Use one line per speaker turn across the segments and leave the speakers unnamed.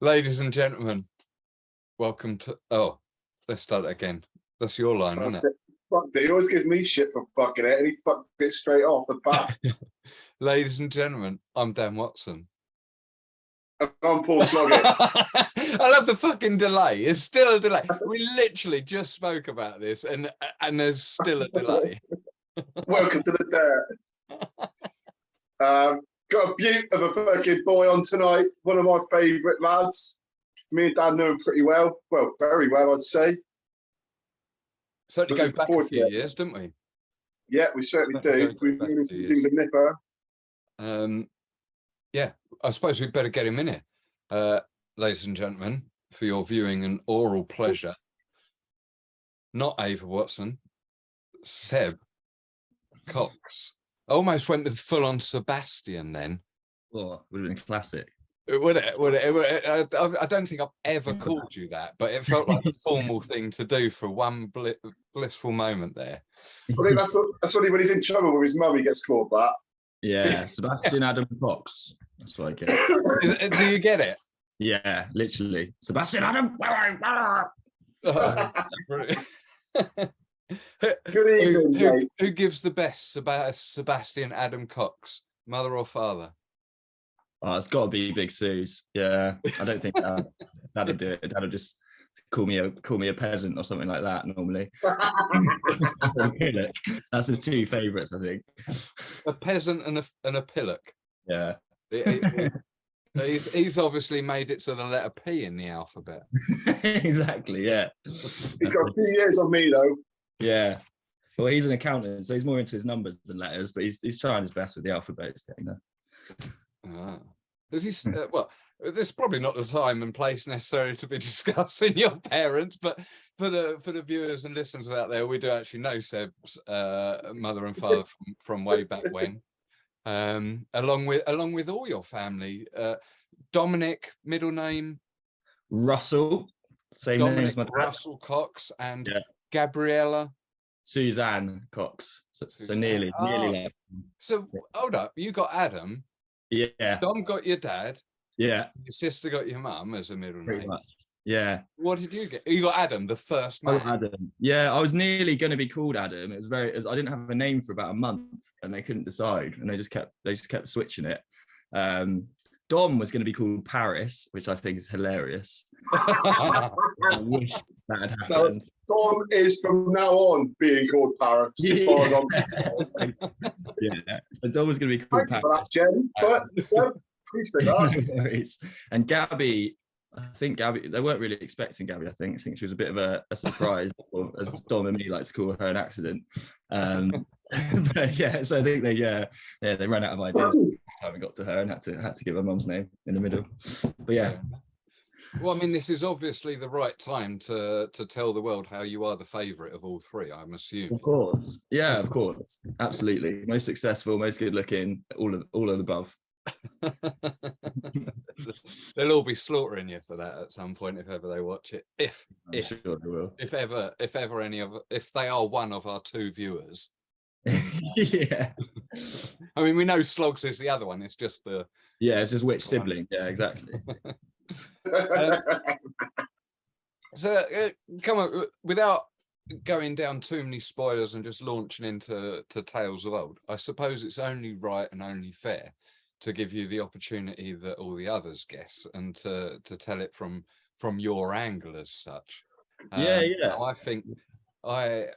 Ladies and gentlemen, welcome to... Oh, let's start again. That's your line, isn't it?
Fuck, he always gives me shit for fucking it, and he fucked it straight off the bat.
Ladies and gentlemen, I'm Dan Watson.
And I'm Paul Sloggett.
I love the fucking delay. It's still a delay. We literally just spoke about this, and there's still a delay.
Welcome to the Dirt. Got a beaut of a fucking boy on tonight. One of my favourite lads. Me and Dan know him pretty well. Well, very well, I'd say.
Certainly go back a few years, didn't we?
Yeah, we certainly do. We've been in since he was a nipper.
Yeah, I suppose we'd better get him in here. Ladies and gentlemen, for your viewing and oral pleasure, not Ava Watson, Seb Cox. I almost went with full-on Sebastian then.
Oh, would have been classic.
Would it? I don't think I've ever called you that, but it felt like a formal thing to do for one blissful moment there.
I think that's only when he's in trouble with his mum he gets called that.
Yeah, Sebastian Adam Cox. That's what I get.
Do you get it?
Yeah, literally. Sebastian Adam.
Good evening, mate.
Who gives the best, Sebastian Adam Cox, mother or father?
Oh, it's got to be Big Sue's. Yeah, I don't think Dad'd do it. Dad'd just call me a peasant or something like that normally. That's his two favourites, I think.
A peasant and a pillock.
Yeah.
He's obviously made it to the letter P in the alphabet.
Exactly, yeah.
He's got a few years on me though.
Yeah. Well, he's an accountant, so he's more into his numbers than letters, but he's trying his best with the alphabet. He's getting there.
Well, there's probably not the time and place necessary to be discussing your parents, but for the viewers and listeners out there, we do actually know Seb's mother and father from way back when, along with all your family. Dominic, middle name
Russell, same
Dominic
name as my dad.
Russell Cox, and Gabriella
Suzanne Cox. So nearly. Like...
So hold up, you got Adam.
Yeah.
Dom got your dad.
Yeah.
Your sister got your mum as a middle name.
Much. Yeah.
What did you get? You got Adam, the first man.
Adam. Yeah, I was nearly going to be called Adam. It was I didn't have a name for about a month, and they couldn't decide, and they just kept switching it. Dom was going to be called Paris, which I think is hilarious. I wish that had happened.
No, Dom is from now on being called Paris, as far as I'm concerned.
Yeah, so Dom was going to be called Paris.
For that, Jen. But please say that.
And Gabby, I think Gabby, they weren't really expecting Gabby. I think she was a bit of a surprise, or as Dom and me like to call her, an accident. But yeah, so I think they ran out of ideas. Haven't got to her and had to give her mum's name in the middle. But yeah.
Well, I mean, this is obviously the right time to tell the world how you are the favourite of all three, I'm assuming.
Of course. Yeah, of course. Absolutely. Most successful, most good looking, all of the above.
They'll all be slaughtering you for that at some point if ever they watch it. If
sure they will.
If ever if they are one of our two viewers.
Yeah.
I mean, we know Sloggs is the other one. It's just
it's just which sibling. Yeah, exactly.
So come on, without going down too many spoilers and just launching into tales of old, I suppose it's only right and only fair to give you the opportunity that all the others guess, and to tell it from your angle as such.
Yeah.
I think I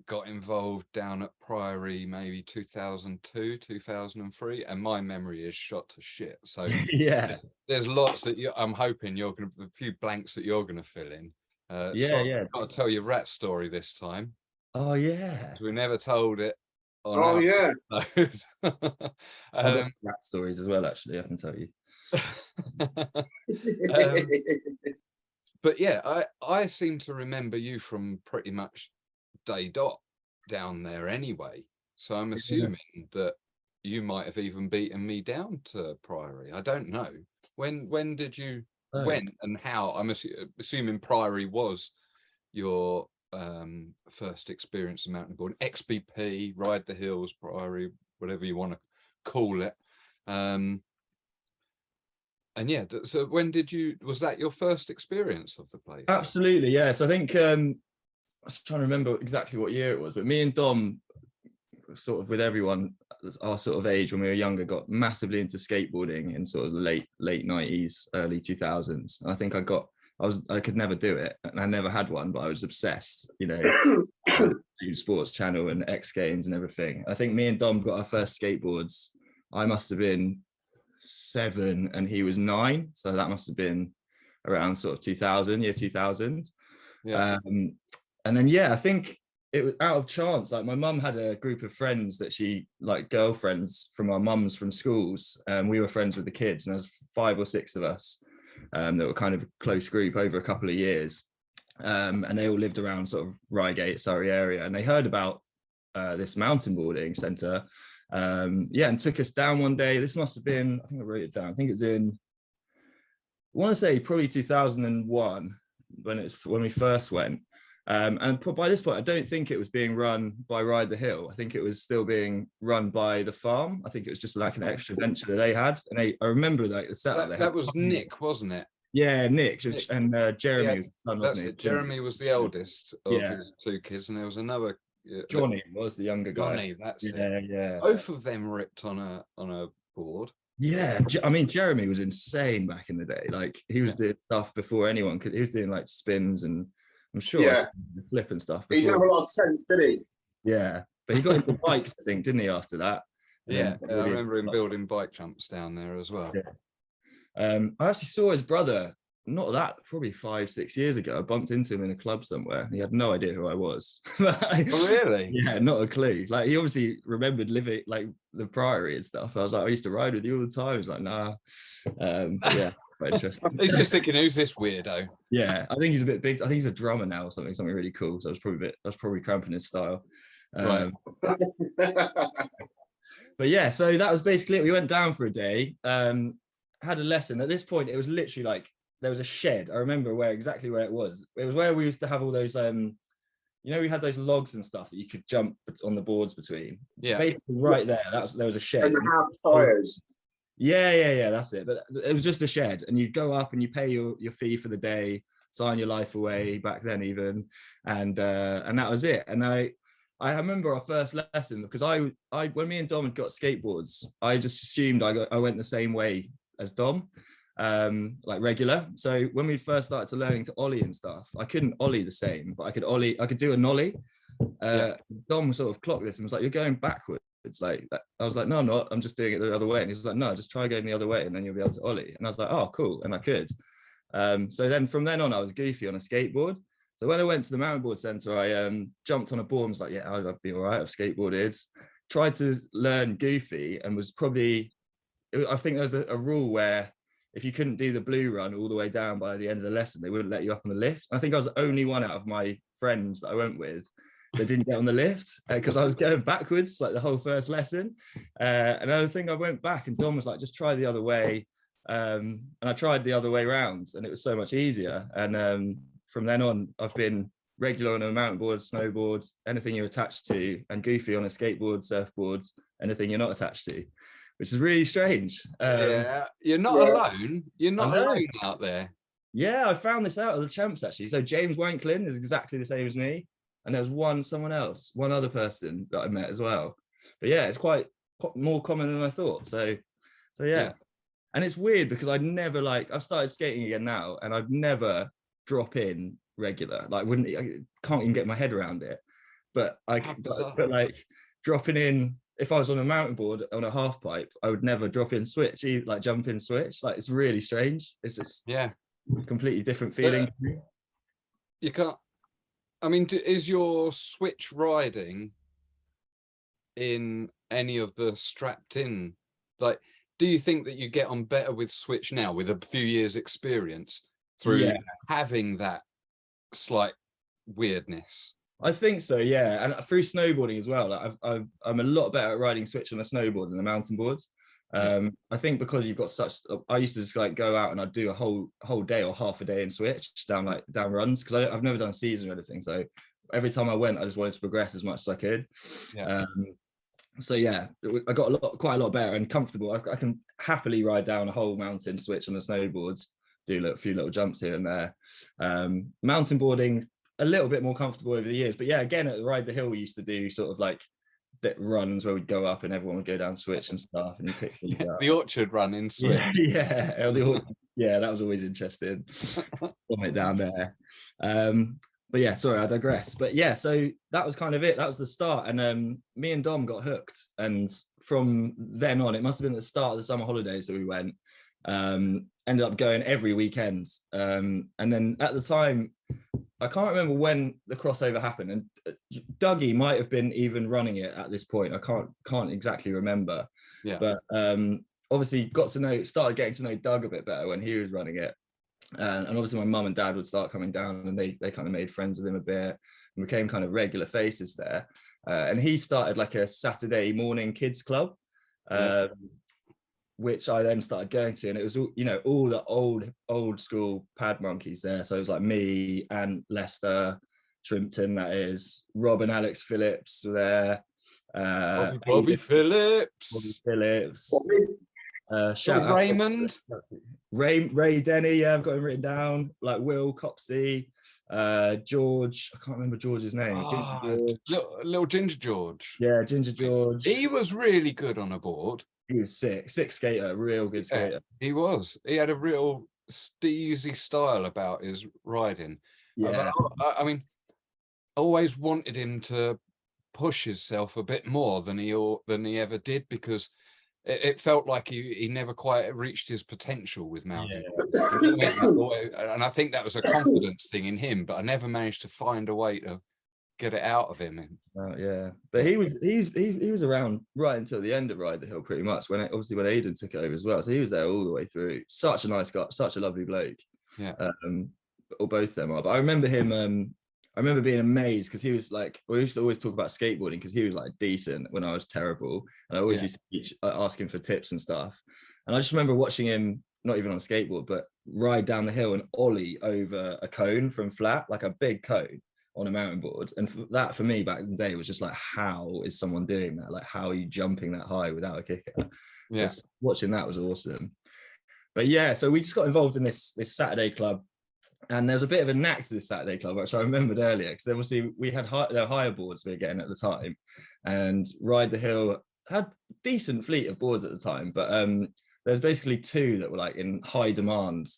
got involved down at Priory maybe 2002, 2003, and my memory is shot to shit. So
yeah,
there's lots that I'm hoping a few blanks that you're gonna fill in. So I've got to tell your rat story this time.
Oh yeah,
we never told it.
Rat stories as well. Actually, I can tell you.
But yeah, I seem to remember you from pretty much day dot down there anyway, so I'm assuming that you might have even beaten me down to Priory. I don't know when did you when and how. I'm assuming Priory was your first experience of mountain boarding, XBP, Ride the Hills, Priory, whatever you want to call it. And yeah, so when was that your first experience of the place?
Absolutely, yeah. So I think I was trying to remember exactly what year it was, but me and Dom, sort of with everyone our sort of age when we were younger, got massively into skateboarding in sort of the late 90s, early 2000s. And I think I could never do it, and I never had one, but I was obsessed, you know, sports channel and X Games and everything. I think me and Dom got our first skateboards. I must have been 7 and he was 9, so that must have been around sort of 2000. Yeah. And then I think it was out of chance. Like my mum had a group of friends that she, like girlfriends from our mums from schools, and we were friends with the kids, and there was 5 or 6 of us that were kind of a close group over a couple of years, and they all lived around sort of Reigate, Surrey area, and they heard about this mountain boarding centre, and took us down one day. This must have been, I think I wrote it down, I think it was in, I want to say probably 2001 when we first went. And by this point, I don't think it was being run by Ride the Hill. I think it was still being run by the farm. I think it was just like an extra venture that they had. And I remember like the setup.
That was Nick, wasn't it?
Yeah, Nick and Jeremy was the son, wasn't he?
Jeremy was the eldest of his 2 kids, and there was another.
Johnny was the younger guy.
Johnny, that's
it. Yeah.
Both of them ripped on a board.
Yeah, I mean, Jeremy was insane back in the day. Like he was doing stuff before anyone could. He was doing like spins and I'm sure flip and stuff.
He didn't have a lot of sense, did he?
Yeah, but he got into bikes, I think, didn't he? After that.
Yeah, I remember him building bike jumps down there as well.
Yeah. I actually saw his brother. Not that, probably 5-6 years ago. I bumped into him in a club somewhere. He had no idea who I was.
Oh, really?
Yeah, not a clue. Like he obviously remembered living like the Priory and stuff. I was like, I used to ride with you all the time. He's like, nah. Yeah, quite interesting.
He's just thinking, who's this weirdo?
Yeah, I think he's a bit big. I think he's a drummer now or something really cool. So I was probably cramping his style.
Right.
But yeah, so that was basically it. We went down for a day, had a lesson. At this point, it was literally like there was a shed. I remember exactly where it was. It was where we used to have all those, we had those logs and stuff that you could jump on the boards between. Yeah, basically right there. There was a shed.
And the half tires.
Yeah, that's it. But it was just a shed, and you'd go up and you pay your fee for the day, sign your life away back then even, and that was it. And I remember our first lesson because I when me and Dom had got skateboards, I just assumed I went the same way as Dom. Like regular. So when we first started to learning to ollie and stuff, I couldn't ollie the same, but I could do a nollie. Dom sort of clocked this and was like, you're going backwards. It's like, I was like, no, I'm not, I'm just doing it the other way. And he was like, no, just try going the other way and then you'll be able to ollie. And I was like, oh, cool. And I could. So then from then on, I was goofy on a skateboard. So when I went to the mountain board center, I jumped on a board and was like, yeah, I'd be all right. I've skateboarded. Tried to learn goofy and was probably, I think there was a rule where if you couldn't do the blue run all the way down by the end of the lesson, they wouldn't let you up on the lift. I think I was the only one out of my friends that I went with that didn't get on the lift because I was going backwards like the whole first lesson. And I think I went back and Dom was like, just try the other way. And I tried the other way around and it was so much easier. And from then on, I've been regular on a mountain board, snowboard, anything you're attached to, and goofy on a skateboard, surfboards, anything you're not attached to, which is really strange.
You're not alone. You're not alone out there.
Yeah, I found this out at the champs actually. So James Wanklin is exactly the same as me, and there was one other person that I met as well. But yeah, it's quite more common than I thought. So yeah. And it's weird because I've started skating again now, and I'd never drop in regular. Like I can't even get my head around it. But like dropping in. If I was on a mountain board on a half pipe, I would never drop in switch, like jump in switch. Like it's really strange. It's just completely different feeling.
You can't. I mean, is your switch riding in any of the strapped in? Like, do you think that you get on better with switch now with a few years experience through having that slight weirdness?
I think so, yeah, and through snowboarding as well. Like I'm a lot better at riding switch on a snowboard than the mountain boards. I think because you've got I used to just like go out and I'd do a whole day or half a day in switch down runs because I've never done a season or anything. So every time I went, I just wanted to progress as much as I could. So yeah, I got quite a lot better and comfortable. I can happily ride down a whole mountain switch on a snowboard, do a few little jumps here and there. Mountain boarding, a little bit more comfortable over the years. But yeah, again, at Ride the Hill, we used to do sort of like runs where we'd go up and everyone would go down switch and stuff, and you pick things up.
The orchard run in switch.
Yeah, that was always interesting. It down there. But yeah, sorry, I digress. But yeah, so that was kind of it. That was the start. And me and Dom got hooked. And from then on, it must have been the start of the summer holidays that we went. Ended up going every weekend. And then at the time, I can't remember when the crossover happened. And Dougie might have been even running it at this point. I can't exactly remember.
Yeah.
But obviously started getting to know Doug a bit better when he was running it. And obviously my mum and dad would start coming down, and they kind of made friends with him a bit and became kind of regular faces there. And he started like a Saturday morning kids club, which I then started going to, and it was all the old school pad monkeys there. So it was like me and Lester Shrimpton, that is, Rob and Alex Phillips were there.
Bobby Phillips.
Shout out
Raymond.
Ray Denny, yeah, I've got him written down. Like Will Copsey, George, I can't remember George's name.
Little Ginger George.
Yeah, Ginger George.
He was really good on a board.
He was sick skater, real good skater.
He was. He had a real steezy style about his riding.
Yeah.
I mean, I always wanted him to push himself a bit more than he ever did, because it felt like he never quite reached his potential with mountain. Yeah. And I think that was a confidence thing in him, but I never managed to find a way to get it out of him.
Yeah, but he was around right until the end of Ride the Hill, pretty much, when Aidan took it over as well. So he was there all the way through. Such a nice guy, such a lovely bloke.
Yeah.
Or both of them are. But I remember him. I remember being amazed because he was like, we used to always talk about skateboarding because he was like decent when I was terrible, and I always used to ask him for tips and stuff. And I just remember watching him, not even on a skateboard, but ride down the hill and ollie over a cone from flat, like a big cone on a mountain board. And that for me back in the day was just like, how is someone doing that? Like, how are you jumping that high without a kicker?
Yeah.
Just watching that was awesome. But yeah, so we just got involved in this Saturday club. And there was a bit of a knack to this Saturday club, which I remembered earlier, because obviously we had their higher boards we were getting at the time, and Ride the Hill had a decent fleet of boards at the time, but there's basically two that were like in high demand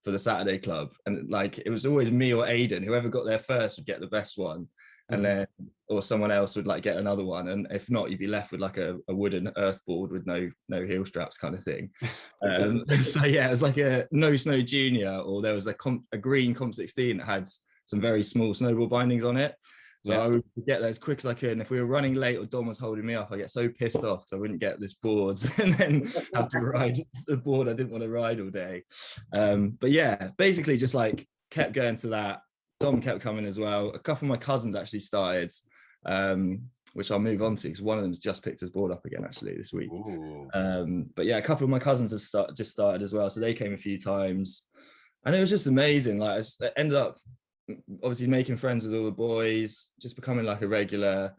for the Saturday club, and like it was always me or Aidan, whoever got there first would get the best one, and then or someone else would like get another one, and if not, you'd be left with like a wooden earth board with no heel straps kind of thing. So yeah, it was like a No Snow Junior, or there was a green Comp 16 that had some very small snowball bindings on it. So I would get there as quick as I could, and if we were running late or Dom was holding me up, I get so pissed off because I wouldn't get this board and then have to ride the board I didn't want to ride all day. But yeah, basically just like kept going to that. Dom kept coming as well. A couple of my cousins actually started, which I'll move on to because one of them's just picked his board up again actually this week. But yeah, a couple of my cousins have just started as well, so they came a few times, and it was just amazing. Like I ended up obviously making friends with all the boys, just becoming like a regular.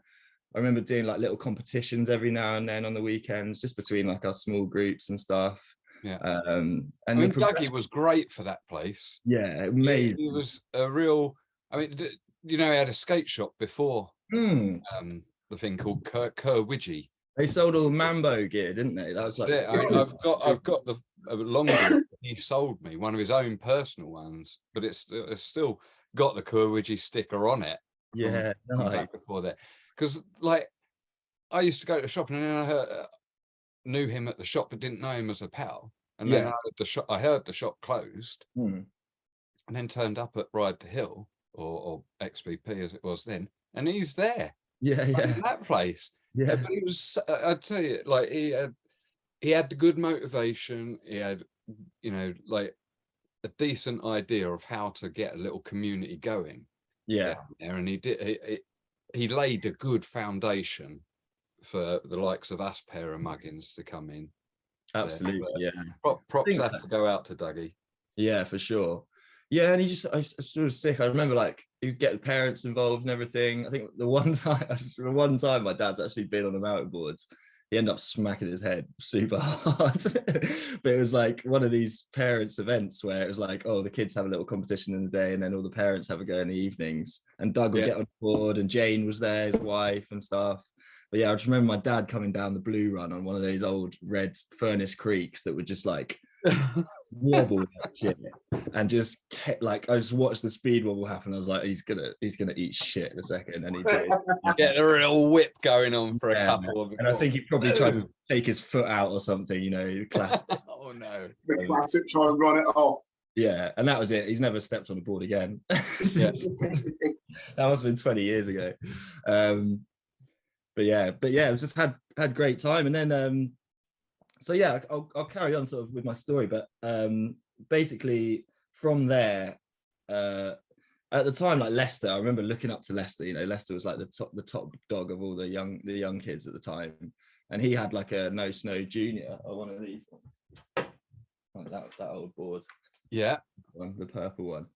I remember doing like little competitions every now and then on the weekends, just between like our small groups and stuff.
Yeah.
And
I mean, Dougie was great for that place.
Yeah, amazing.
He was a real. I mean, he had a skate shop before. The thing called Kerwidgie.
They sold all the Mambo gear, didn't they? That was like.
I mean, I've got the longboard he sold me, one of his own personal ones, but it's still got the Kerwidgie sticker on it.
Yeah, nice.
Before that, because like I used to go to the shop, and then I knew him at the shop but didn't know him as a pal, and then I heard the shop closed, and then turned up at Ride the Hill or XBP as it was then, and he's there in that place. But he was, I'd tell you, like he had the good motivation, he had like a decent idea of how to get a little community going there, and he laid a good foundation for the likes of Asper and Muggins to come in.
Absolutely,
props have to go out to Dougie.
Yeah, for sure. Yeah, and I sort of sick. I remember like you'd get the parents involved and everything. I think the one time my dad's actually been on the mountain boards, he ended up smacking his head super hard. But it was like one of these parents events where it was like, oh, the kids have a little competition in the day and then all the parents have a go in the evenings. And Doug would get on board and Jane was there, his wife and stuff. But yeah, I just remember my dad coming down the blue run on one of those old red furnace creeks that would just like wobble that shit, and just kept, like I just watched the speed wobble happen. I was like, he's gonna eat shit in a second, and he did.
Get a real whip going on for a couple of.
And I think he probably tried to take his foot out or something. You know, classic.
Oh no,
the classic try and run it off.
Yeah, and that was it. He's never stepped on a board again. That must have been 20 years ago. But yeah, it was just had great time, and then so yeah, I'll carry on sort of with my story, but basically from there, at the time, like Leicester, I remember looking up to Leicester. You know, Leicester was like the top dog of all the young kids at the time, and he had like a No Snow Junior or one of these ones, like that old board. Yeah, the purple one.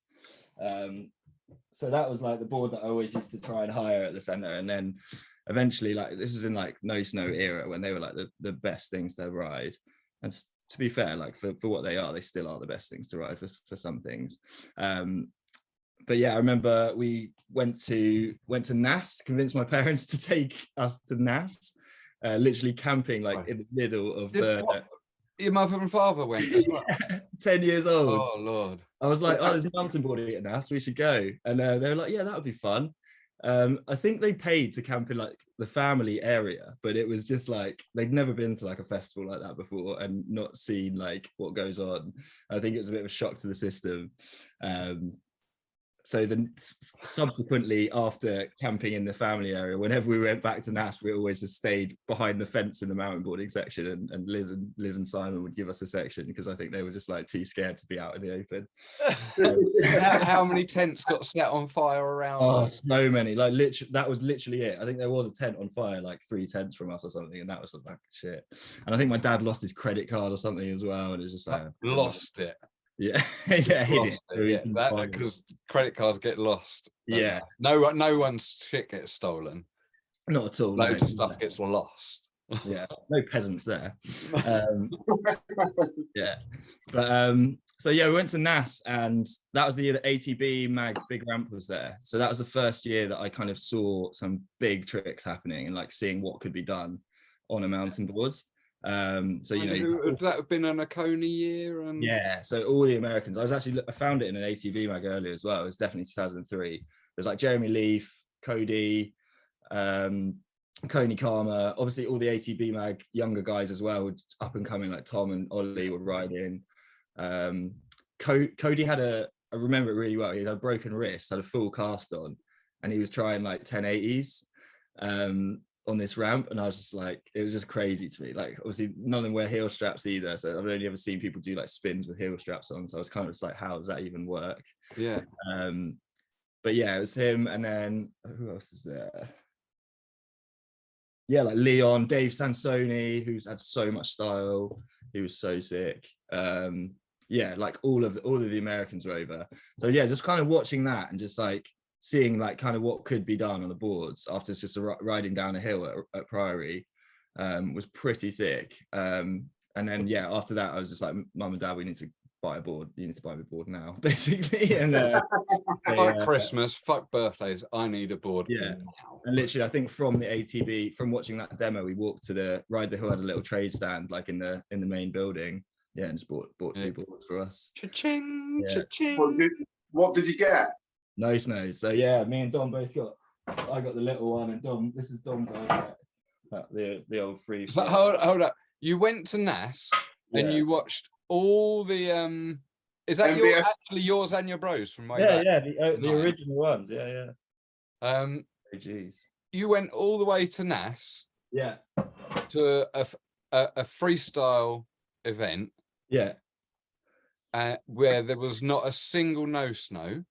So that was like the board that I always used to try and hire at the centre, and then eventually, like this was in like No Snow era when they were like the best things to ride. And to be fair, like for what they are, they still are the best things to ride for some things. But yeah, I remember we went to Nass, convinced my parents to take us to Nass, literally camping like in the middle of
Your mother and father went as well?
10 years old.
Oh Lord.
I was like, oh, there's mountain boarding at Nass, we should go. And they were like, yeah, that would be fun. I think they paid to camp in like the family area, but it was just like they'd never been to like a festival like that before and not seen like what goes on. I think it was a bit of a shock to the system. So then subsequently, after camping in the family area, whenever we went back to Nass, we always just stayed behind the fence in the mountain boarding section, and Liz and Simon would give us a section because I think they were just like too scared to be out in the open.
How many tents got set on fire around?
Oh, so many. Like literally, that was literally it. I think there was a tent on fire, like 3 tents from us or something, and that was like shit. And I think my dad lost his credit card or something as well, and it was just like
lost it.
Yeah, yeah, he did.
Yeah, that because credit cards get lost.
Yeah,
no one's shit gets stolen.
Not at all.
Loads of stuff gets lost.
Yeah, no peasants there. Yeah, but so yeah, we went to Nass, and that was the year that ATB Mag Big Ramp was there. So that was the first year that I kind of saw some big tricks happening and like seeing what could be done on a mountain board. So you know,
would that have been an Oconee year? And
yeah, I all the Americans. I found it in an ATB mag earlier as well. It was definitely 2003. There's like Jeremy Leaf, Cody, Coney Karma, obviously all the ATB mag younger guys as well, up and coming, like Tom and Ollie would ride in. Cody had I remember it really well, he had a broken wrist, had a full cast on, and he was trying like 1080s on this ramp, and I was just like, it was just crazy to me. Like obviously none of them wear heel straps either, so I've only ever seen people do like spins with heel straps on, so I was kind of just like, how does that even work? Yeah. But yeah, it was him, and then who else is there? Yeah, like Leon, Dave Sansoni, who's had so much style. He was so sick. Yeah, like all of the Americans were over. So yeah, just kind of watching that and just like seeing like kind of what could be done on the boards after just riding down a hill at Priory was pretty sick. And then yeah, after that I was just like, Mum and Dad, we need to buy a board. You need to buy me a board now, basically. And
fuck Christmas, fuck birthdays, I need a board.
Yeah, now. And literally I think from the ATB, from watching that demo, we walked to Ride the Hill, had a little trade stand like in the main building. Yeah, and just bought 2 boards for us. Cha-ching,
cha-ching. What did you get?
No snows. So yeah, me and Dom both I got the little one, and Dom, this is Dom's the old free.
So hold up. You went to Nass and you watched all the is that actually yours and your bros from way back?
Yeah, the original ones. Yeah. Jeez.
You went all the way to Nass.
Yeah.
To a freestyle event.
Yeah.
Where there was not a single no snow.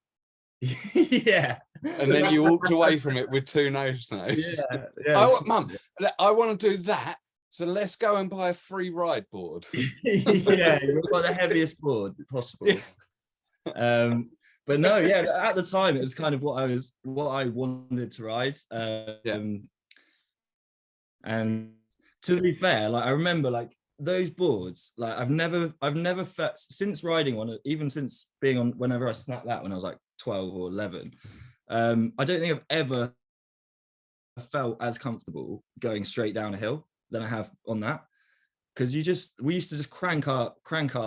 Yeah.
And then you walked away from it with 2 no snows. Yeah. Mum, I want to do that. So let's go and buy a free ride board.
Yeah, you've got the heaviest board possible. But no, yeah, at the time it was kind of what I wanted to ride. And to be fair, like I remember like those boards, like I've never felt since riding one, even since being on whenever I snapped that when I was like 12 or 11. I don't think I've ever felt as comfortable going straight down a hill than I have on that. Because we used to just crank our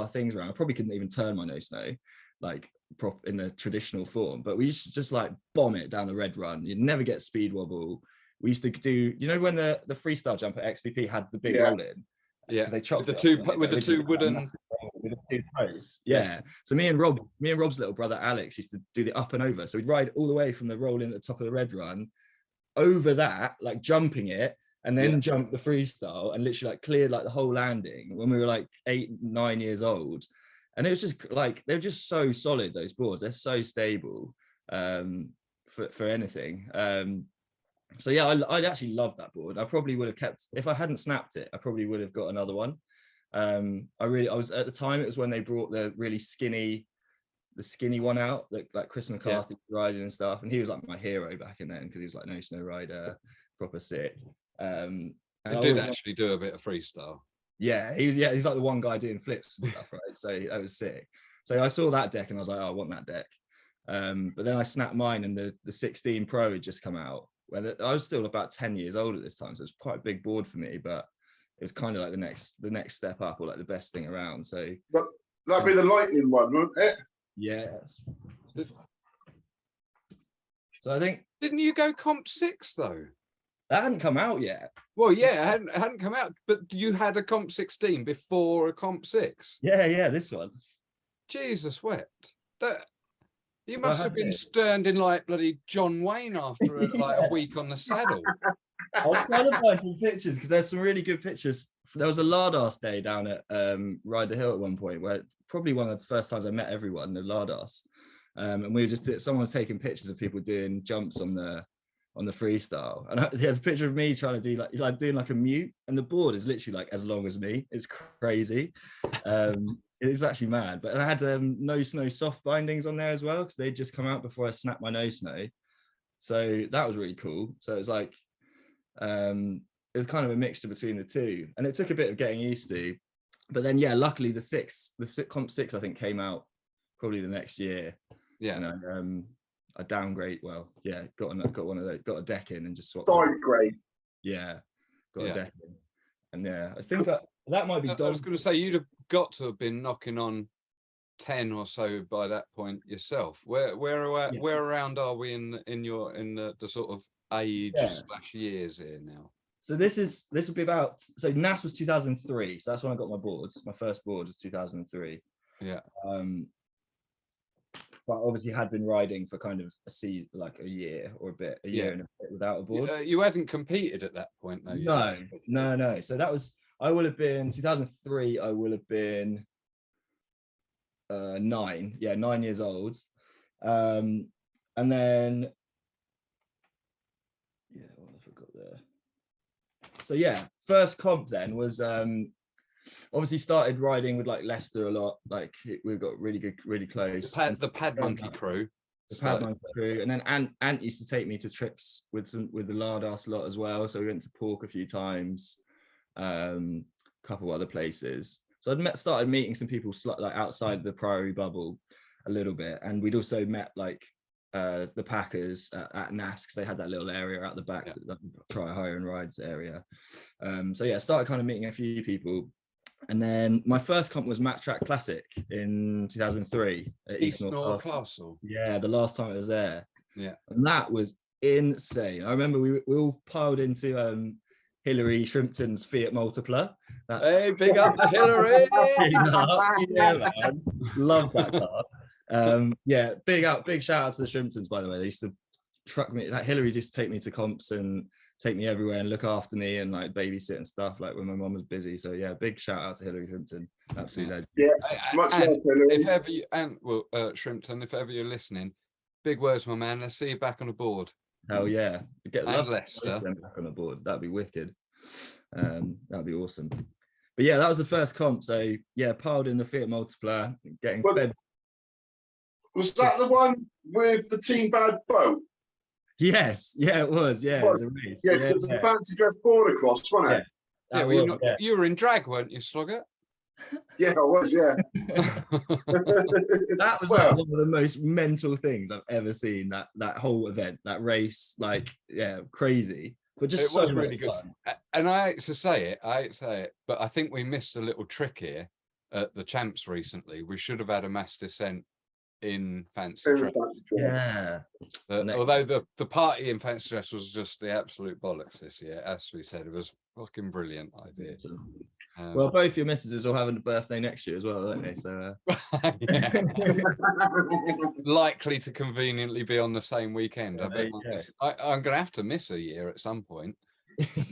things around. I probably couldn't even turn my no snow like prop in the traditional form, but we used to just like bomb it down the red run. You'd never get speed wobble. We used to do, you know, when the freestyle jump at XPP had the big roll in, because they chopped
with the two wooden
with the two toes. Yeah. So me and Rob's little brother Alex used to do the up and over. So we'd ride all the way from the roll in at the top of the red run over that, like jumping it, and then jump the freestyle and literally like cleared like the whole landing when we were like 8-9 years old. And it was just like, they're just so solid, those boards. They're so stable for anything. So yeah, I actually love that board. I probably would have kept, if I hadn't snapped it, I probably would have got another one. I was at the time, it was when they brought the really skinny one out that like Chris McCarthy was riding and stuff. And he was like my hero back in then, because he was like no snow rider, proper sick.
I did actually do a bit of freestyle.
Yeah, he's like the one guy doing flips and stuff, right? So that was sick. So I saw that deck and I was like, oh, I want that deck. But then I snapped mine, and the 16 Pro had just come out. Well, I was still about 10 years old at this time, so it was quite a big board for me, but it was kind of like the next step up, or like the best thing around. So
but that'd be the lightning one, wouldn't it?
Yeah. So I think,
didn't you go comp 6 though?
That hadn't come out yet.
Well, yeah, it hadn't come out, but you had a comp 16 before a comp 6.
Yeah, this one.
Jesus wept. You must have been sterned in like bloody John Wayne after a week on the saddle.
I was trying to find some pictures, because there's some really good pictures. There was a Lardass day down at Ride the Hill at one point, where probably one of the first times I met everyone, the Lardass. And we were someone was taking pictures of people doing jumps on the freestyle, and there's a picture of me trying to do like doing like a mute, and the board is literally like as long as me. It's crazy. It's actually mad. But I had no snow soft bindings on there as well, because they'd just come out before I snapped my no snow, so that was really cool. So it was like it was kind of a mixture between the two, and it took a bit of getting used to. But then luckily the comp 6 I think came out probably the next year. And I downgrade. Well, got one of those, got a deck in and just swapped.
Downgrade.
Got a deck in, and I think that might be.
I was going to say you'd have got to have been knocking on 10 or so by that point yourself. Where around are we in the sort of age / years here now?
So this would be about, so NAS was 2003, so that's when I got my boards. My first board was 2003. But obviously had been riding for kind of a season, like a year and a bit without a board.
You hadn't competed at that point, though.
No. So that was, I will have been 2003. I will have been 9 years old, and then what I forgot there. So first comp then was obviously started riding with like Leicester a lot. Like we've got really close.
The Pad Monkey crew.
The Pad Monkey crew, and then Ant used to take me to trips with the Lardass a lot as well. So we went to Pork a few times, a couple other places. So I'd started meeting some people like outside the Priory bubble a little bit, and we'd also met like the Packers at NAS, because they had that little area out the back, that try hire and ride area. So started kind of meeting a few people. And then my first comp was Matt Track Classic in 2003 at East North Castle. Yeah, the last time it was there.
Yeah,
and that was insane. I remember we all piled into Hillary Shrimpton's Fiat Multipla.
Hey, big up to Hillary!
Yeah, man, love that car. Big shout out to the Shrimptons, by the way. They used to truck me. Like Hillary used to take me to comps and take me everywhere and look after me and like babysit and stuff, like when my mom was busy. So big shout out to Hillary Shrimpton, absolute legend.
Much love, Hillary.
If ever you Shrimpton, if ever you're listening, big words, my man. Let's see you back on the board.
Hell yeah, get
Leicester
back on the board. That'd be wicked. That'd be awesome. But that was the first comp. So piled in the Fiat Multipla, getting fed
Was that the one with the Team Bad boat?
Yes, yeah, it was. Yeah,
It was.
the race.
Yeah, because it was the fancy dress border cross, wasn't it?
Yeah, well, you were in drag, weren't you, Slogger?
Yeah, I was, yeah.
That was like one of the most mental things I've ever seen. That whole event, that race, like, yeah, crazy, but just so really good. Fun.
And I hate to say it, but I think we missed a little trick here at the champs recently. We should have had a mass descent in fancy dress.
Yeah.
Although the party in fancy dress was just the absolute bollocks this year, as we said, it was a fucking brilliant idea.
Well, both your missuses will have a birthday next year as well, don't they? So
likely to conveniently be on the same weekend. I bet I'm gonna have to miss a year at some point.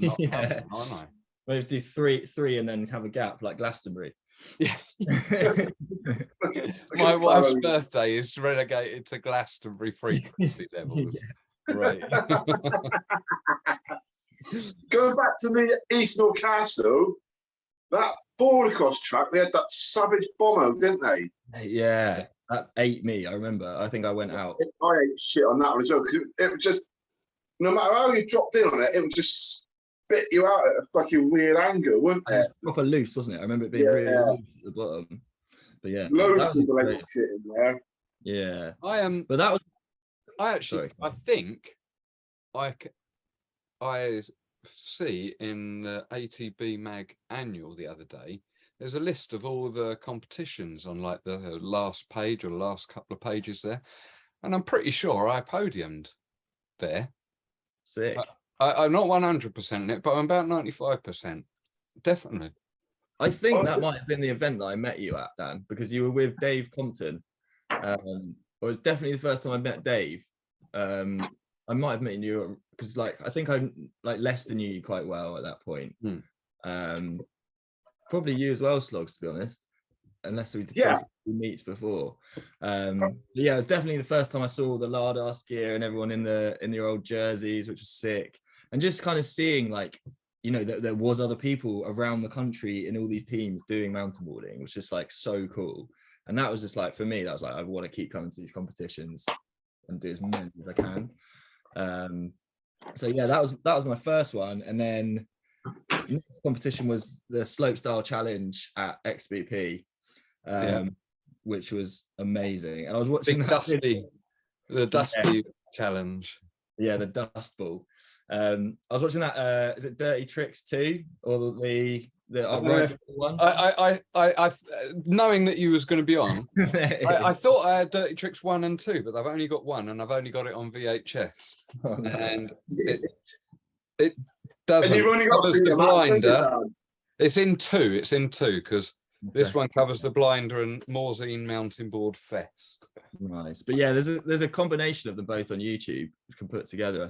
Aren't I?
Maybe do three and then have a gap like Glastonbury.
Yeah. My wife's birthday is relegated to Glastonbury frequency levels. Yeah. Right.
Going back to the East Newcastle, that border cross track, they had that savage bomber, didn't they?
Yeah, that ate me. I remember. I think I went out.
I ate shit on that one as well because it was just, no matter how you dropped in on it, it would just spit you out at a fucking weird angle, wouldn't it?
Proper loose, wasn't it? I remember it being really loose at the bottom. But yeah,
loads of people ate shit in there.
Yeah,
but that was. I think I see in the ATB Mag annual the other day, there's a list of all the competitions on like the last page or the last couple of pages there, and I'm pretty sure I podiumed there.
Sick.
I'm not 100% in it, but I'm about 95%. Definitely.
I think that might have been the event that I met you at, Dan, because you were with Dave Compton. It was definitely the first time I met Dave. I might have met you because, like, I think I Lester knew you quite well at that point. Probably you as well, Sloggs, to be honest. Unless we did meets before. Yeah, it was definitely the first time I saw the Lardass gear and everyone in their old jerseys, which was sick. And just kind of seeing, like, you know, that there was other people around the country in all these teams doing mountain boarding, was just like so cool. And that was just like, for me, that was like, I want to keep coming to these competitions and do as many as I can. So yeah, that was my first one. And then the next competition was the slopestyle challenge at XBP, which was amazing. And I was watching
the dusty challenge.
Yeah, the dust ball. I was watching that. Is it Dirty Tricks 2 or the one?
I knowing that you was going to be on, I thought I had Dirty Tricks 1 and 2, but I've only got 1, and I've only got it on VHS. Oh, no. And it doesn't. And you've only got the blinder. It's in 2. It's in 2 because this one covers the blinder and Morzine Mountain Board Fest.
Nice, but yeah, there's a combination of them both on YouTube you can put together.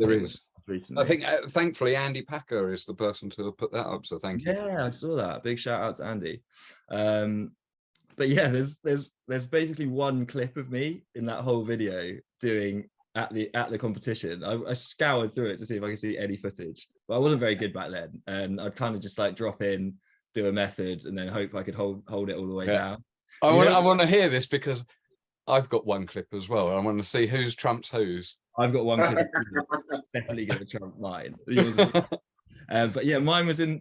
I think thankfully Andy Packer is the person to have put that up, so thank you.
Yeah, I saw that. Big shout out to Andy. But yeah, there's basically one clip of me in that whole video doing at the competition. I scoured through it to see if I could see any footage, but I wasn't very good back then, and I'd kind of just like drop in, do a method, and then hope I could hold it all the way down.
I want to hear this because I've got one clip as well. I want to see who's trumps who's.
I've got one clip. Definitely going to trump mine. But yeah, mine was in.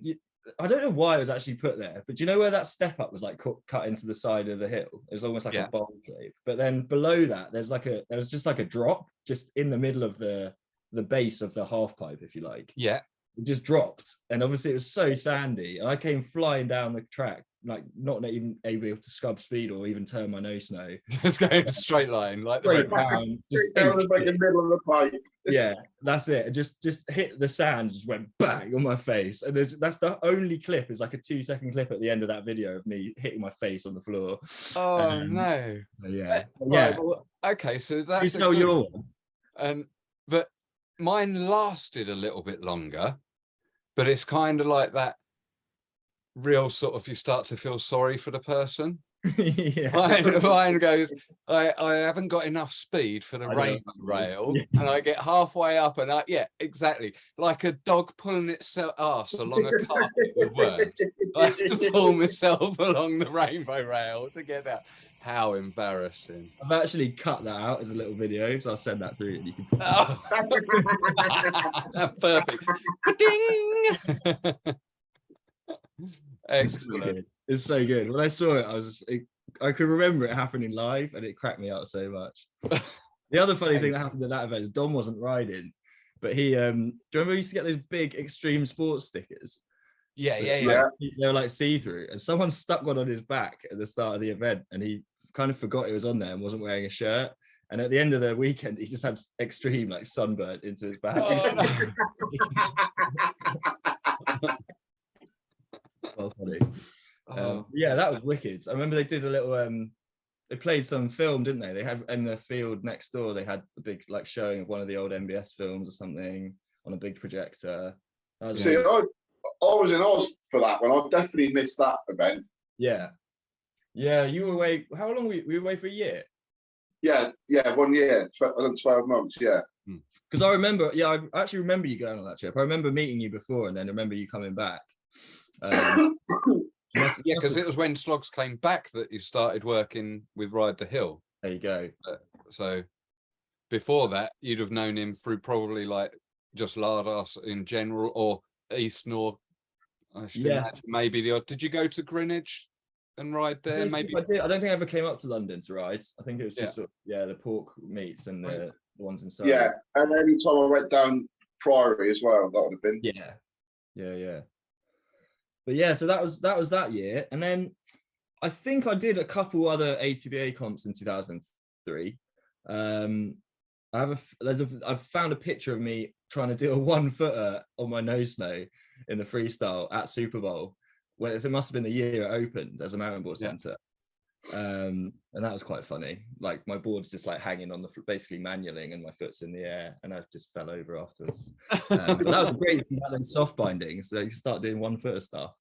I don't know why it was actually put there, but do you know where that step up was like cut into the side of the hill? It was almost like a bowl shape. But then below that, there was just like a drop just in the middle of the base of the half pipe, if you like.
Yeah.
It just dropped, and obviously it was so sandy, and I came flying down the track, like not even able to scrub speed or even turn my nose snow.
Just going straight line, like
straight down the fucking middle of the pipe.
Yeah, that's it. Just hit the sand, just went bang on my face, and that's the only clip. Is like a 2-second clip at the end of that video of me hitting my face on the floor.
Oh no!
Yeah,
right, well, okay, so that's
your one.
But mine lasted a little bit longer, but it's kind of like that real sort of, you start to feel sorry for the person. Mine goes, I haven't got enough speed for the rainbow rail, and I get halfway up, and exactly like a dog pulling its ass along a carpet with worms. I have to pull myself along the rainbow rail to get that. How embarrassing.
I've actually cut that out as a little video, so I'll send that through and you can.
Oh. Perfect. Ding! Excellent.
It's so good. When I saw it, I could remember it happening live, and it cracked me out so much. The other funny thing that happened at that event is Dom wasn't riding, but he. Do you remember we used to get those big extreme sports stickers?
Yeah.
They were like see-through, and someone stuck one on his back at the start of the event, and he kind of forgot it was on there and wasn't wearing a shirt. And at the end of the weekend, he just had extreme like sunburn into his back.
Oh, no.
Well, funny. Yeah, that was wicked. I remember they did a little. They played some film, didn't they? They had in the field next door. They had a big like showing of one of the old MBS films or something on a big projector.
See, I was in Oz for that one. I definitely missed that event.
Yeah, you were away. How long were you away for? A year?
Yeah, 1 year, 12 months. Yeah.
Because I remember, I actually remember you going on that trip. I remember meeting you before, and then I remember you coming back.
Yeah, because it was when Sloggs came back that you started working with Ride the Hill.
There you go.
So before that, you'd have known him through probably like just Lardos in general, or East North. I should imagine maybe the odd. Did you go to Greenwich and ride there? Maybe
I did. I don't think I ever came up to London to ride. I think it was just the pork meats and the ones inside.
Yeah, and any time I went down Priory as well, that would have been.
Yeah. But yeah, so that was that year, and then I think I did a couple other ATBA comps in 2003. I've found a picture of me trying to do a 1-footer on my no snow in the freestyle at Super Bowl. When it must have been the year it opened as a mountainboard centre. And that was quite funny. Like my board's just like hanging on basically manualing, and my foot's in the air, and I just fell over afterwards. So that was great about them soft binding, so you can start doing 1-footer stuff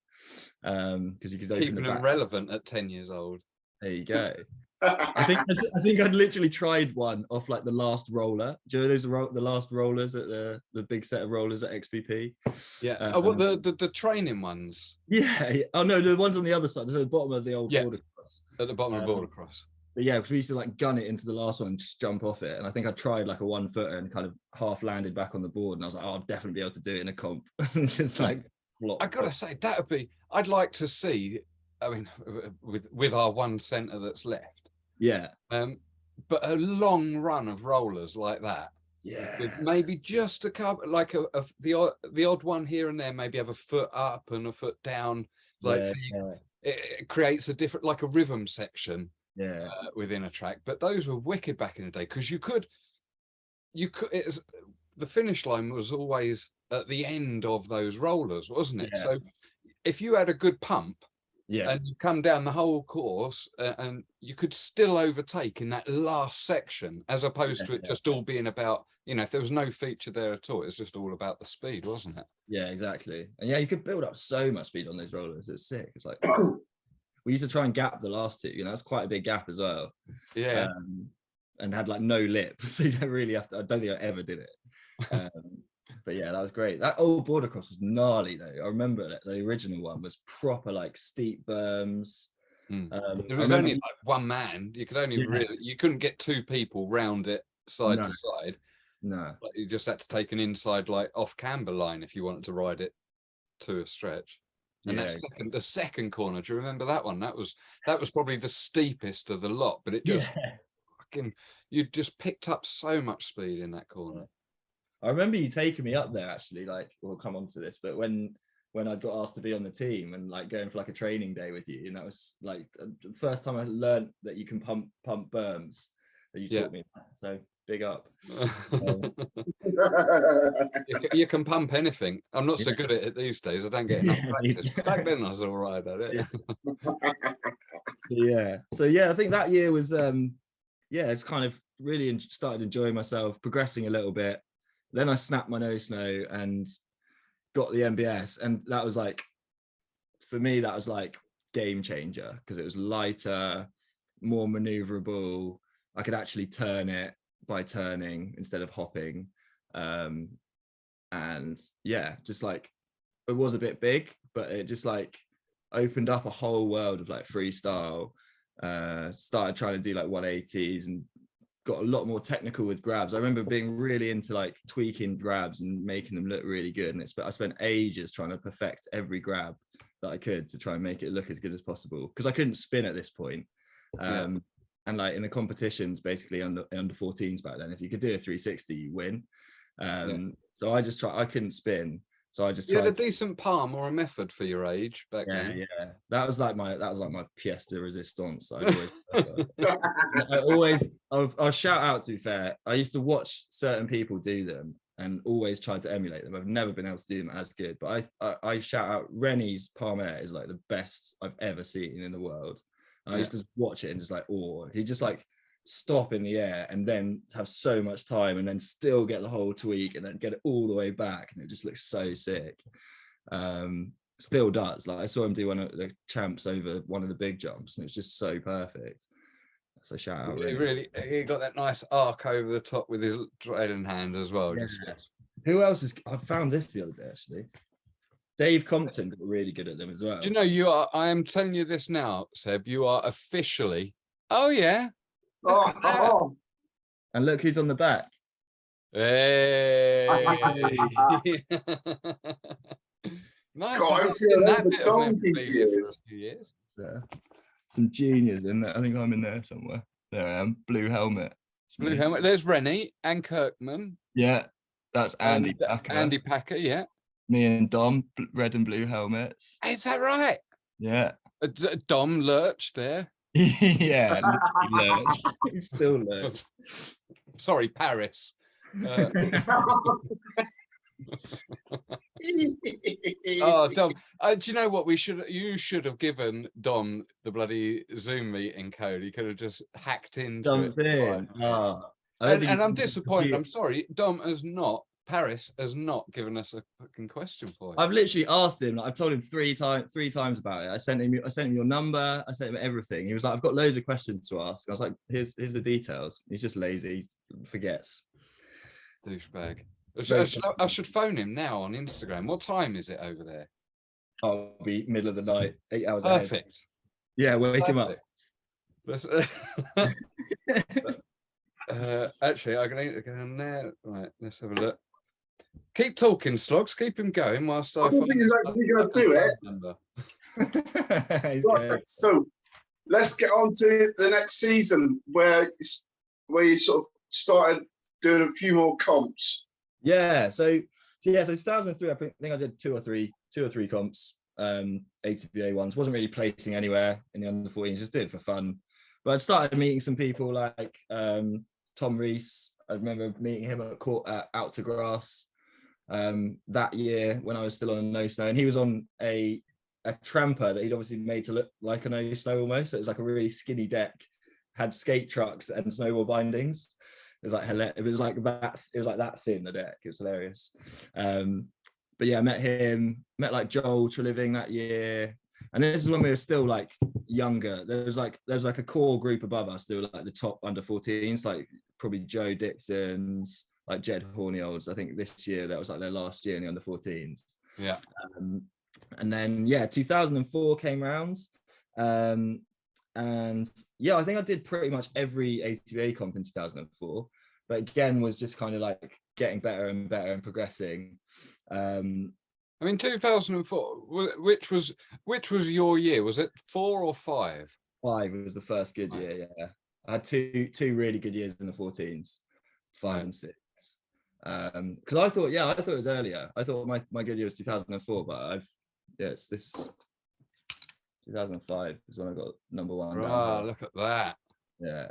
because you could open
keeping them relevant at 10 years old.
There you go. I think I'd literally tried one off like the last roller. Do you know those the last rollers at the big set of rollers at XBP?
Yeah. What the training ones?
Yeah. Oh no, the ones on the other side. There's at the bottom of the old border cross.
At the bottom of the border cross.
But yeah, because we used to like gun it into the last one and just jump off it. And I think I tried like a 1-footer and kind of half landed back on the board, and I was like, oh, I'll definitely be able to do it in a comp. Just like
I gotta say, I'd like to see, I mean, with our one centre that's left.
Yeah.
But a long run of rollers like that.
Yeah.
With maybe just a couple, like the odd one here and there, maybe have a foot up and a foot down. Like it creates a different, like a rhythm section.
Yeah.
Within a track. But those were wicked back in the day, because you could. The finish line was always at the end of those rollers, wasn't it?
Yeah.
So if you had a good pump.
Yeah.
And you come down the whole course and you could still overtake in that last section, as opposed to it just all being about, if there was no feature there at all, it's just all about the speed, wasn't it?
Yeah, exactly. And yeah, you could build up so much speed on those rollers. It's sick. It's like we used to try and gap the last two, that's quite a big gap as well.
Yeah.
And had like no lip. So you don't really have to, I don't think I ever did it. But yeah, that was great. That old border cross was gnarly though. I remember the original one was proper like steep berms.
It was only like one man. You could only you couldn't get two people round it side to side.
No,
like you just had to take an inside like off camber line if you wanted to ride it to a stretch. And the second corner, do you remember that one? That was probably the steepest of the lot, but it just you just picked up so much speed in that corner.
I remember you taking me up there actually, like we'll come on to this, but when I got asked to be on the team and like going for like a training day with you, and that was like the first time I learned that you can pump berms, that you taught me that. So big up.
You can pump anything. I'm not so good at it these days. I don't get enough practice. Back then I was all right at it.
So I think that year was it's kind of really started enjoying myself, progressing a little bit. Then I snapped my no snow and got the MBS, and that was like, for me, that was like game changer, because it was lighter, more maneuverable. I could actually turn it by turning instead of hopping. And just like, it was a bit big, but it just like opened up a whole world of like freestyle. Started trying to do like 180s and got a lot more technical with grabs. I remember being really into like tweaking grabs and making them look really good. And I spent ages trying to perfect every grab that I could to try and make it look as good as possible, because I couldn't spin at this point. And like in the competitions, basically under 14s back then, if you could do a 360, you win. So I couldn't spin. So I just tried.
You had a decent palm or a method for your age back then.
Yeah. That was like my pièce de résistance. I'll shout out, to be fair. I used to watch certain people do them and always tried to emulate them. I've never been able to do them as good, but I shout out Rennie's palmette is like the best I've ever seen in the world. I used to watch it and just like, he just like stop in the air and then have so much time and then still get the whole tweak and then get it all the way back, and it just looks so sick. Still does. Like I saw him do one of the champs over one of the big jumps and it's just so perfect. So shout out.
He got that nice arc over the top with his trailing hand as well.
Yeah. Who else I found this the other day actually? Dave Compton got really good at them as well.
You know, I am telling you this now, Seb, you are officially,
And look who's on the back.
Hey. Nice. I've seen that bit of memorabilia for a few years.
Some genius in there. I think I'm in there somewhere. There I am. Blue helmet.
Blue helmet. There's Rennie and Kirkman.
Yeah, that's Andy Packer.
Andy Packer, yeah.
Me and Dom, red and blue helmets.
Is that right?
Yeah.
Dom lurched there.
Yeah, lurch. He's still lurch.
Sorry, Paris. Dom. Do you know what you should have given Dom the bloody Zoom meeting code? He could have just hacked into it. And I'm disappointed. I'm sorry. Paris has not given us a fucking question for him.
I've literally asked him. Like, I've told him three times about it. I sent him your number. I sent him everything. He was like, "I've got loads of questions to ask." I was like, "Here's the details." He's just lazy. He forgets.
Douchebag. I should phone him now on Instagram. What time is it over there?
I'll be middle of the night, 8 hours
Perfect.
ahead. Yeah, wake him up.
Actually, I need to go in there. Right, let's have a look. Keep talking, Sloggs. Keep him going whilst I
think he's actually going to do it. Right, so let's get on to the next season where you sort of started doing a few more comps.
Yeah, so 2003, I think I did two or three comps, ATVA ones. Wasn't really placing anywhere in the under 14s, just did it for fun. But I started meeting some people like Tom Rees. I remember meeting him at Out to Grass that year when I was still on a no snow, and he was on a tramper that he'd obviously made to look like a no snow almost. So it was like a really skinny deck, had skate trucks and snowboard bindings. It was like that thin, the deck. It was hilarious. But yeah, I met like Joel Treliving that year. And this is when we were still like younger. There was like a core group above us. They were like the top under 14s, like probably Joe Dixon's, like Jed Horniolds. I think this year that was like their last year in the under 14s.
Yeah.
And then 2004 came round. And yeah, I think I did pretty much every ATVA comp in 2004, but again was just kind of like getting better and better and progressing.
I mean, 2004, which was your year? Was it 4 or 5?
5 was the first good year. Yeah, I had two really good years in the 14s, 5 and 6. Because I thought it was earlier. I thought my good year was 2004, but it's this 2005 is when I got number 1.
Oh, look at that!
Yeah,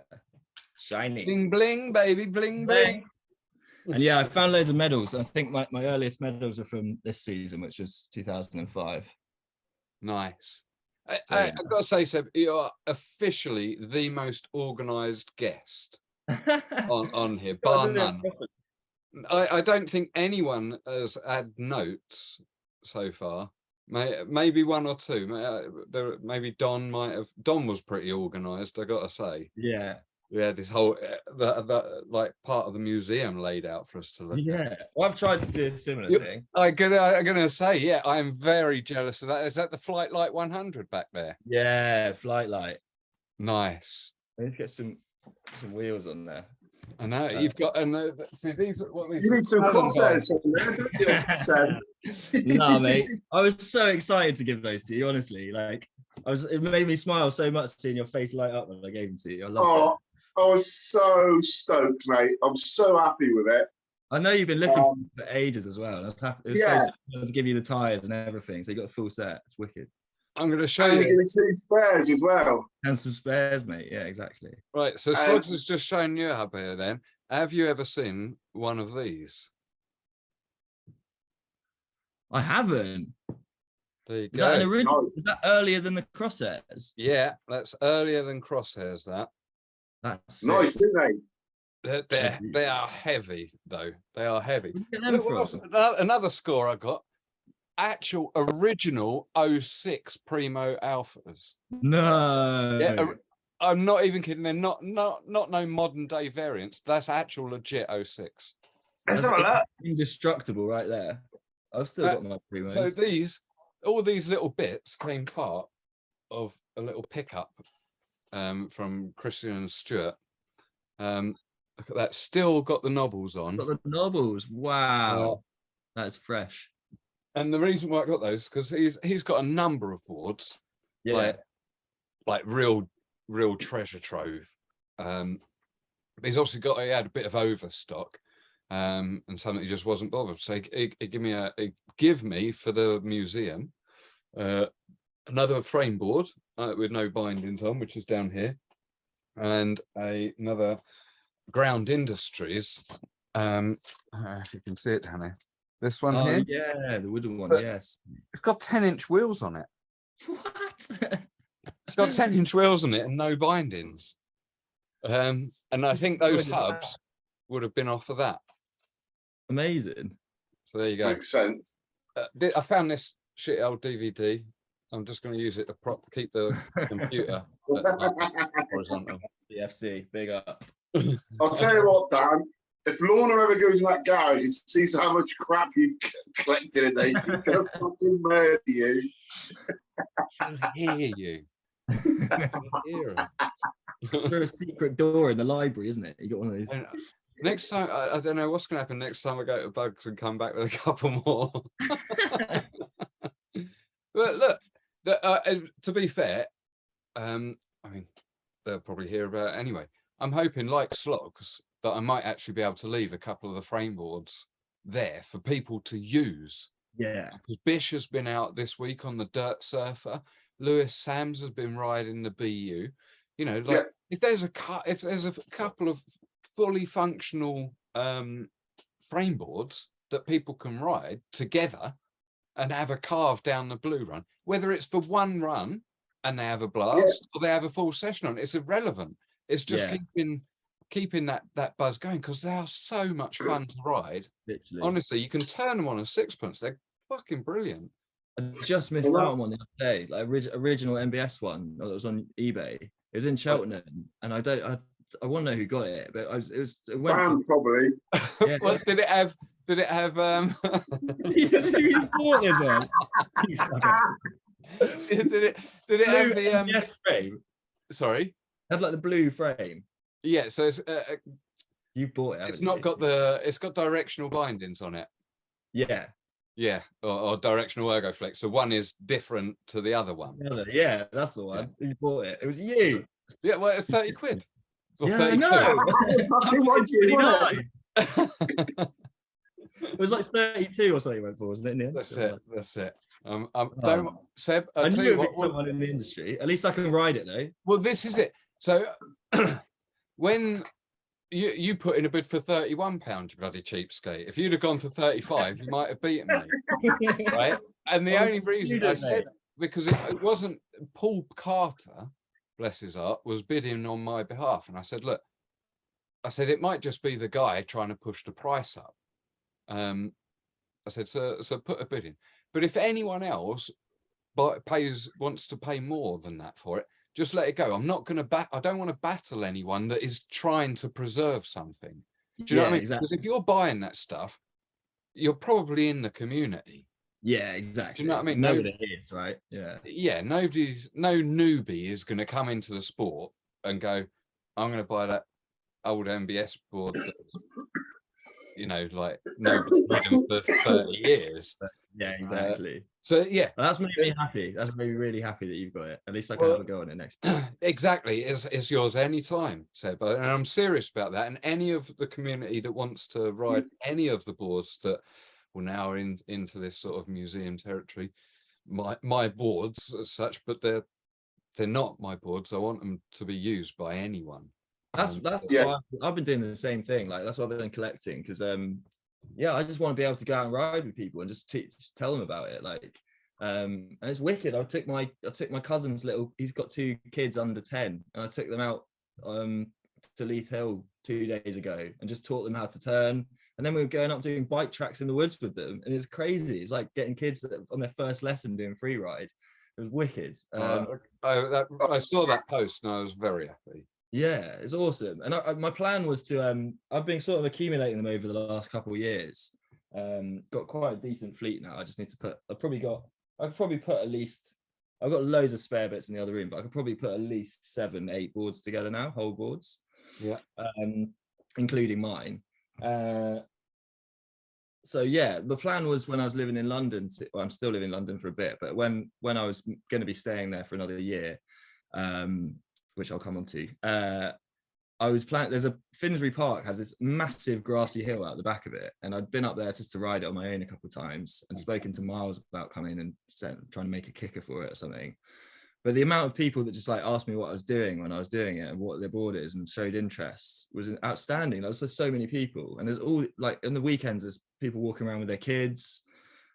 shiny.
Bling bling, baby, bling bling.
And yeah, I found loads of medals. I think my earliest medals are from this season, which was 2005.
Nice. I've got to say, Seb, you are officially the most organised guest on here, bar none. I don't think anyone has had notes so far. Maybe 1 or 2. Maybe Don might have. Don was pretty organised, I got to say.
Yeah.
We had this whole that like part of the museum laid out for us to look at.
Yeah, well, I've tried to do a similar thing.
I'm gonna say, yeah, I'm very jealous of that. Is that the Flight Light 100 back there?
Yeah, Flight Light.
Nice.
I need to get some wheels on there.
I know you've got, and see these. What these?
You need some crosshairs on there, don't you, Seb?
No, mate. I was so excited to give those to you. Honestly, like it made me smile so much seeing your face light up when I gave them to you. I love it.
I was so stoked, mate. I'm so happy with it.
I know you've been looking for ages as well. And I was happy. It's so sad to give you the tires and everything, so you got the full set. It's wicked.
I'm going to show
and
you.
Two spares as well.
And some spares, mate. Yeah, exactly.
Right. So Sloggs was just showing you a hub here. Then, have you ever seen one of these?
I haven't.
There you
Is
go.
that an original? Is that earlier than the crosshairs?
Yeah, that's earlier than crosshairs.
That's sick.
Nice, isn't they?
They are heavy though. They are heavy.
Look,
Another score I got. Actual original 06 Primo Alphas.
No.
Yeah, I'm not even kidding. They're not no modern day variants. That's actual legit 06.
Let's have a look.
Indestructible right there. I've still got my Primos.
So all these little bits came part of a little pickup from Christian and Stuart. Look at that. Still got the knobbles on.
Got the knobbles. Wow. That's fresh.
And the reason why I got those because he's got a number of boards, like real treasure trove. He's obviously he had a bit of overstock, and something he just wasn't bothered. So he give me for the museum another frame board with no bindings on, which is down here, and another Ground Industries. If you can see it down here. This one here?
Yeah, the wooden one, yes.
It's got 10-inch wheels on it.
What?
It's got 10-inch wheels on it and no bindings. And I think those hubs would have been off of that.
Amazing.
So there you go.
Makes sense.
I found this shit old DVD. I'm just going to use it to keep the computer horizontal.
DFC, big up.
I'll tell you what, Dan. If Lorna ever goes in that garage and sees how much crap you've collected in there, she's going to fucking murder you.
I hear you. Hear
Through a secret door in the library, isn't it? You got one of these.
Next time, I don't know what's going to happen next time I go to Bugs and come back with a couple more. But look, to be fair, I mean, they'll probably hear about it anyway. I'm hoping, like Sloggs, that I might actually be able to leave a couple of the frame boards there for people to use.
Yeah.
Because Bish has been out this week on the Dirt Surfer. Lewis Sams has been riding the BU. You know, like if there's a couple of fully functional frame boards that people can ride together and have a carve down the blue run, whether it's for one run and they have a blast or they have a full session on, it's irrelevant. It's just keeping that buzz going because they are so much fun to ride. Literally. Honestly, you can turn them on a sixpence. They're fucking brilliant.
I just missed out on one the other day, like original MBS one that was on eBay. It was in Cheltenham, and I want to know who got it, but it went
probably.
Yeah. What did it have? Did it have?
You bought this one.
did it have the
MBS frame?
Sorry,
it had like the blue frame.
Yeah, so it's
you bought it.
It's got directional bindings on it. Yeah, or directional ergo flex. So one is different to the other one.
Yeah, that's the one. You bought it. It was you.
Yeah, well, it's 30 quid. Or
yeah,
30
It was like 32 or something it went for, wasn't it?
That's it. Don't, Seb,
I
tell
knew
you what,
someone in the industry. At least I can ride it though.
Well, this is it. So when you put in a bid for £31, you bloody cheapskate. If you'd have gone for 35, you might have beaten me, right? And the only reason I said because it wasn't Paul Carter, bless his heart, was bidding on my behalf, and I said, look, it might just be the guy trying to push the price up. I said, so put a bid in. But if anyone else wants to pay more than that for it, just let it go. I'm not going to I don't want to battle anyone that is trying to preserve something. Do you know what I mean?
Exactly.
Because if you're buying that stuff, you're probably in the community.
Yeah, exactly.
Do you know what I mean?
Know what it is, right? Yeah.
Yeah, no newbie is going to come into the sport and go, I'm going to buy that old MBS board that, like nobody's ridden for 30 years.
Yeah, exactly.
So yeah,
that's made me happy. That's made me really happy that you've got it. At least I can have a go on it next year.
Exactly. It's yours anytime, Seb. And I'm serious about that. And any of the community that wants to ride any of the boards that will now are into this sort of museum territory, my boards as such, but they're not my boards. I want them to be used by anyone.
That's why I've been doing the same thing. Like that's what I've been collecting because I just want to be able to go out and ride with people and just tell them about it. Like and it's wicked. I took my cousin's he's got 2 kids under 10 and I took them out to Leith Hill 2 days ago and just taught them how to turn. And then we were going up doing bike tracks in the woods with them. And it's crazy. It's like getting kids on their first lesson doing free ride. It was wicked.
I saw that post and I was very happy.
Yeah, it's awesome. And my plan was to, I've been sort of accumulating them over the last couple of years. Got quite a decent fleet now. I just need to put, I've got loads of spare bits in the other room, but I could probably put at least 7-8 boards together now, whole boards.
Yeah.
Including mine. So yeah, the plan was when I was living in London, I'm still living in London for a bit, but when I was going to be staying there for another year, which I'll come on to, I was planning, there's a Finsbury Park has this massive grassy hill out the back of it. And I'd been up there just to ride it on my own a couple of times and spoken to Miles about coming and trying to make a kicker for it or something. But the amount of people that just like asked me what I was doing when I was doing it and what their board is and showed interest was outstanding. There was just so many people. And there's all like in the weekends, there's people walking around with their kids.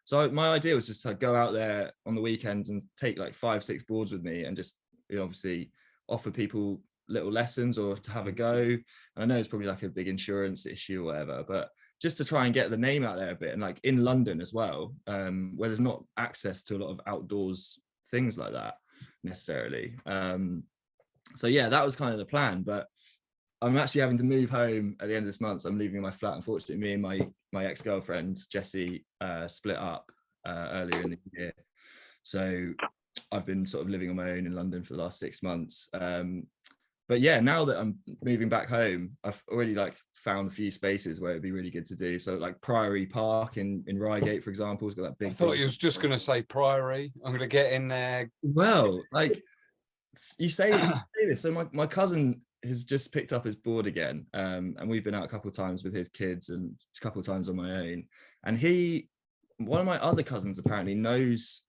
So my idea was just to go out there on the weekends and take like 5-6 boards with me and just obviously offer people little lessons or to have a go. And I know it's probably like a big insurance issue or whatever, but just to try and get the name out there a bit. And like in London as well, where there's not access to a lot of outdoors things like that necessarily. So yeah, that was kind of the plan, but I'm actually having to move home at the end of this month. So I'm leaving my flat. Unfortunately, me and my ex-girlfriend, Jessie, split up earlier in the year. So I've been sort of living on my own in London for the last 6 months. But yeah, now that I'm moving back home, I've already like found a few spaces where it'd be really good to do. So like Priory Park in Reigate, for example, has got that big.
I thought you was just going to say Priory. I'm going to get in there.
Well, like you say this. So my cousin has just picked up his board again, and we've been out a couple of times with his kids and a couple of times on my own. And one of my other cousins apparently knows.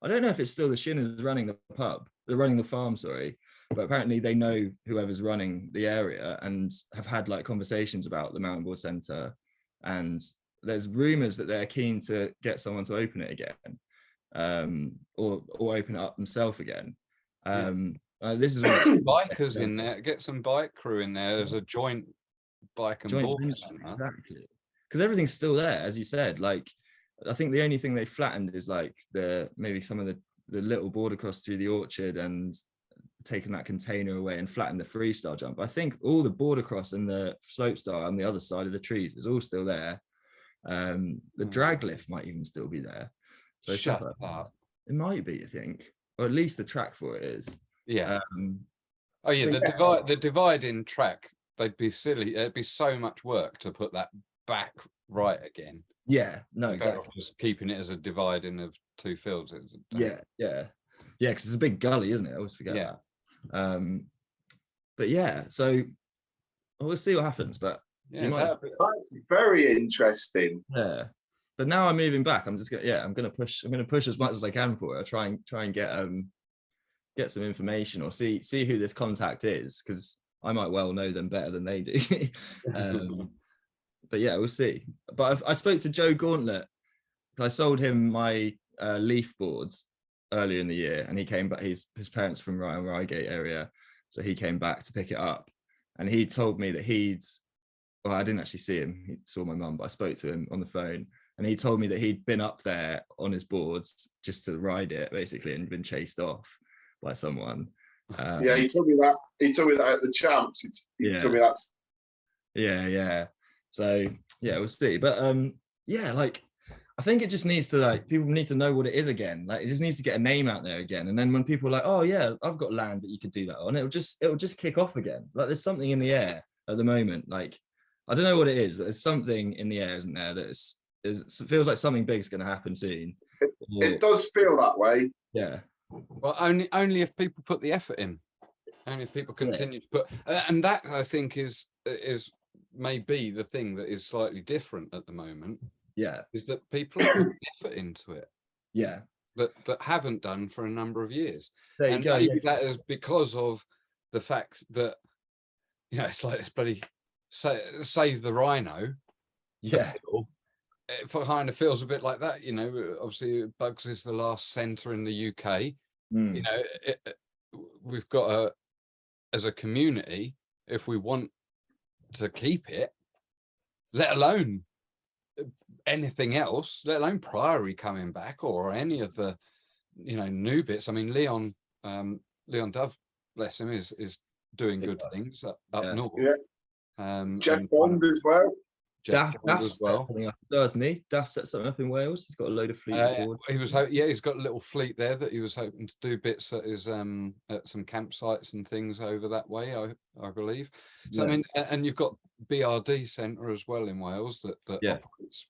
I don't know if it's still the Shinners running the pub. They're running the farm, sorry. But apparently they know whoever's running the area and have had like conversations about the mountain board centre. And there's rumours that they're keen to get someone to open it again, or open it up themselves again. This is
bikers in there. Get some bike crew in there. There's a joint bike and board centre.
Exactly, because everything's still there, as you said. Like I think the only thing they flattened is like maybe some of the little board across through the orchard and taken that container away and flattened the freestyle jump. I think all the board across and the slopestyle on the other side of the trees is all still there. The drag lift might even still be there. So
shut up.
It might be, I think, or at least the track for it is.
Yeah. The dividing track. They'd be silly. It'd be so much work to put that back right again.
Yeah. No, exactly.
Just keeping it as a dividing of 2 fields.
Yeah. Because it's a big gully, isn't it? I always forget that. But yeah, so we'll see what happens. But
that's very interesting.
Yeah, but now I'm moving back. I'm just I'm gonna push as much as I can for it. I'll try and get some information or see who this contact is, because I might well know them better than they do. But yeah, we'll see. But I spoke to Joe Gauntlet. I sold him my leaf boards earlier in the year, and he came back. His parents from Reigate area, so he came back to pick it up, and he told me that I didn't actually see him. He saw my mum, but I spoke to him on the phone, and he told me that he'd been up there on his boards just to ride it basically and been chased off by someone.
Yeah, he told me that. He told me that at the champs. He told me that.
Yeah. So yeah, we'll see. But like I think it just needs to, like, people need to know what it is again. Like, it just needs to get a name out there again. And then when people are like, oh yeah, I've got land that you could do that on, it'll just kick off again. Like, there's something in the air at the moment. Like, I don't know what it is, but there's something in the air, isn't there? That it feels like something big's going to happen soon.
It does feel that way.
Yeah.
Well, only if people put the effort in. Only if people continue to put, and that I think is maybe the thing that is slightly different at the moment.
Yeah,
is that people are putting effort into it.
Yeah,
that haven't done for a number of years.
There you
and
go.
Maybe
Yeah.
that is because of the fact that, you know, it's like this bloody save the rhino.
Yeah,
it kind of feels a bit like that. You know, obviously Bugs is the last centre in the UK. You know, we've got as a community, if we want to keep it, let alone anything else, let alone Priory coming back or any of the, you know, new bits. I mean, Leon Dove, bless him, is doing good things up north.
Yeah. Jeff Bond as well.
Jeff Bond as well.
Doesn't he? Daft set something up in Wales. He's got a load of fleet aboard.
He was, he's got a little fleet there that he was hoping to do bits at his at some campsites and things over that way, I believe. So I mean, and you've got BRD Centre as well in Wales that operates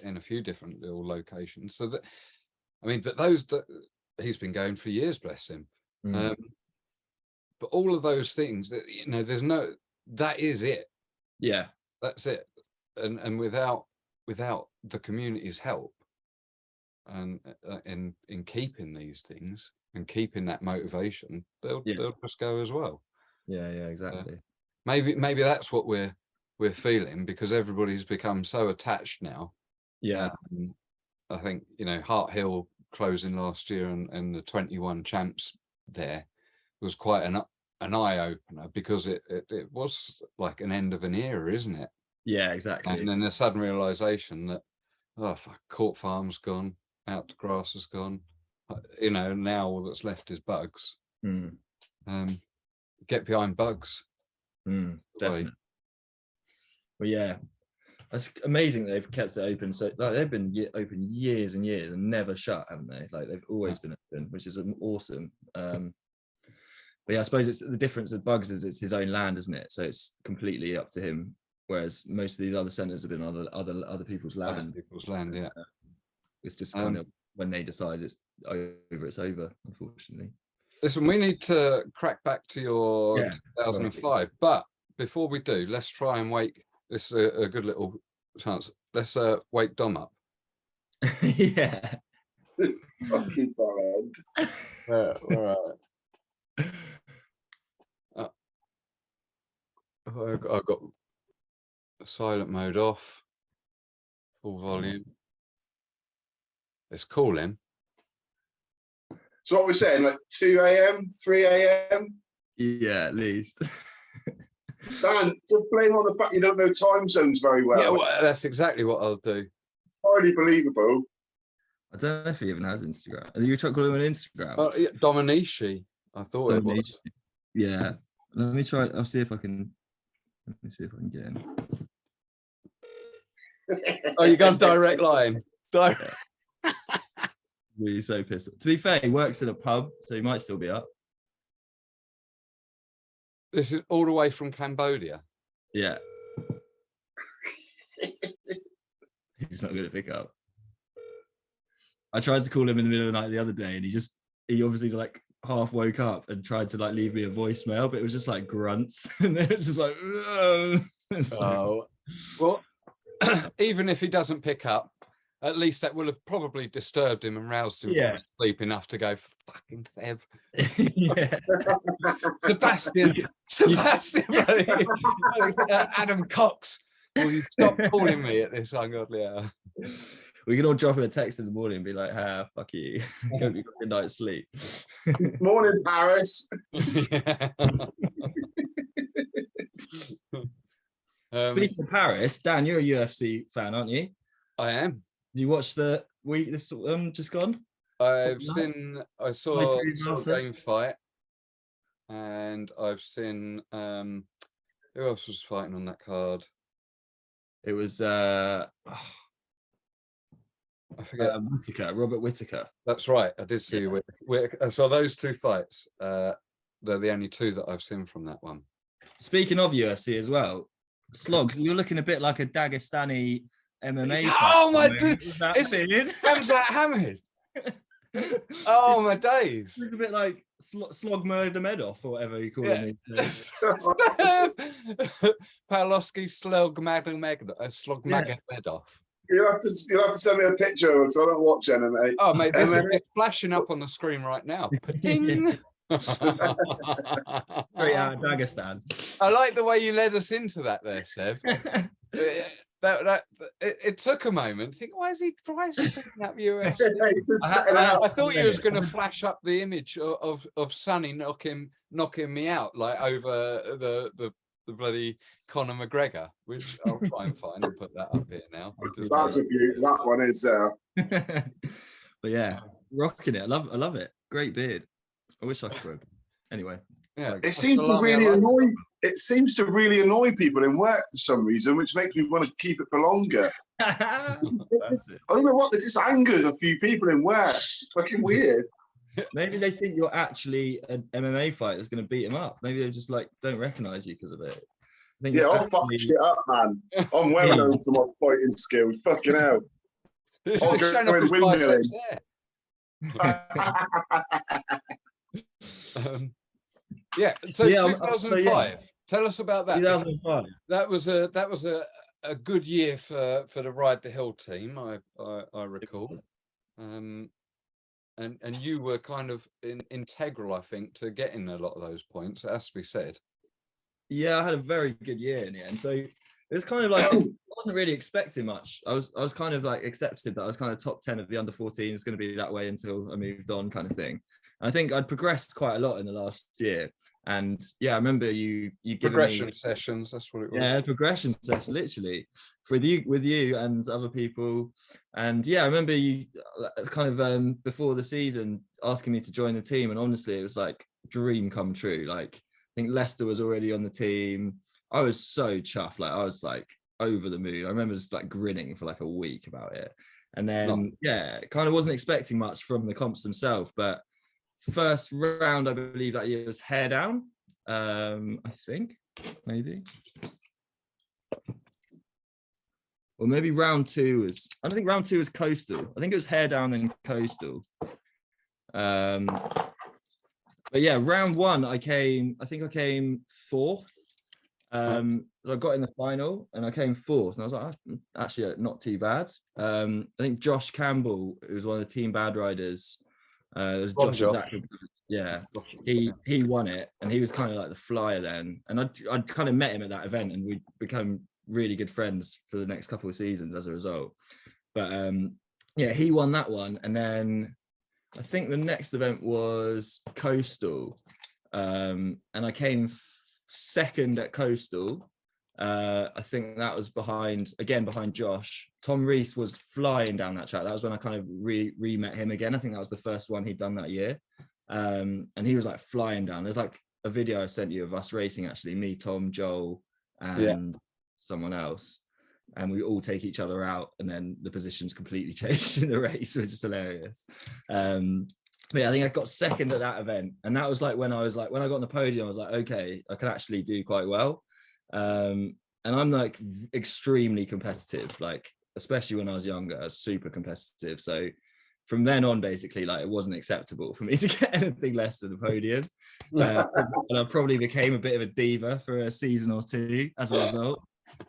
in a few different little locations. So that, I mean, but those that he's been going for years, bless him. But all of those things that, you know, that is it.
Yeah,
that's it. And without the community's help and in keeping these things and keeping that motivation, they'll just go as well.
Yeah, exactly.
Maybe that's what we're feeling, because everybody's become so attached now.
Yeah.
I think, you know, Hart Hill closing last year and the 21 champs there was quite an eye opener, because it was like an end of an era, isn't it?
Yeah, exactly.
And then the sudden realization that, oh fuck, Court Farm's gone, Out to Grass has gone, you know, now all that's left is Bugs. Get behind Bugs.
Definitely. Well, yeah, that's amazing they've kept it open. So like, they've been open years and years and never shut, haven't they? Like, they've always been open, which is awesome. But yeah, I suppose it's the difference with Bugs is it's his own land, isn't it? So it's completely up to him. Whereas most of these other centres have been on other people's land.
Yeah.
It's just kind of when they decide it's over, unfortunately.
Listen, we need to crack back to your 2005, but before we do, let's try and wake. This is a good little chance. Let's wake Dom up.
Yeah.
Fucking bad.
All right. I've got silent mode off, full volume. It's calling.
So what we're saying, like 2 a.m., 3 a.m.
Yeah, at least.
Dan, just blame on the fact you don't know time zones very well.
Yeah, well, that's exactly what I'll do.
Hardly believable.
I don't know if he even has Instagram. Are you trying to call him on Instagram?
Oh, yeah, Dominici. I thought it was.
Yeah. Let me try. I'll see if I can. Let me see if I can get him.
Oh, you got a direct line. Direct.
Really so pissed. To be fair, he works in a pub, so he might still be up.
This is all the way from Cambodia.
Yeah. He's not going to pick up. I tried to call him in the middle of the night the other day, and he obviously like half woke up and tried to like leave me a voicemail, but it was just like grunts, and it was just like,
oh, well, even if he doesn't pick up, at least that will have probably disturbed him and roused him from sleep enough to go, fucking Seb.
Yeah.
Sebastian, Adam Cox, will you stop calling me at this ungodly hour?
We can all drop him a text in the morning and be like, fuck you. Go get a good night's sleep.
Morning, Paris.
Speaking of Paris, Dan, you're a UFC fan, aren't you?
I am.
Did you watch the week this just gone?
I saw the game fight, and I've seen who else was fighting on that card?
It was
I forget.
Robert Whittaker.
That's right. I did see you with. So those two fights, they're the only two that I've seen from that one.
Speaking of UFC as well, Sloggs, you're looking a bit like a Dagestani MMA.
Oh my dude, it's Khamzat Hamed. Oh my days!
It's a bit like Slog Murdermedov or whatever you call him.
Pawlowski Slog Magomedov.
You'll have to send me a picture because I don't watch MMA.
Oh mate, it's flashing up on the screen right now. Ping.
Straight out of Dagestan.
I like the way you led us into that there, Seb. It took a moment. Think, why is he picking up UFC? I thought he was going to flash up the image of Sonny knocking me out like over the bloody Conor McGregor, which I'll try and find and put that up here now.
That's a beaut. That one is.
But yeah, rocking it. I love it. Great beard. I wish I could. Anyway.
Yeah,
it seems to really annoy people in work for some reason, which makes me want to keep it for longer. I don't know what this is. Angered a few people in work. It's fucking weird.
Maybe they think you're actually an MMA fighter that's going to beat him up. Maybe they just like don't recognize you because of it.
I'll fuck shit up, man. I'm well known for my fighting skills. Fucking hell. I'll go in windmilling.
Yeah, so 2005. Tell us about that.
2005.
That was a good year for the Ride the Hill team. I recall, and you were kind of integral, I think, to getting a lot of those points. It has to be said.
Yeah, I had a very good year in the end. So it was kind of like I wasn't really expecting much. I was kind of like accepted that I was kind of top 10 of the under 14. It's going to be that way until I moved on, kind of thing. And I think I'd progressed quite a lot in the last year. And yeah, I remember you giving
progression
me
sessions. That's what it was.
Yeah, progression session, literally, with you and other people. And yeah, I remember you kind of before the season asking me to join the team. And honestly, it was like dream come true. Like I think Leicester was already on the team. I was so chuffed. Like I was like over the moon. I remember just like grinning for like a week about it. And then yeah, kind of wasn't expecting much from the comps themselves, but first round, I believe that year was hair down. I think maybe, or maybe round two was. I don't think round two was coastal. I think it was hair down and coastal. But yeah, round one, I came fourth. I got in the final and I came fourth, and I was like, actually, not too bad. I think Josh Campbell, who was one of the team bad riders. It was Josh exactly. Yeah, he won it, and he was kind of like the flyer then. And I'd kind of met him at that event, and we become really good friends for the next couple of seasons as a result. But yeah, he won that one, and then I think the next event was Coastal, and I came second at Coastal. I think that was behind Josh. Tom Rees was flying down that track. That was when I kind of re-met him again. I think that was the first one he'd done that year. And he was like flying down. There's like a video I sent you of us racing, actually, me, Tom, Joel, and someone else. And we all take each other out, and then the positions completely changed in the race, which is hilarious. But yeah, I think I got second at that event. And that was like when I got on the podium, I was like, okay, I can actually do quite well. And I'm like extremely competitive, like especially when I was younger, I was super competitive. So from then on, basically, like it wasn't acceptable for me to get anything less than the podium. And I probably became a bit of a diva for a season or two as a result.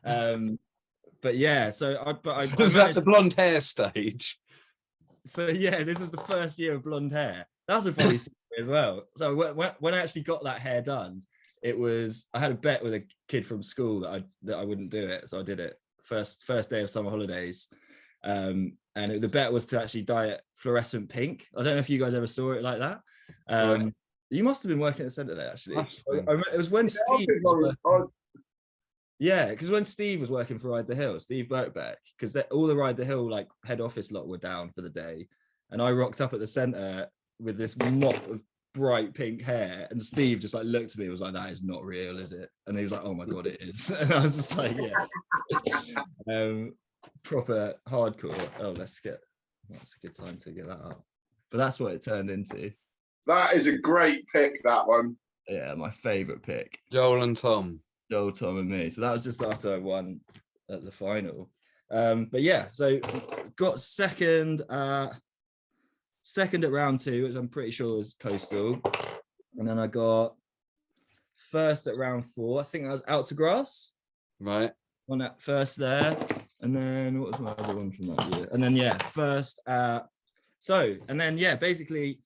But yeah, so I
was that the blonde hair stage?
So yeah, this is the first year of blonde hair. That's a funny story as well. So when I actually got that hair done, I had a bet with a kid from school that I wouldn't do it, so I did it first day of summer holidays, and the bet was to actually dye it fluorescent pink. I don't know if you guys ever saw it like that. Right. You must have been working at the centre there, actually. It was when Steve because when Steve was working for Ride the Hill, Steve Birkbeck, because all the Ride the Hill like head office lot were down for the day, and I rocked up at the centre with this mop of bright pink hair, and Steve just like looked at me and was like, that is not real, is it? And he was like, oh my god, it is. And I was just like, yeah. Proper hardcore. Oh, let's get That's a good time to get that up. But that's what it turned into.
That is a great pick, that one.
Yeah, my favourite pick.
Joel and Tom.
Joel, Tom, and me. So that was just after I won at the final. But yeah, so got second at round 2, which I'm pretty sure was Coastal. And then I got first at round 4. I think that was Out to Grass.
Right.
On that first there. And then what was my other one from that year? And then yeah, first at basically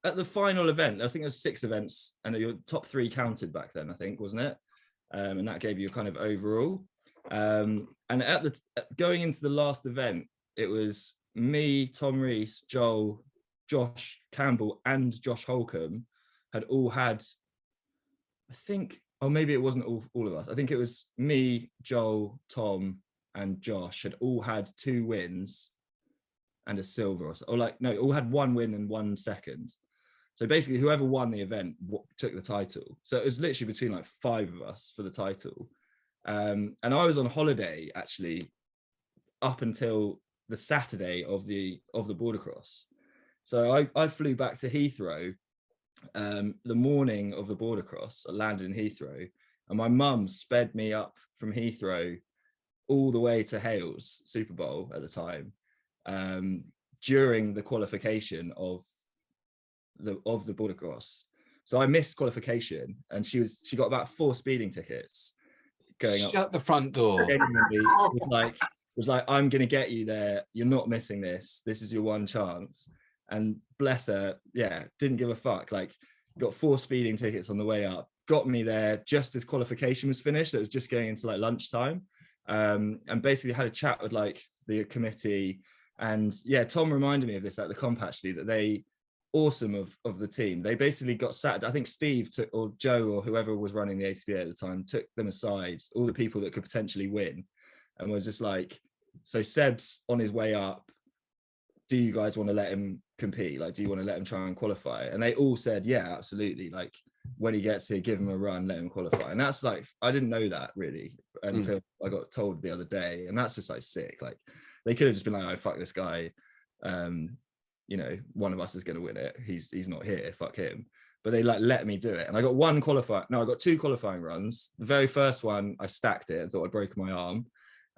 at the final event, I think there was 6 events, and your top 3 counted back then, I think, wasn't it? And that gave you a kind of overall. And going into the last event, it was me, Tom Rees, Joel, Josh Campbell, and Josh Holcomb had all had, I think, or maybe it wasn't all of us. I think it was me, Joel, Tom, and Josh had all had 2 wins and a silver, all had 1 win and 1 second. So basically, whoever won the event took the title. So it was literally between like 5 of us for the title. And I was on holiday actually up until the Saturday of the border cross. So I flew back to Heathrow the morning of the border cross. I landed in Heathrow, and my mum sped me up from Heathrow all the way to Hales Super Bowl at the time during the qualification of the border cross. So I missed qualification, and she got about 4 speeding tickets going up.
Shut the front door.
was like, I'm gonna get you there, you're not missing this is your one chance. And bless her, yeah, didn't give a fuck. Like, got 4 speeding tickets on the way up, got me there just as qualification was finished. It was just going into like lunchtime, and basically had a chat with like the committee. And yeah, Tom reminded me of this at the comp actually, that they awesome of the team. They basically got sat, I think Steve took, or Joe, or whoever was running the ATBA at the time, took them aside, all the people that could potentially win, and was just like, so Seb's on his way up, do you guys want to let him compete? Like, do you want to let him try and qualify? And they all said, yeah, absolutely. Like, when he gets here, give him a run, let him qualify. And that's like, I didn't know that really until I got told the other day. And that's just like sick. Like, they could have just been like, oh, fuck this guy. You know, one of us is going to win it. He's not here. Fuck him. But they like let me do it. And I got 2 qualifying runs. The very first one, I stacked it and thought I'd broken my arm.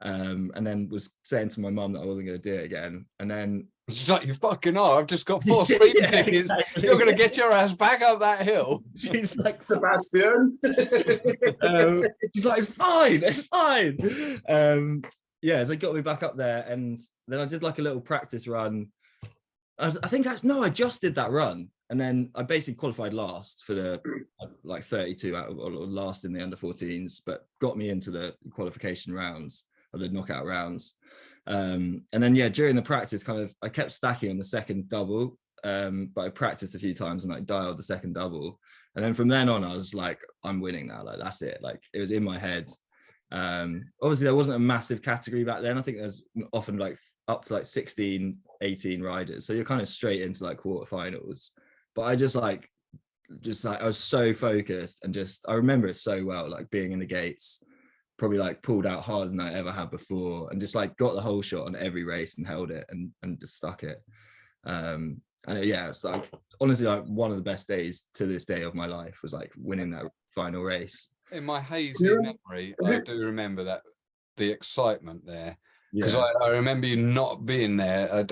And then was saying to my mum that I wasn't going to do it again. And then
she's like, you fucking are. I've just got 4 speeding tickets. Exactly. You're going to get your ass back up that hill.
She's like,
Sebastian.
She's like, it's fine. Yeah, so they got me back up there, and then I did like a little practice run. I just did that run, and then I basically qualified last for the like 32 out of, or last in the under 14s, but got me into the qualification rounds, or the knockout rounds. And then yeah, during the practice, kind of I kept stacking on the second double, but I practiced a few times and like dialed the second double, and then from then on I was like, I'm winning now, like that's it. Like, it was in my head. Obviously there wasn't a massive category back then. I think there's often like up to like 16, 18 riders, so you're kind of straight into like quarterfinals. But I just like I was so focused, and just I remember it so well, like being in the gates, probably like pulled out harder than I ever had before, and just like got the whole shot on every race and held it and just stuck it. And yeah, it's like honestly like one of the best days to this day of my life was like winning that final race.
In my hazy memory, I do remember that, the excitement there, because I remember you not being there.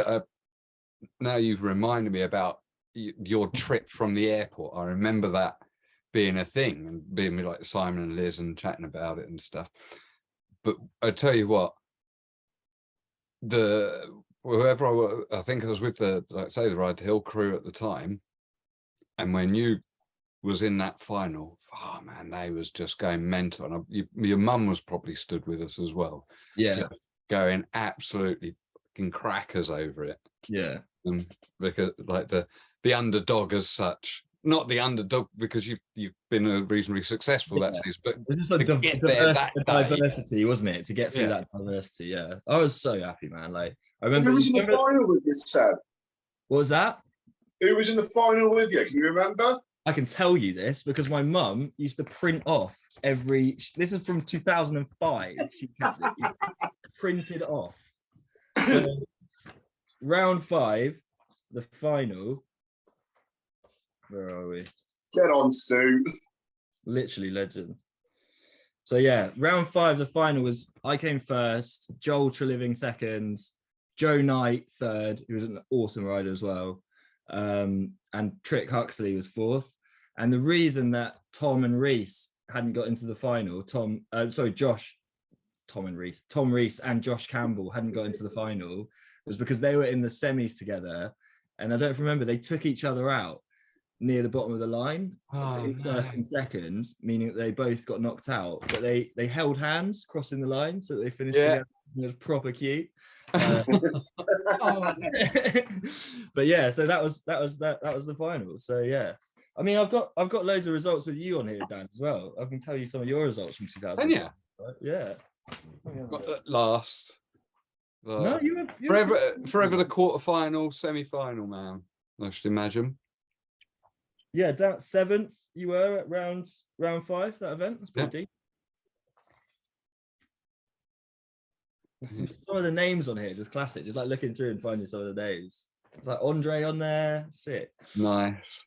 Now you've reminded me about your trip from the airport. I remember that being a thing, and being with like Simon and Liz and chatting about it and stuff. But I tell you what, I think I was with the Ride to Hill crew at the time, and when you was in that final, oh man, they was just going mental. And your mum was probably stood with us as well.
Yeah,
just going absolutely fucking crackers over it.
Yeah,
because like the underdog as such, not the underdog because you've been reasonably successful that season, but
it was just like diversity, wasn't it? To get through that diversity, yeah. I was so happy, man. Like I remember.
Who was in the final with you, Seb?
What was that? Who
was in the final with you? Can you remember?
I can tell you this because my mum used to print off this is from 2005. She kept it printed off. So round 5, the final. Where are we?
Get on, Sue.
Literally legend. So yeah, round 5, the final was I came first, Joel Treliving second, Joe Knight third, who was an awesome rider as well, and Trick Huxley was fourth. And the reason that Tom Rees hadn't got into the final, Tom Rees and Josh Campbell hadn't got into the final was because they were in the semis together, and I don't remember, they took each other out near the bottom of the line, first and second, meaning that they both got knocked out, but they held hands crossing the line so that they finished together. It was proper cute. But yeah, so that was the final. So yeah, I mean, I've got loads of results with you on here, Dan, as well. I can tell you some of your results from 2000.
And yeah,
right? Yeah.
Got at last.
No, you
forever the quarterfinal, semi-final, man. I should imagine.
Yeah, down 7th. You were at round 5. That event. That's pretty deep. Some of the names on here just classic. Just like looking through and finding some of the names. It's like Andre on there. Sick.
Nice.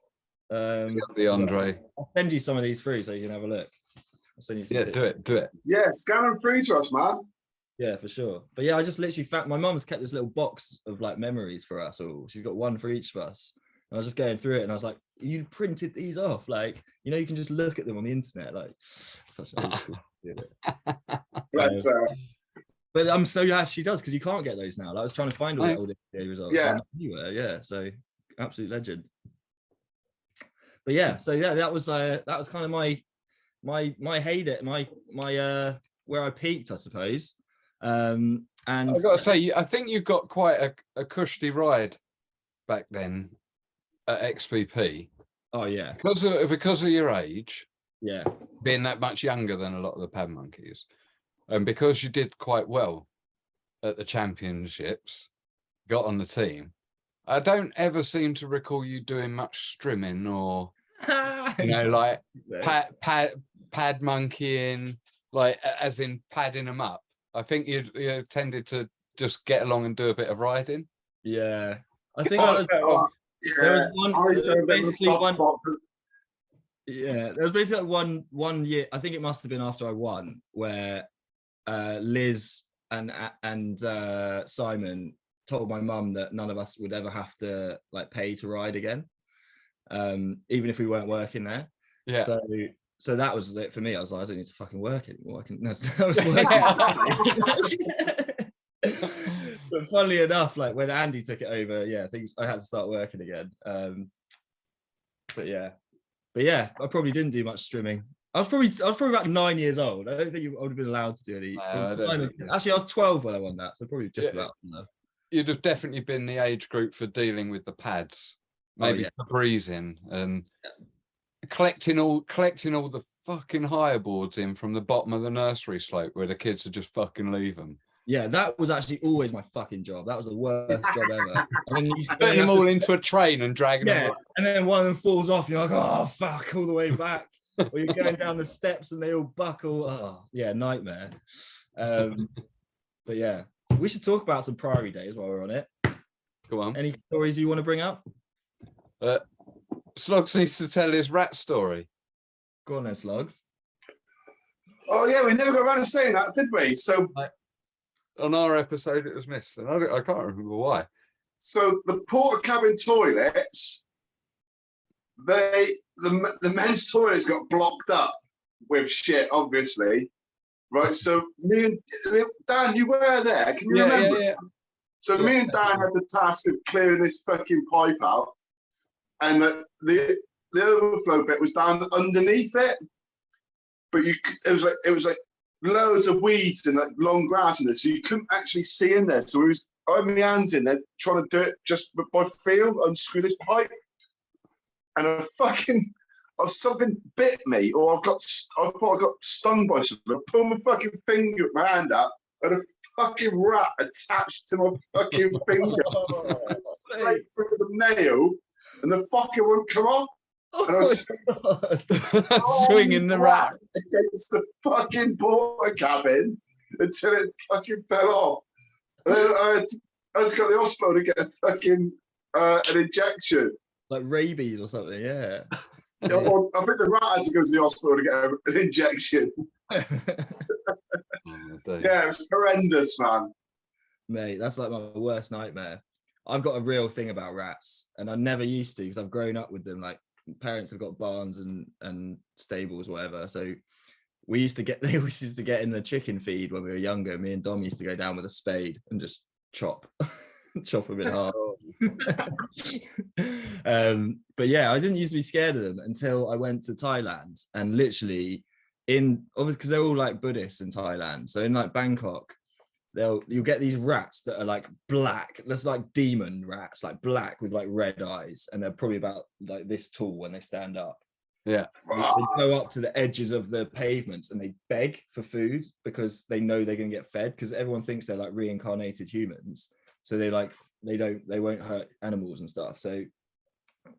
The Andre.
I'll send you some of these through so you can have a look. I'll send you some
do it.
Yeah, scan them through to us, man.
Yeah, for sure. But yeah, I just literally found, my mum's kept this little box of like memories for us all. She's got one for each of us. And I was just going through it and I was like, you printed these off? Like, you know, you can just look at them on the internet. Like, such a but I'm so glad she does, because you can't get those now. Like, I was trying to find all the old results.
Yeah.
Anywhere, yeah. So absolute legend. But yeah, so yeah, that was kind of my heyday, my where I peaked, I suppose. And
I've got to say, I think you got quite a cushy ride back then at XPP.
Oh yeah,
because of your age,
yeah,
being that much younger than a lot of the pad monkeys, and because you did quite well at the championships, got on the team. I don't ever seem to recall you doing much strimming or like pad monkeying, like as in padding them up. I think you tended to just get along and do a bit of riding.
Yeah, I think there was basically one year. I think it must have been after I won, where Liz and Simon told my mum that none of us would ever have to like pay to ride again, even if we weren't working there. Yeah. So that was it for me. I was like, I don't need to fucking work anymore. I was working. But funnily enough, like when Andy took it over, I had to start working again. But yeah, I probably didn't do much strimming. I was probably about 9 years old. I don't think I would have been allowed to do any. Actually, I was 12 when I won that, so probably just about.
You'd have definitely been the age group for dealing with the pads, maybe breezing and collecting all the fucking hire boards in from the bottom of the nursery slope where the kids would just fucking leave them.
Yeah, that was actually always my fucking job. That was the worst job ever. And then
putting them all into a train and dragging them.
And then one of them falls off, and you're like, oh fuck, all the way back. Or you're going down the steps and they all buckle. Oh yeah, nightmare. But yeah, we should talk about some Priory days while we're on it.
Go on.
Any stories you want to bring up?
Sloggs needs to tell his rat story.
Go on then, Sloggs.
Oh yeah, we never got around to saying that, did we? So
on our episode, it was missed, and I can't remember why.
So the porta cabin toilets, the men's toilets got blocked up with shit, obviously, right? So me and Dan, you were there. Can you remember?
Yeah.
So me and Dan had the task of clearing this fucking pipe out, and the overflow bit was down underneath it. But it was like loads of weeds and like long grass in there, so you couldn't actually see in there. So I had my hands in there trying to do it just by feel, unscrew this pipe, and something bit me, or I thought I got stung by something. I pulled my fucking finger, my hand out, and a fucking rat attached to my fucking finger, straight through the nail, and the fucker wouldn't come off. And I was
swinging the rat
against the fucking porta cabin until it fucking fell off. And then I I had to go to the hospital to get a fucking an injection.
Like rabies or something, yeah.
I think the rat had to go to the hospital to get an injection.
Oh,
Yeah, it was horrendous, man.
Mate, that's like my worst nightmare. I've got a real thing about rats, and I never used to because I've grown up with them. Like parents have got barns and stables, whatever. So they used to get in the chicken feed when we were younger. Me and Dom used to go down with a spade and just chop them in half. But yeah, I didn't used to be scared of them until I went to Thailand, and literally because they're all like Buddhists in Thailand. So in like Bangkok, you'll get these rats that are like black. That's like demon rats, like black with like red eyes, and they're probably about like this tall when they stand up.
Yeah.
They go up to the edges of the pavements and they beg for food because they know they're going to get fed, because everyone thinks they're like reincarnated humans. So they won't hurt animals and stuff. So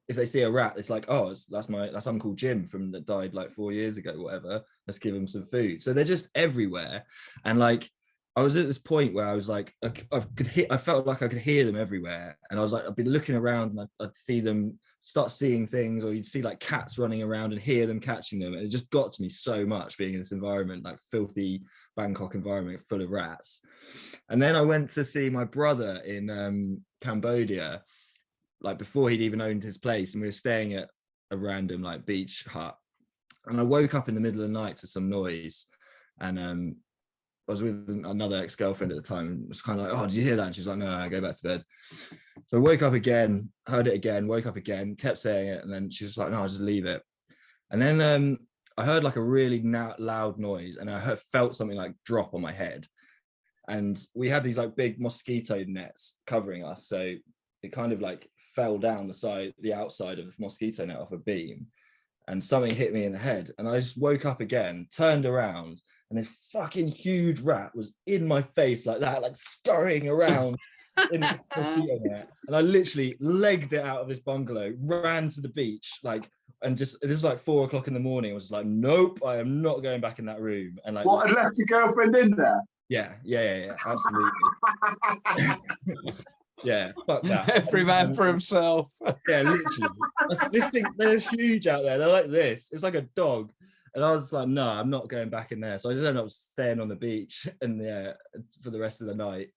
if they see a rat, it's like, oh, that's Uncle Jim that died like 4 years ago, whatever. Let's give him some food. So they're just everywhere. And like, I was at this point where I was like, I felt like I could hear them everywhere. And I was like, I'd be looking around and I'd see them start seeing things, or you'd see like cats running around and hear them catching them. And it just got to me so much being in this environment, like filthy Bangkok environment full of rats. And then I went to see my brother in Cambodia, like before he'd even owned his place, and we were staying at a random like beach hut. And I woke up in the middle of the night to some noise, and I was with another ex-girlfriend at the time, and was kind of like, oh, did you hear that? And she was like, no, I go back to bed. So I woke up again, heard it again, woke up again, kept saying it, and then she was like, no, I'll just leave it. And then I heard like a really loud noise, and I felt something like drop on my head. And we had these like big mosquito nets covering us, so it kind of like fell down the outside of the mosquito net off a beam, and something hit me in the head. And I just woke up again, turned around, and this fucking huge rat was in my face like that, like scurrying around in the mosquito net. And I literally legged it out of this bungalow, ran to the beach, like, and just, this was like 4 o'clock in the morning. I was like, nope, I am not going back in that room. And like,
What, had left your girlfriend in there?
Yeah, absolutely. Yeah, fuck that.
Every man for himself.
Yeah, literally. This thing, they're huge out there. They're like this. It's like a dog. And I was like, no, I'm not going back in there. So I just ended up staying on the beach and for the rest of the night.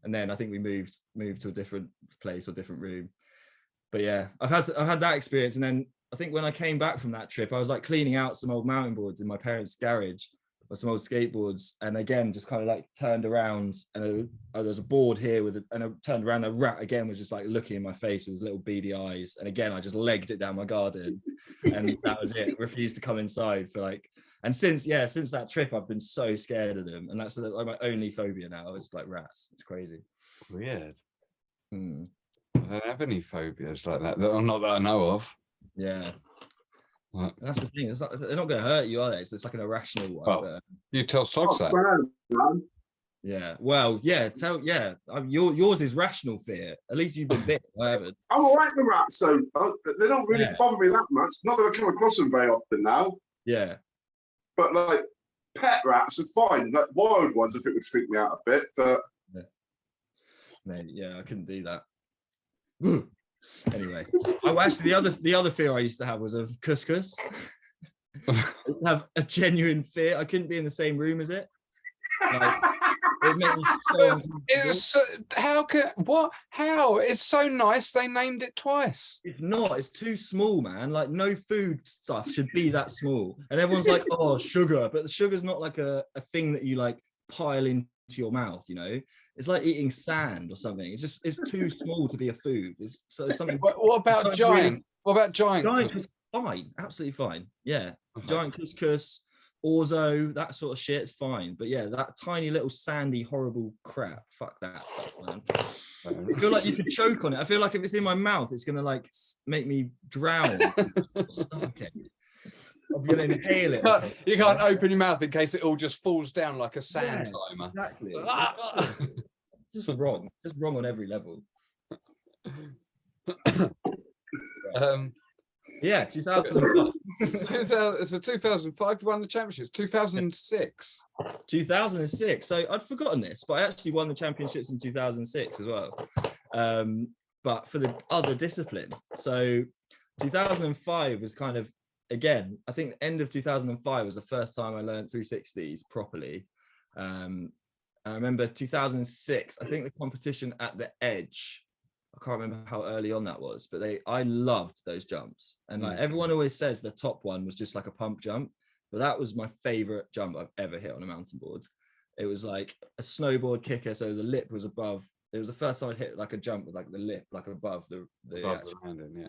And then I think we moved to a different place or different room. But yeah, I've had that experience. And then I think when I came back from that trip, I was like cleaning out some old mountain boards in my parents' garage, or some old skateboards, and again just kind of like turned around, and there's a board here and I turned around, a rat again was just like looking in my face with his little beady eyes, and again I just legged it down my garden, and that was it. Refused to come inside for like, and since that trip I've been so scared of them, and that's like my only phobia now is like rats. It's crazy.
Weird. I don't have any phobias like that, not that I know of.
Yeah. Right. That's the thing. It's like, they're not going to hurt you, are they? It's like an irrational one.
Well,
but,
you tell Sloggs that.
Man.
Yeah. Well, yeah. Yours is rational fear. At least you've been bit. I haven't.
I'm all right with rats, so they don't really bother me that much. Not that I come across them very often now.
Yeah.
But like pet rats are fine. Like wild ones, I think would freak me out a bit. But
Mate, yeah, I couldn't do that. Anyway, actually, the other fear I used to have was of couscous. I have a genuine fear. I couldn't be in the same room as it. Like, it made me so
how? It's so nice they named it twice.
It's not. It's too small, man. Like no food stuff should be that small. And everyone's like, oh, sugar, but the sugar's not like a thing that you like pile into your mouth. You know, it's like eating sand or something. It's too small to be a food. It's something.
What about giant? Really, what about giant?
Giant is fine, absolutely fine. Yeah, giant couscous, orzo, that sort of shit is fine. But yeah, that tiny little sandy, horrible crap. Fuck that stuff, man. I feel like you could choke on it. I feel like if it's in my mouth, it's gonna like make me drown. Okay. I'm gonna inhale it.
You can't open your mouth in case it all just falls down like a sand timer.
Exactly. Just wrong on every level. Yeah, 2005.
It's a 2005 won the championships. 2006.
2006. So I'd forgotten this, but I actually won the championships in 2006 as well. But for the other discipline. So 2005 was kind of, again, I think the end of 2005 was the first time I learned 360s properly. I remember 2006, I think the competition at the edge, I can't remember how early on that was, but I loved those jumps. And like everyone always says the top one was just like a pump jump, but that was my favorite jump I've ever hit on a mountain board. It was like a snowboard kicker, so the lip was above. It was the first time I'd hit like a jump with like the lip like above the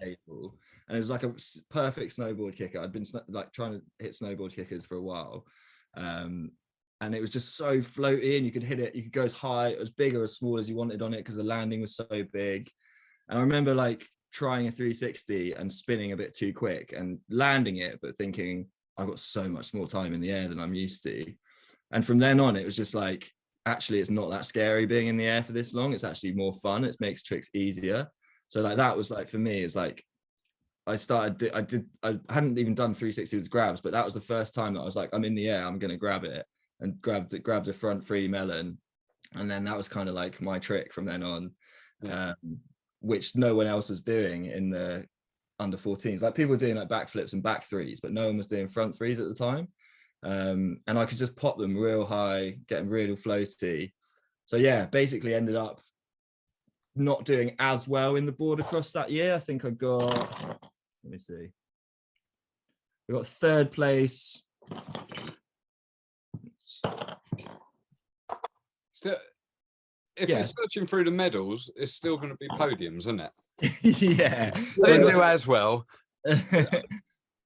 table, and it was like a perfect snowboard kicker. I'd been like trying to hit snowboard kickers for a while, and it was just so floaty, and you could hit it. You could go as high, as big or as small as you wanted on it because the landing was so big. And I remember like trying a 360 and spinning a bit too quick and landing it, but thinking I've got so much more time in the air than I'm used to. And from then on, it was just like, actually, it's not that scary being in the air for this long. It's actually more fun. It makes tricks easier. So like that was like, for me, it's like, I hadn't even done 360 with grabs, but that was the first time that I was like, I'm in the air, I'm going to grab it, and grabbed a front free melon. And then that was kind of like my trick from then on, which no one else was doing in the under 14s. Like people were doing like backflips and back threes, but no one was doing front threes at the time. And I could just pop them real high, getting really floaty. So yeah, basically ended up not doing as well in the board across that year. I think I got, let me see, we got third place.
Still, if you're searching through the medals, it's still going to be podiums, isn't it?
Yeah.
Didn't do as well.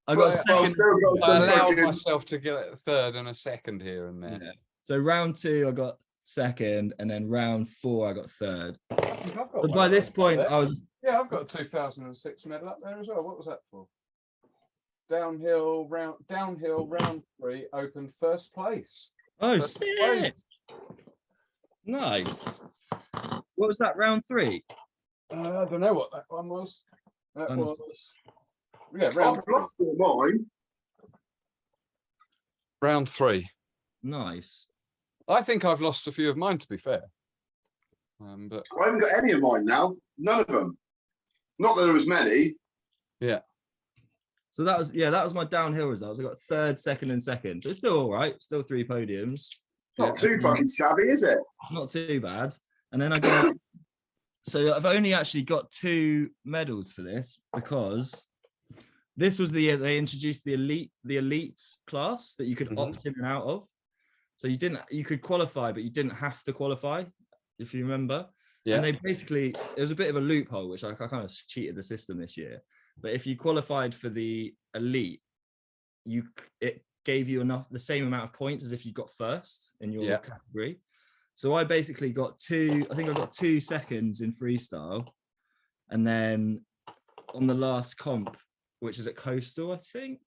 I got second.
I allowed myself to get a third and a second here and there.
Yeah. So round 2, I got second, and then round 4, I got third. But by this point, I was.
Yeah, I've got a 2006 medal up there as well. What was that for? Downhill round 3, open first place.
Oh, sick! Nice. What was that, round 3?
I don't know what that one was. That was. Yeah,
round 3. Mine.
Round 3.
Nice.
I think I've lost a few of mine, to be fair. But
I haven't got any of mine now. None of them. Not that there was many.
Yeah.
So that was my downhill results. I got third, second, and second. So it's still all right. Still 3 podiums.
Not too fucking shabby, is it?
Not too bad. And then I got. So I've only actually got 2 medals for this because this was the year they introduced the elites class that you could opt in and out of. So you could qualify, but you didn't have to qualify, if you remember. Yeah. And they basically, it was a bit of a loophole, which I kind of cheated the system this year. But if you qualified for the elite, it gave you the same amount of points as if you got first in your category. So I basically got 2 seconds in freestyle. And then on the last comp, which is at Coastal, I think,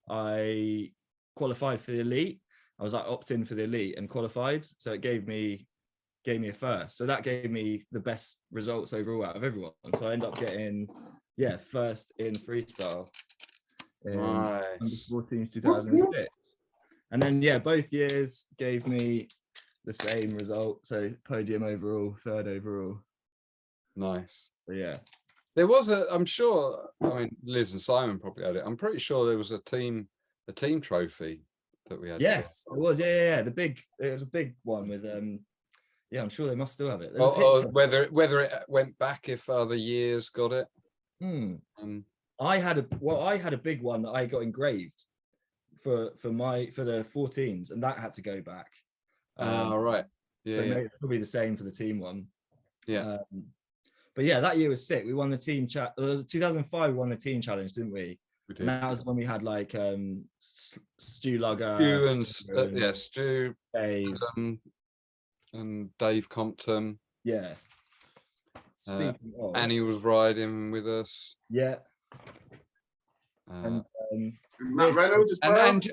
I qualified for the elite. I was like opt-in for the elite and qualified. So it gave me a first. So that gave me the best results overall out of everyone. So I ended up getting, first in freestyle in under 14 2006. And then, both years gave me the same result. So podium overall, third overall.
Nice.
So yeah.
There was I'm sure, I mean, Liz and Simon probably had it. I'm pretty sure there was a team trophy that we had.
Yes, it was. Yeah. It was a big one with, I'm sure they must still have it.
Or whether it went back if other years got it.
I had a big one that I got engraved for the 14s, and that had to go back.
Right. Yeah.
So maybe probably the same for the team one.
Yeah.
But yeah, that year was sick. We won the team 2005. We won the team challenge, didn't we?
We did.
And that was when we had like Stu Lugger,
Stu,
Dave,
and Dave Compton.
Yeah. Speaking of,
Annie was riding with us.
Yeah.
And Matt Reynolds as well.
And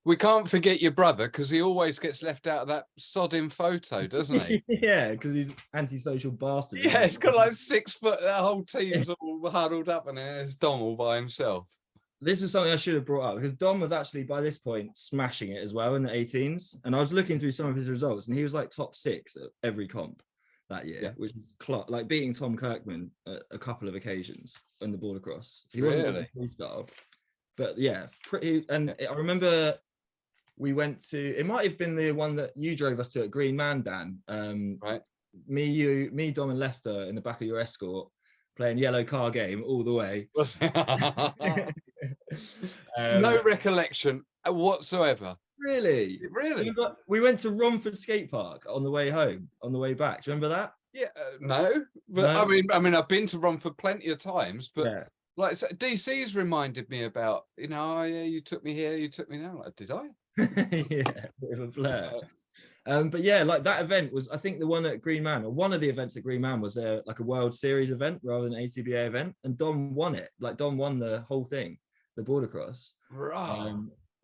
we can't forget your brother, because he always gets left out of that sodding photo, doesn't he?
Yeah, because he's antisocial bastard.
Yeah, he's got like 6 foot. That whole team's all huddled up, and there's Dom all by himself.
this is something I should have brought up, because Dom was actually by this point smashing it as well in the 18s. And I was looking through some of his results, and he was like top 6 at every comp that year, which is like beating Tom Kirkman at a couple of occasions on the border cross. He wasn't doing freestyle, but yeah, pretty. And I remember we went to, it might have been the one that you drove us to at Green Man, Dan.
Right.
Me, Dom, and Lester in the back of your Escort, playing yellow car game all the way.
No recollection whatsoever.
Really? We went to Romford Skate Park on the way home, on the way back. Do you remember that?
Yeah, no. But no? I mean, I've been to Romford plenty of times, but like DC's reminded me about, oh yeah, you took me here, you took me there. Like, did I?
Yeah, bit of a blur. But yeah, like that event was, I think the one at Green Man, or one of the events at Green Man, was like a World Series event rather than an ATBA event, and Dom won it. Like Dom won the whole thing, the border cross.
Right.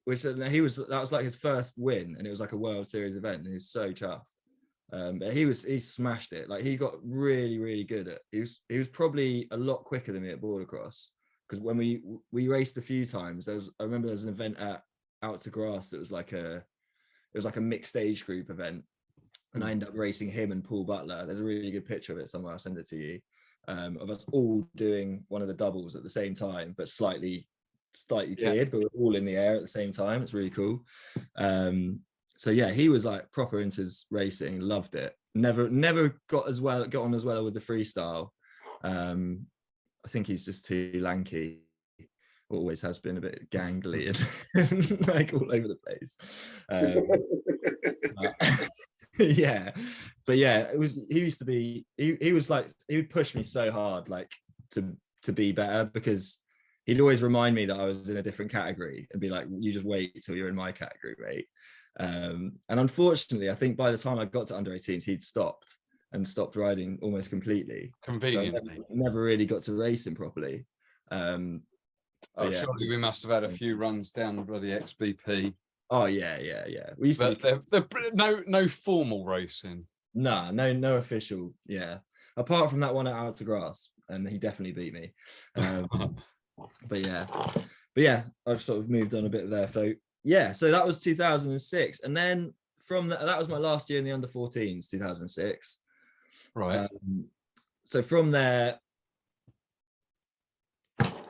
Which that was like his first win, and it was like a World Series event, and he was so chuffed. But he smashed it. Like he got really, really good at. He was probably a lot quicker than me at border cross, because when we raced a few times, I remember there was an event at Out to Grass that was like a mixed age group event, and I ended up racing him and Paul Butler. There's a really good picture of it somewhere. I'll send it to you, of us all doing one of the doubles at the same time, but slightly tiered, but we're all in the air at the same time. It's really cool. So yeah, he was like proper into his racing, loved it. Never got on as well with the freestyle. I think he's just too lanky. Always has been a bit gangly and like all over the place. Yeah, but yeah, he would push me so hard, like to be better, because he'd always remind me that I was in a different category and be like, you just wait till you're in my category, mate. And unfortunately, I think by the time I got to under 18s, he'd stopped riding almost completely.
Conveniently.
So I never really got to race him properly.
Surely we must have had a few runs down the bloody XBP.
Oh yeah. We used to
no formal racing.
No official. Yeah, apart from that one at Out to Grass, and he definitely beat me. But yeah, I've sort of moved on a bit there. So yeah, so that was 2006, and then from that was my last year in the under 14s, 2006.
Right.
So from there,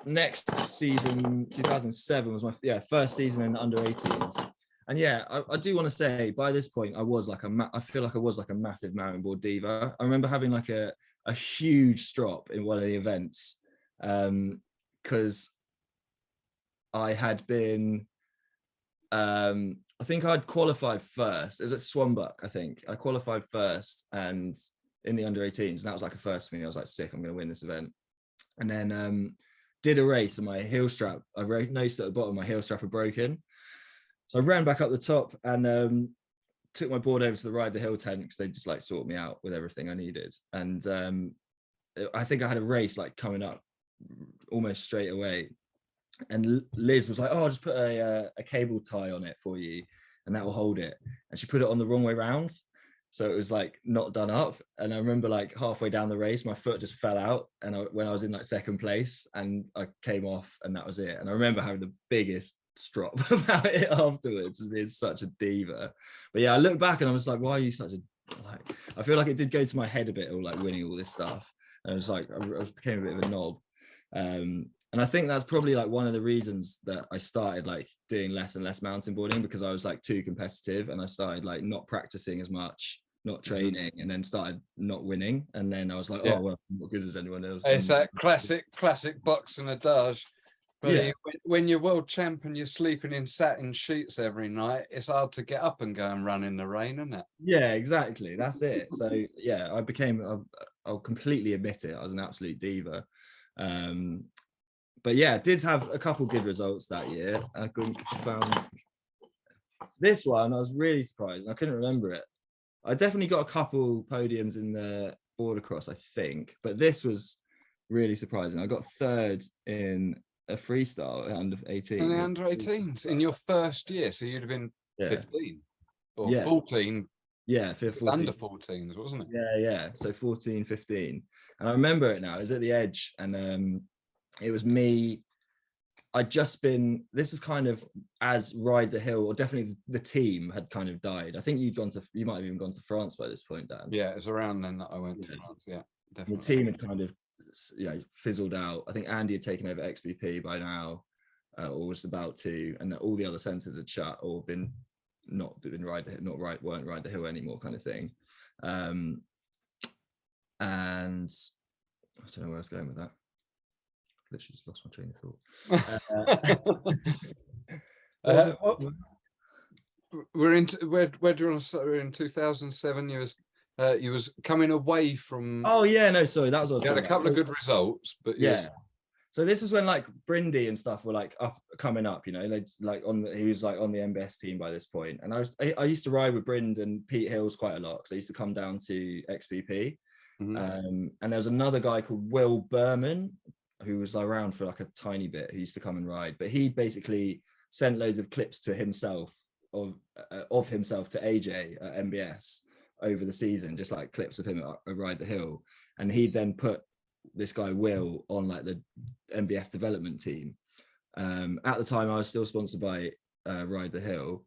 next season, 2007, was my first season in the under 18s. And yeah, I do want to say, by this point, I feel like I was like a massive mountain board diva. I remember having like a huge strop in one of the events, because I had been, I think I'd qualified first. It was at Swanbuck, I think. I qualified first and in the under 18s, and that was like a first for me. I was like, sick, I'm going to win this event. And then did a race, and my heel strap, I noticed at the bottom, my heel strap had broken. So I ran back up the top and took my board over to the Ride the Hill tent, because they just like sorted me out with everything I needed. And I think I had a race like coming up almost straight away. And Liz was like, oh, I'll just put a cable tie on it for you and that will hold it. And she put it on the wrong way round. So it was like not done up. And I remember like halfway down the race, my foot just fell out. And when I was in like second place, and I came off, and that was it. And I remember having the biggest strop about it afterwards and being such a diva. But yeah, I look back and I was like, why are you such a, like, I feel like it did go to my head a bit, all like winning all this stuff. And I was like, I became a bit of a knob. And I think that's probably like one of the reasons that I started like doing less and less mountain boarding, because I was like too competitive, and I started like not practicing as much, not training, and then started not winning. And then I was like, oh, well, I'm not good as anyone else.
It's that classic boxing adage. But yeah, when you're world champ and you're sleeping in satin sheets every night, it's hard to get up and go and run in the rain, isn't it?
Yeah, exactly. That's it. So yeah, I'll completely admit it. I was an absolute diva. But yeah, did have a couple good results that year. I found this one, I was really surprised. I couldn't remember it. I definitely got a couple podiums in the border cross, I think, but this was really surprising. I got third in a freestyle at under 18.
In the under 18s in your first year, so you'd have been 15 or 14.
Yeah, 15.
Under 14s, wasn't it?
Yeah. So 14, 15. And I remember it now. It was at the edge, and it was me, this was kind of as Ride the Hill, or definitely the team had kind of died. I think you might have even gone to France by this point, Dan.
Yeah, it was around then that I went to France. Yeah, definitely.
The team had kind of, fizzled out. I think Andy had taken over XBP by now, or was about to, and all the other centres had shut or weren't Ride the Hill anymore, kind of thing. And I don't know where I was going with that. Literally just lost my train of thought.
We're in 2007. You was coming away from.
Oh yeah, no, sorry, that was also.
You had a couple of good results, but
So this is when like Brindy and stuff were like coming up, he was like on the MBS team by this point, and I used to ride with Brind and Pete Hills quite a lot because I used to come down to XBP, and there was another guy called Will Berman who was around for like a tiny bit, who used to come and ride, but he basically sent loads of clips to himself of himself to AJ at MBS over the season, just like clips of him at Ride the Hill, and he then put this guy Will on like the MBS development team. At the time I was still sponsored by Ride the Hill,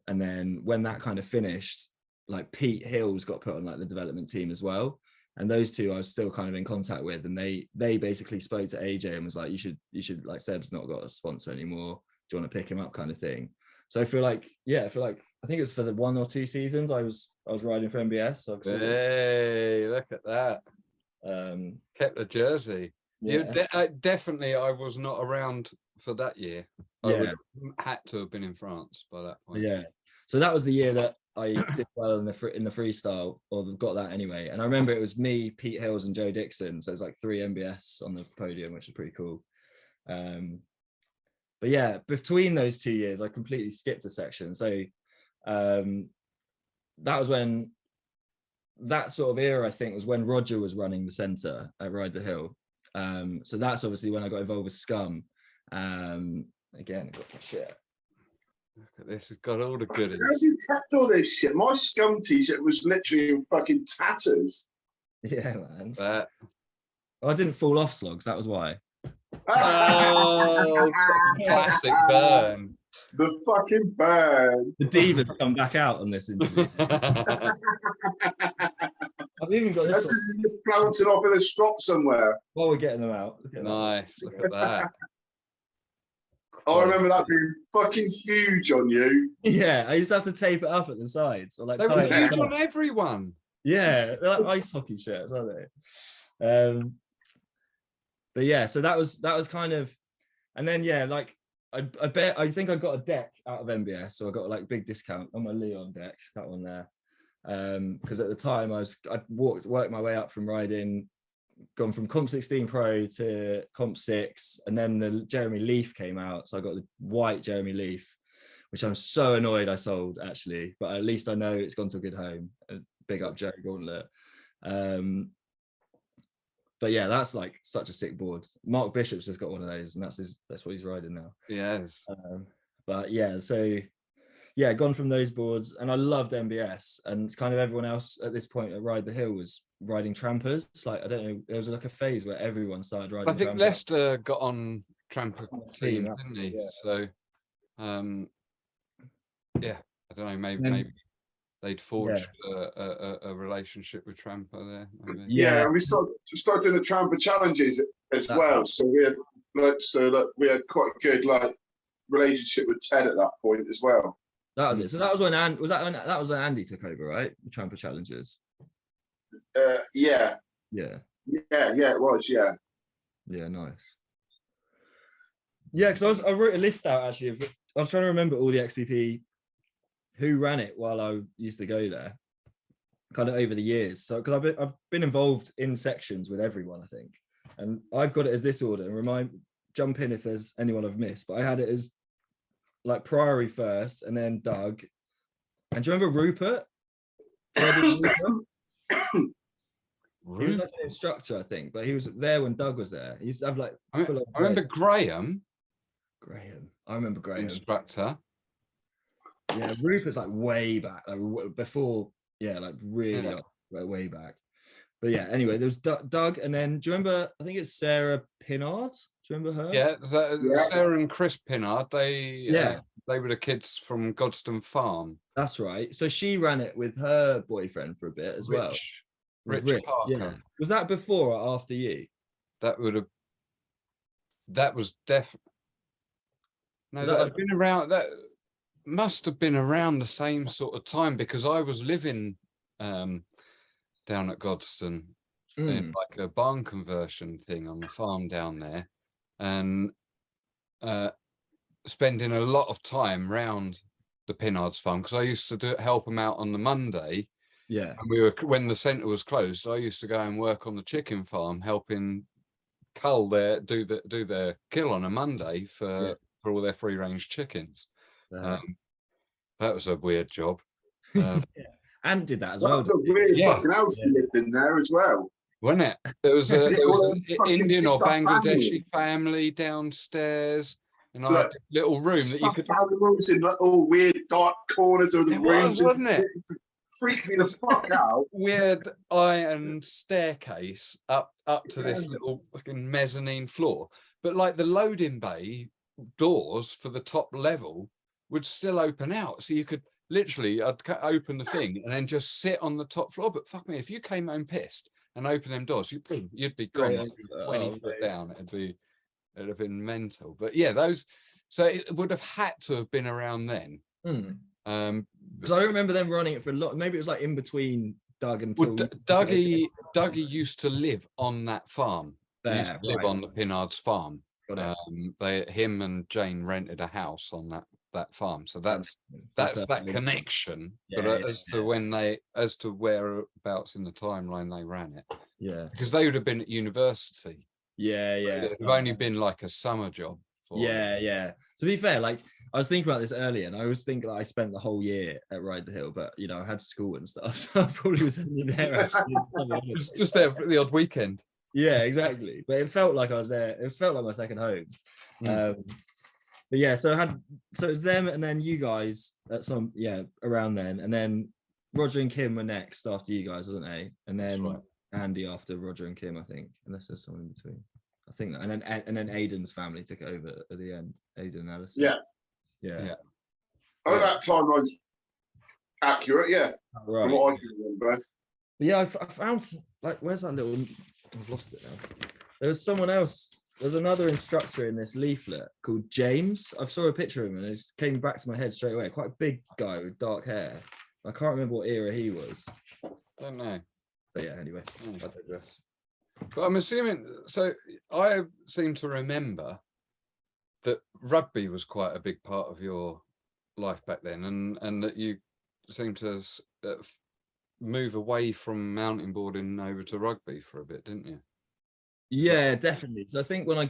and then when that kind of finished, like Pete Hills got put on like the development team as well, and those two I was still kind of in contact with, and they basically spoke to AJ and was like, you should like, Seb's not got a sponsor anymore, do you want to pick him up, kind of thing. So I feel like I think it was for the 1 or 2 seasons I was riding for MBS. So
hey, look at that. Kept the jersey. Definitely I was not around for that year. I would had to have been in France by that point.
Yeah, so that was the year that I did well in the freestyle, or got that anyway. And I remember it was me, Pete Hills and Joe Dixon, so it's like 3 MBS on the podium, which is pretty cool. But yeah, between those 2 years I completely skipped a section. So that was when that sort of era, I think, was when Roger was running the centre at Ride the Hill. So that's obviously when I got involved with Scum. Again, I got my shit.
Look at this, it's got all the goodies.
How have you kept all this shit? My Scum t-shirt was literally in fucking tatters.
Yeah, man. I didn't fall off, Sloggs, that was why.
Oh, classic burn.
The fucking burn.
The diva's come back out on this interview. I've even got this.
That's just flouncing off in a strop somewhere.
While we're getting them out.
Nice, look at that.
I remember that being fucking huge on you.
Yeah, I used to have to tape it up at the sides. Or like
they were huge on everyone.
Yeah, they're like ice hockey shirts, aren't they? But yeah, so that was kind of, and then like I think I got a deck out of MBS, so I got like big discount on my Leon deck, that one there. Because at the time I'd worked my way up from riding, gone from Comp 16 Pro to Comp 6, and then the Jeremy Leaf came out, so I got the white Jeremy Leaf, which I'm so annoyed I sold actually, but at least I know it's gone to a good home. Big up Jerry Gauntlet. But yeah, that's like such a sick board. Mark Bishop's just got one of those, and that's what he's riding now.
Yes.
But yeah, so yeah, gone from those boards, and I loved MBS, and kind of everyone else at this point at Ride the Hill was riding Trampers. Like, I don't know, there was like a phase where everyone started riding.
I think
Trampers.
Leicester got on Tramper team, didn't he?
Yeah.
So, yeah, I don't know, maybe they'd forged a relationship with Tramper there. Maybe.
Yeah, and we started doing the Tramper challenges as well. So we had we had quite a good relationship with Ted at that point as well.
That was it. So that was when that was when Andy took over, right? The Tramper challenges.
Yeah, it was. Yeah, nice.
Yeah, because I wrote a list out actually. I was trying to remember all the XPP who ran it while I used to go there, kind of over the years. So because I've been involved in sections with everyone, I think, and I've got it as this order. And jump in if there's anyone I've missed, but I had it as like Priory first, and then Doug. And do you remember Rupert? He was like an instructor, I think, but he was there when Doug was there. He used to have like.
I remember Graham.
I remember Graham.
Instructor.
Yeah, Rupert's like way back, like before. Yeah, like really way back. But yeah, anyway, there was Doug, and then do you remember? I think it's Sarah Pinard. Do you remember her?
Yeah,
Yeah.
Sarah and Chris Pinnard, they
Yeah.
they were the kids from Godstone Farm.
That's right. So she ran it with her boyfriend for a bit as well. With
Rich Parker.
Yeah. Was that before or after you?
That was definitely. No, that had been around. That must have been around the same sort of time, because I was living down at Godstone in like a barn conversion thing on the farm down there, and spending a lot of time round the Pinnards farm, because I used to help them out on the Monday.
Yeah.
And when the centre was closed, I used to go and work on the chicken farm, helping cull do their kill on a Monday for all their free range chickens. That was a weird job.
And did that as well.
That's a weird fucking house you lived in there as well.
Wasn't it? There was an Indian or Bangladeshi family downstairs, and I had a little room that you could.
Animals in like all weird dark corners of the room,
wasn't it?
Freaked me the fuck out.
Weird iron staircase up to this little fucking mezzanine floor, but like the loading bay doors for the top level would still open out, so you could literally, I'd open the thing and then just sit on the top floor. But fuck me, if you came home pissed and opened them doors, you'd be gone like 20 foot down. It'd have been mental. But yeah, so it would have had to have been around then.
Because I remember them running it for a lot. Maybe it was like in between Doug and
Dougie used to live on that farm.
He
used to live on the Pinnards farm. Him and Jane rented a house on that farm. So that's that connection. As to whereabouts in the timeline they ran it. Yeah. Because they would have been at university.
Yeah.
It would have only been like a summer job.
Yeah. To be fair, like I was thinking about this earlier, and I always think I spent the whole year at Ride the Hill, but I had school and stuff, so I probably was only there actually.
just there for the odd weekend.
Yeah, exactly. But it felt like I was there. It felt like my second home. But yeah, so it was them, and then you guys at around then, and then Roger and Kim were next after you guys, wasn't they? And then Andy after Roger and Kim, I think, unless there's someone in between. I think that, and then Aidan's family took over at the end. Aidan and Alison. Yeah.
I think that timeline's accurate. Yeah.
Right.
From what I can remember.
But yeah, I found where's that little? I've lost it now. There was someone else. There's another instructor in this leaflet called James. I saw a picture of him and it just came back to my head straight away. Quite a big guy with dark hair. I can't remember what era he was.
Don't know.
But yeah, anyway, I digress.
But I'm assuming, so I seem to remember that rugby was quite a big part of your life back then, and that you seem to move away from mountain boarding over to rugby for a bit, didn't you?
Yeah, definitely. So I think when I've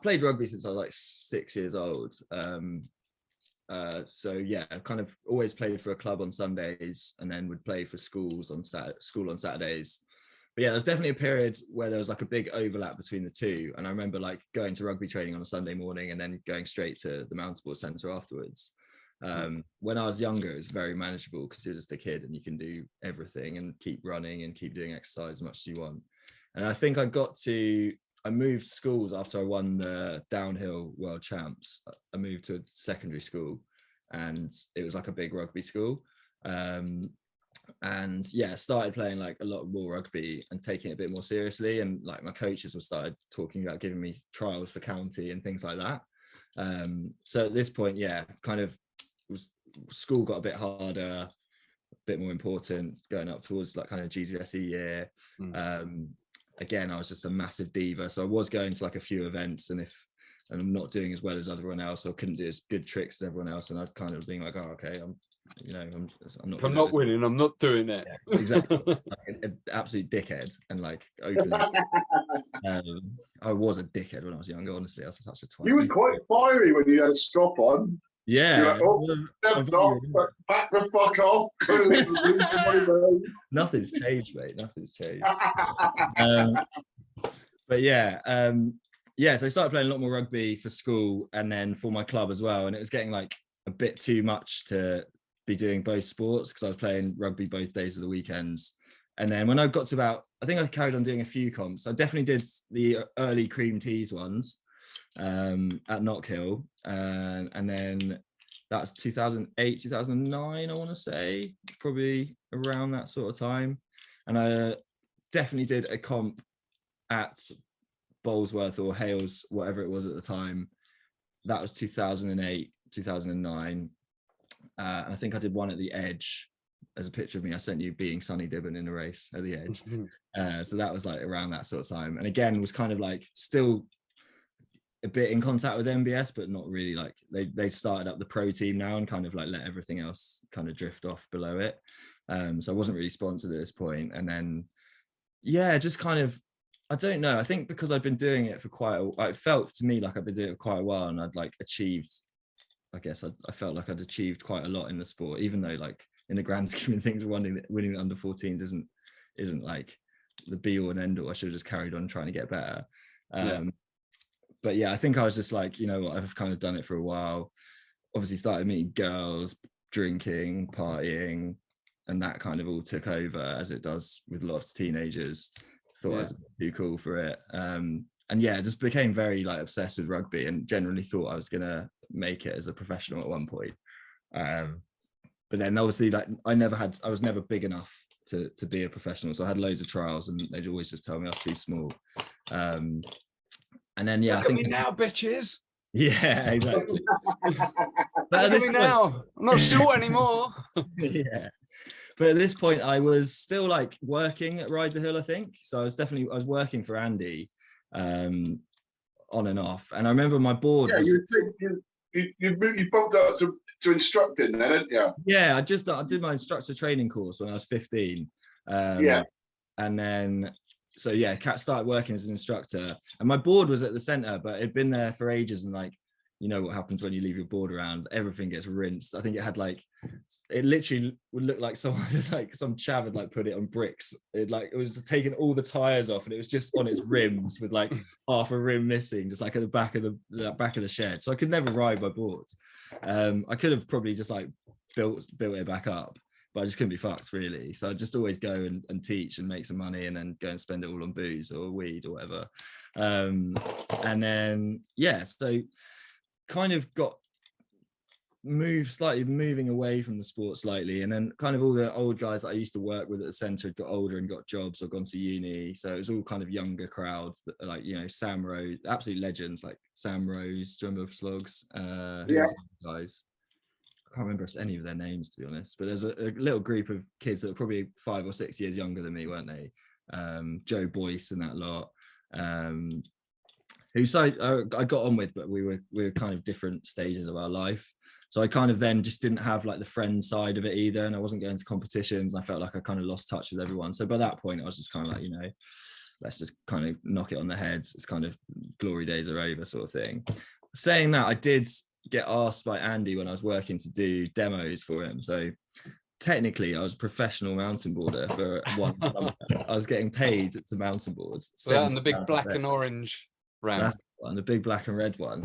played rugby since I was like 6 years old. So yeah, I've kind of always played for a club on Sundays, and then would play for school on Saturdays. But yeah, there's definitely a period where there was like a big overlap between the two. And I remember like going to rugby training on a Sunday morning and then going straight to the Mountainboard Centre afterwards. When I was younger, it was very manageable because you're just a kid and you can do everything and keep running and keep doing exercise as much as you want. And I think I moved schools after I won the downhill world champs. I moved to a secondary school and it was like a big rugby school. And yeah, started playing like a lot more rugby and taking it a bit more seriously. And like my coaches started talking about giving me trials for county and things like that. So at this point, yeah, kind of school got a bit harder, a bit more important going up towards like kind of GCSE year. Again, I was just a massive diva. So I was going to like a few events, and I'm not doing as well as everyone else, or couldn't do as good tricks as everyone else. And I'd kind of being like, oh, okay, I'm not
winning, I'm not doing it.
Yeah, exactly. Like an absolute dickhead, and like openly. I was a dickhead when I was younger, honestly. I was such a twat.
You was quite fiery when you had a strop on.
Yeah.
You're like, oh, steps off, back the fuck off.
Nothing's changed, mate. Nothing's changed. But yeah, so I started playing a lot more rugby for school and then for my club as well. And it was getting like a bit too much to be doing both sports because I was playing rugby both days of the weekends. And then when I got to I think I carried on doing a few comps. I definitely did the early cream teas ones. at Knockhill, and then that's 2008, 2009, I want to say, probably around that sort of time. And I definitely did a comp at Bolesworth or Hales, whatever it was at the time. That was 2008, 2009. And I think I did one at the Edge. There's a picture of me I sent you being Sonny Dibben in a race at the Edge. So that was like around that sort of time. And again, was kind of like still a bit in contact with MBS, but not really. Like they started up the pro team now and kind of like let everything else kind of drift off below it. So I wasn't really sponsored at this point. And then, yeah, just kind of, I don't know. I think because I've been doing it for it felt to me like I've been doing it for quite a while, and I'd like achieved, I guess I felt like I'd achieved quite a lot in the sport, even though like in the grand scheme of things, winning the under 14s isn't like the be all and end all. I should have just carried on trying to get better. But yeah, I think I was just like, you know what, I've kind of done it for a while. Obviously started meeting girls, drinking, partying, and that kind of all took over, as it does with lots of teenagers. Thought I was a bit too cool for it. And yeah, just became very like obsessed with rugby, and generally thought I was gonna make it as a professional at one point. But then obviously like I was never big enough to be a professional. So I had loads of trials and they'd always just tell me I was too small. And then yeah,
Look at me now, bitches.
Yeah, exactly.
But look at me now. I'm not short anymore.
Yeah. But at this point, I was still like working at Ride the Hill, I think. So I was working for Andy, on and off. And I remember my board.
Yeah, you bumped up to instructing then, didn't you?
Yeah, I did my instructor training course when I was 15. And then, so yeah, Kat started working as an instructor, and my board was at the centre, but it'd been there for ages. And like, you know what happens when you leave your board around, everything gets rinsed. I think it literally would look like someone, like some chav had like put it on bricks. It was taking all the tires off, and it was just on its rims with like half a rim missing, just like at the back of the shed. So I could never ride my board. I could have probably just like built it back up, but I just couldn't be fucked really. So I'd just always go and teach and make some money, and then go and spend it all on booze or weed or whatever. And then yeah, so kind of got moving away from the sport slightly, and then kind of all the old guys that I used to work with at the centre had got older and got jobs or gone to uni, so it was all kind of younger crowds that like, you know, Sam Rose, absolute legends like Sam Rose, do you remember Sloggs? Guys, I can't remember any of their names to be honest, but there's a little group of kids that were probably 5 or 6 years younger than me, weren't they? Joe Boyce and that lot, who I got on with, but we were kind of different stages of our life. So I kind of then just didn't have like the friend side of it either, and I wasn't going to competitions. I felt like I kind of lost touch with everyone. So by that point, I was just kind of like, you know, let's just kind of knock it on the heads. It's kind of glory days are over sort of thing. Saying that, I did get asked by Andy when I was working to do demos for him. So technically I was a professional mountain boarder for one summer. I was getting paid to mountain boards.
So on the big black and orange round.
And the big black and red one,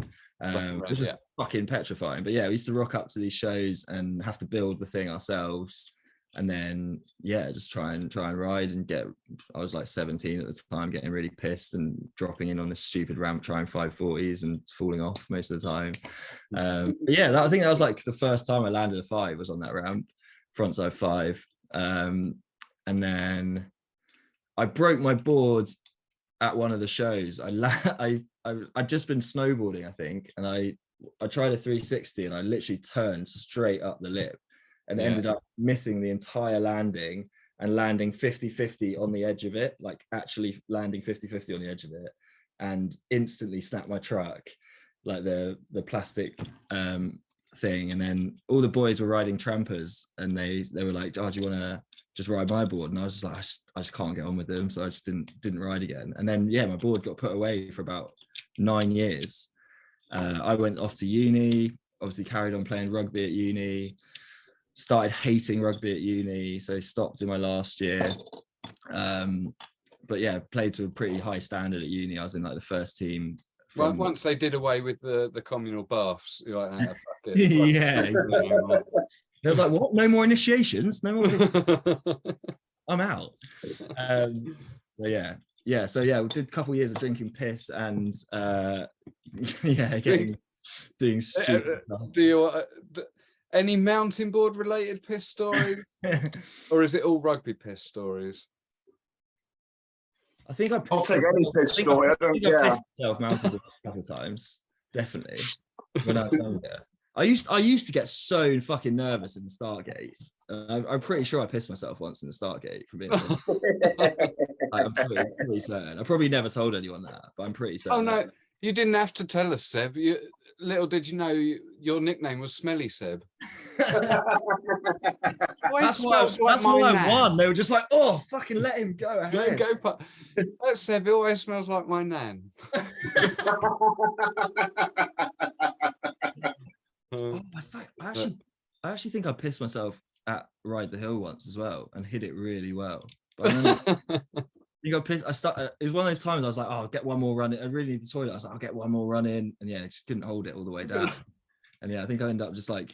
which is fucking petrifying. But yeah, we used to rock up to these shows and have to build the thing ourselves, and then yeah, just try and ride and get. I was like 17 at the time, getting really pissed and dropping in on this stupid ramp, trying 540s and falling off most of the time. I think that was like the first time I landed a 5 was on that ramp, frontside 5, and then I broke my board at one of the shows. I'd just been snowboarding, I think, and I tried a 360 and I literally turned straight up the lip and ended up missing the entire landing and landing 50-50 on the edge of it, like actually landing 50-50 on the edge of it, and instantly snapped my truck, like the plastic thing. And then all the boys were riding trampers, and they were like, oh, do you want to just ride my board? And I was just like, I just can't get on with them, so I just didn't ride again. And then yeah, my board got put away for about 9 years. I went off to uni, obviously carried on playing rugby at uni, started hating rugby at uni, so stopped in my last year. But yeah, played to a pretty high standard at uni. I was in like the first team.
Once they did away with the communal baths, you're like, fuck it.
Yeah, exactly. They was like, what? No more initiations? No more. I'm out. So yeah, yeah, so yeah, we did a couple of years of drinking piss and doing stupid stuff.
Do you any mountain board related piss stories, or is it all rugby piss stories?
I think
I'll take any piss story. I don't care.
I pissed myself mountain board a couple of times, definitely. When I was younger, I used to get so fucking nervous in the start gates. I'm pretty sure I pissed myself once in the start gate for being. I'm pretty certain. I probably never told anyone that, but I'm pretty certain.
Oh no, you didn't have to tell us, Seb. Little did you know your nickname was Smelly Seb.
That's why I won. They were just like, "Oh, fucking let him go ahead."
That Seb always smells like my nan.
I actually think I pissed myself at Ride the Hill once as well and hid it really well. But I pissed. It was one of those times I was like, "Oh, I'll get one more run in. I really need the toilet." I was like, "I'll get one more run in," and yeah, I just couldn't hold it all the way down. And yeah, I think I ended up just like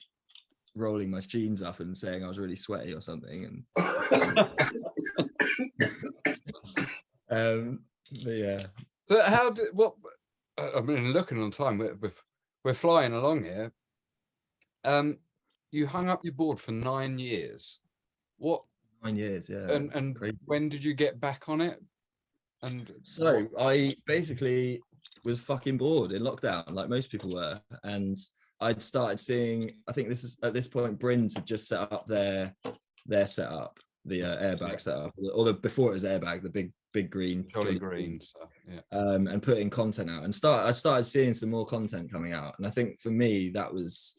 rolling my jeans up and saying I was really sweaty or something. And but yeah.
So I mean, looking on time, we're flying along here. You hung up your board for 9 years. What?
9 years, yeah.
And crazy. When did you get back on it? And
so I basically was fucking bored in lockdown, like most people were, and I'd started seeing. I think this is at this point, Brins had just set up their setup, the airbag setup, or before it was airbag, the big green,
jolly green stuff, yeah.
And putting content out, and I started seeing some more content coming out, and I think for me that was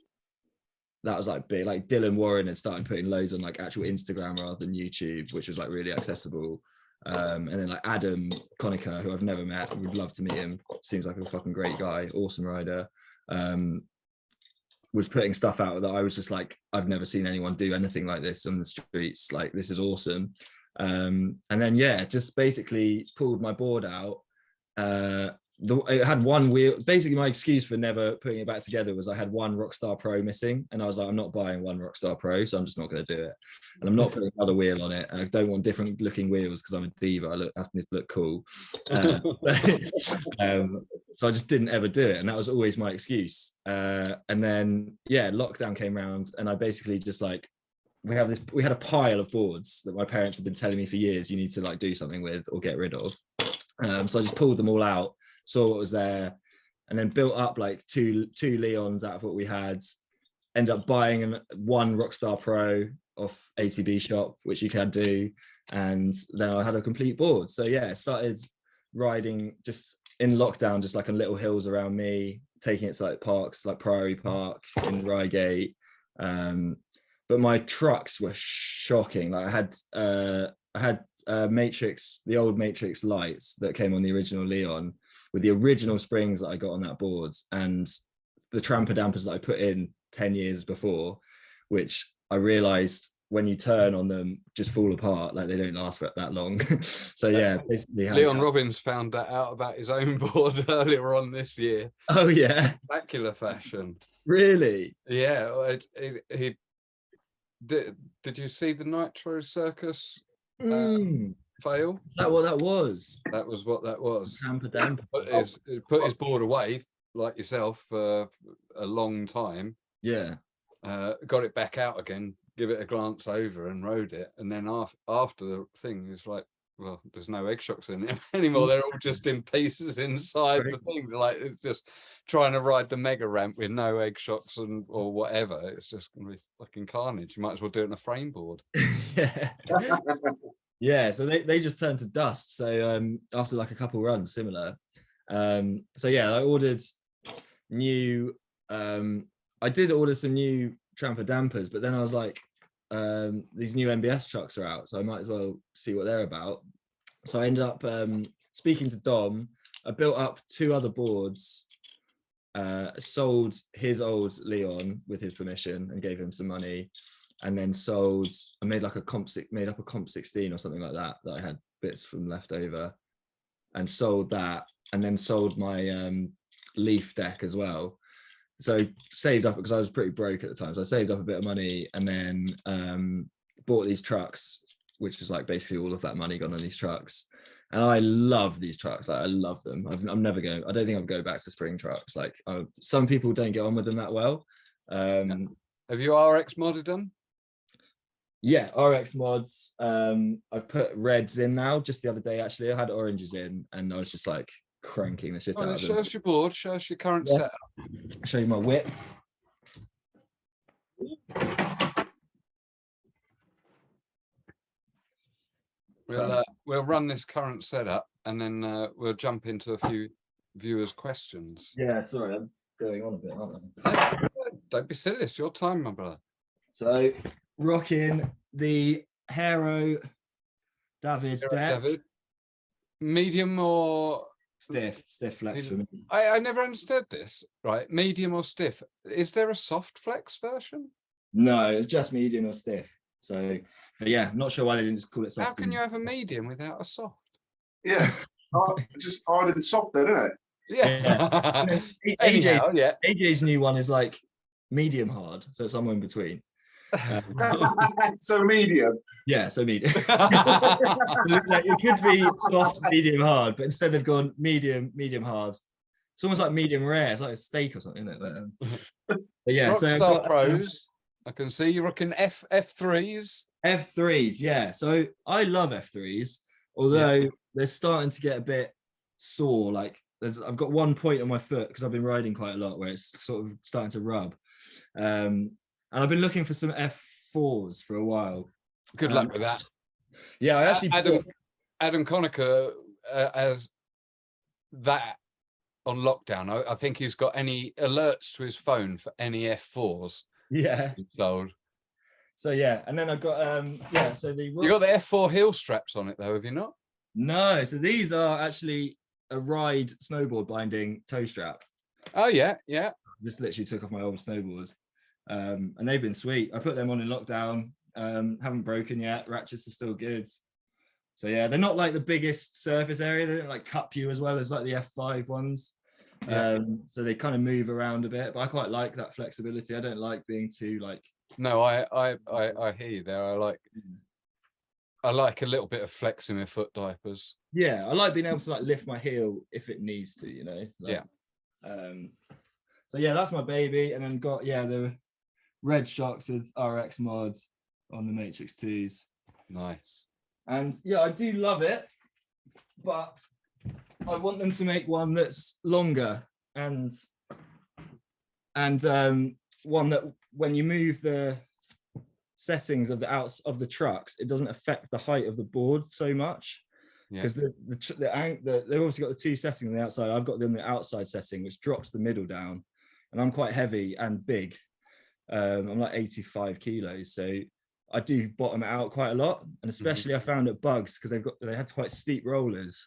like big. Like Dylan Warren had started putting loads on like actual Instagram rather than YouTube, which was like really accessible. And then like Adam Conacher, who I've never met, would love to meet him. Seems like a fucking great guy, awesome rider. Was putting stuff out that I was just like, I've never seen anyone do anything like this on the streets. Like, this is awesome. And then yeah, just basically pulled my board out. It had one wheel. Basically, my excuse for never putting it back together was I had one Rockstar Pro missing, and I was like, I'm not buying one Rockstar Pro, so I'm just not going to do it. And I'm not putting another wheel on it. And I don't want different looking wheels because I'm a diva. I have to look cool. So I just didn't ever do it, and that was always my excuse. And then yeah, lockdown came around, and I basically just like, we had a pile of boards that my parents had been telling me for years you need to like do something with or get rid of. So I just pulled them all out, saw what was there, and then built up like two Leons out of what we had. Ended up buying one Rockstar Pro off ATB shop, which you can do, and then I had a complete board. So yeah, started riding just in lockdown, just like on little hills around me, taking it to like parks like Priory Park in Reigate. But my trucks were shocking. Like I had Matrix, the old Matrix lights that came on the original Leon with the original springs that I got on that board, and the tramper dampers that I put in 10 years before, which I realized when you turn on them just fall apart, like they don't last for that long. So yeah, basically
Leon Robbins found that out about his own board earlier on this year.
Oh yeah,
spectacular fashion.
Really?
Yeah, he did you see the Nitro Circus fail?
Is that what that was?
That was what that was.
Damper.
Put his board away like yourself for a long time.
Yeah.
Got it back out again, give it a glance over and rode it, and then after the thing, it's like, well, there's no egg shocks in it anymore. They're all just in pieces inside the thing. Like, it's just trying to ride the mega ramp with no egg shocks or whatever. It's just gonna be fucking carnage. You might as well do it on a frame board.
Yeah. Yeah, so they just turned to dust. So after like a couple runs, similar. So yeah, I ordered new. I did order some new tramper dampers, but then I was like, these new MBS trucks are out, so I might as well see what they're about. So I ended up speaking to Dom. I built up 2 other boards, sold his old Leon with his permission and gave him some money, and then I made up a comp 16 or something like that I had bits from left over, and sold that, and then sold my Leaf deck as well. So saved up, because I was pretty broke at the time, so I saved up a bit of money, and then bought these trucks, which was like basically all of that money gone on these trucks. And I love these trucks. Like, I love them. I'm never going. I don't think I'll go back to spring trucks. Like, some people don't get on with them that well.
Have you RX modded them?
Yeah, RX mods. I've put reds in now. Just the other day, actually, I had oranges in, and I was just like cranking the shit out of them.
Show us your board. Show us your current setup.
I'll show you my whip.
We'll run this current setup, and then we'll jump into a few viewers' questions.
Yeah, sorry, I'm going on a bit, aren't I?
Don't be silly. It's your time, my brother.
So, rocking the Hero David's deck.
David. Medium or
Stiff flex for me.
I never understood this. Right, medium or stiff? Is there a soft flex version?
No, it's just medium or stiff. So, but yeah, I'm not sure why they didn't just call it soft.
How can you have a medium without a soft?
Yeah, just hard and soft then, isn't it?
Yeah.
Anyhow, yeah. AJ's new one is like medium hard, so it's somewhere in between.
So medium.
Yeah, so medium. It could be soft, medium, hard, but instead they've gone medium hard. It's almost like medium rare. It's like a steak or something, isn't it? But yeah,
Rockstar
so I've got,
Pros. I can see you're rocking F3s.
F3s, yeah. So I love F3s, although they're starting to get a bit sore. Like I've got one point on my foot because I've been riding quite a lot where it's sort of starting to rub. And I've been looking for some F4s for a while.
Good luck with that.
Yeah, I actually
Adam Conacher as that on lockdown. I think he's got any alerts to his phone for any F4s.
Yeah.
Sold.
So yeah, and then I've got so the
you got the F4 heel straps on it though, have you not?
No, so these are actually a ride snowboard binding toe strap.
Oh yeah.
Just literally took off my old snowboard. And they've been sweet. I put them on in lockdown. Haven't broken yet. Ratchets are still good. So yeah, they're not like the biggest surface area. They don't like cup you as well as like the F5 ones. So they kind of move around a bit, but I quite like that flexibility. I don't like being too like.
No, I hear you there. I like a little bit of flex in my foot diapers.
Yeah, I like being able to like lift my heel if it needs to, you know. Like,
yeah.
So yeah, that's my baby, and then got the red shocks with RX mod on the Matrix 2s.
Nice.
And yeah, I do love it, but I want them to make one that's longer and one that when you move the settings of the trucks, it doesn't affect the height of the board so much. Because they've obviously got the two settings on the outside. I've got them the outside setting, which drops the middle down, and I'm quite heavy and big. I'm like 85 kilos, so I do bottom it out quite a lot, and especially I found at Bugs because they had quite steep rollers.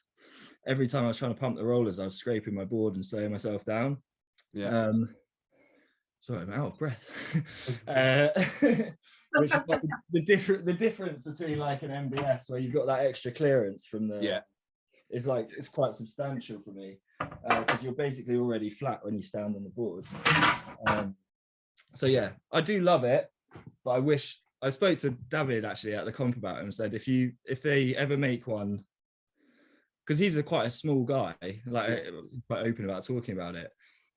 Every time I was trying to pump the rollers, I was scraping my board and slowing myself down. Yeah. Sorry, I'm out of breath. Which is like the difference between like an MBS where you've got that extra clearance from the is like it's quite substantial for me because you're basically already flat when you stand on the board. So yeah, I do love it, but I spoke to David actually at the comp about it and said if they ever make one, because he's quite a small guy, like quite open about talking about it,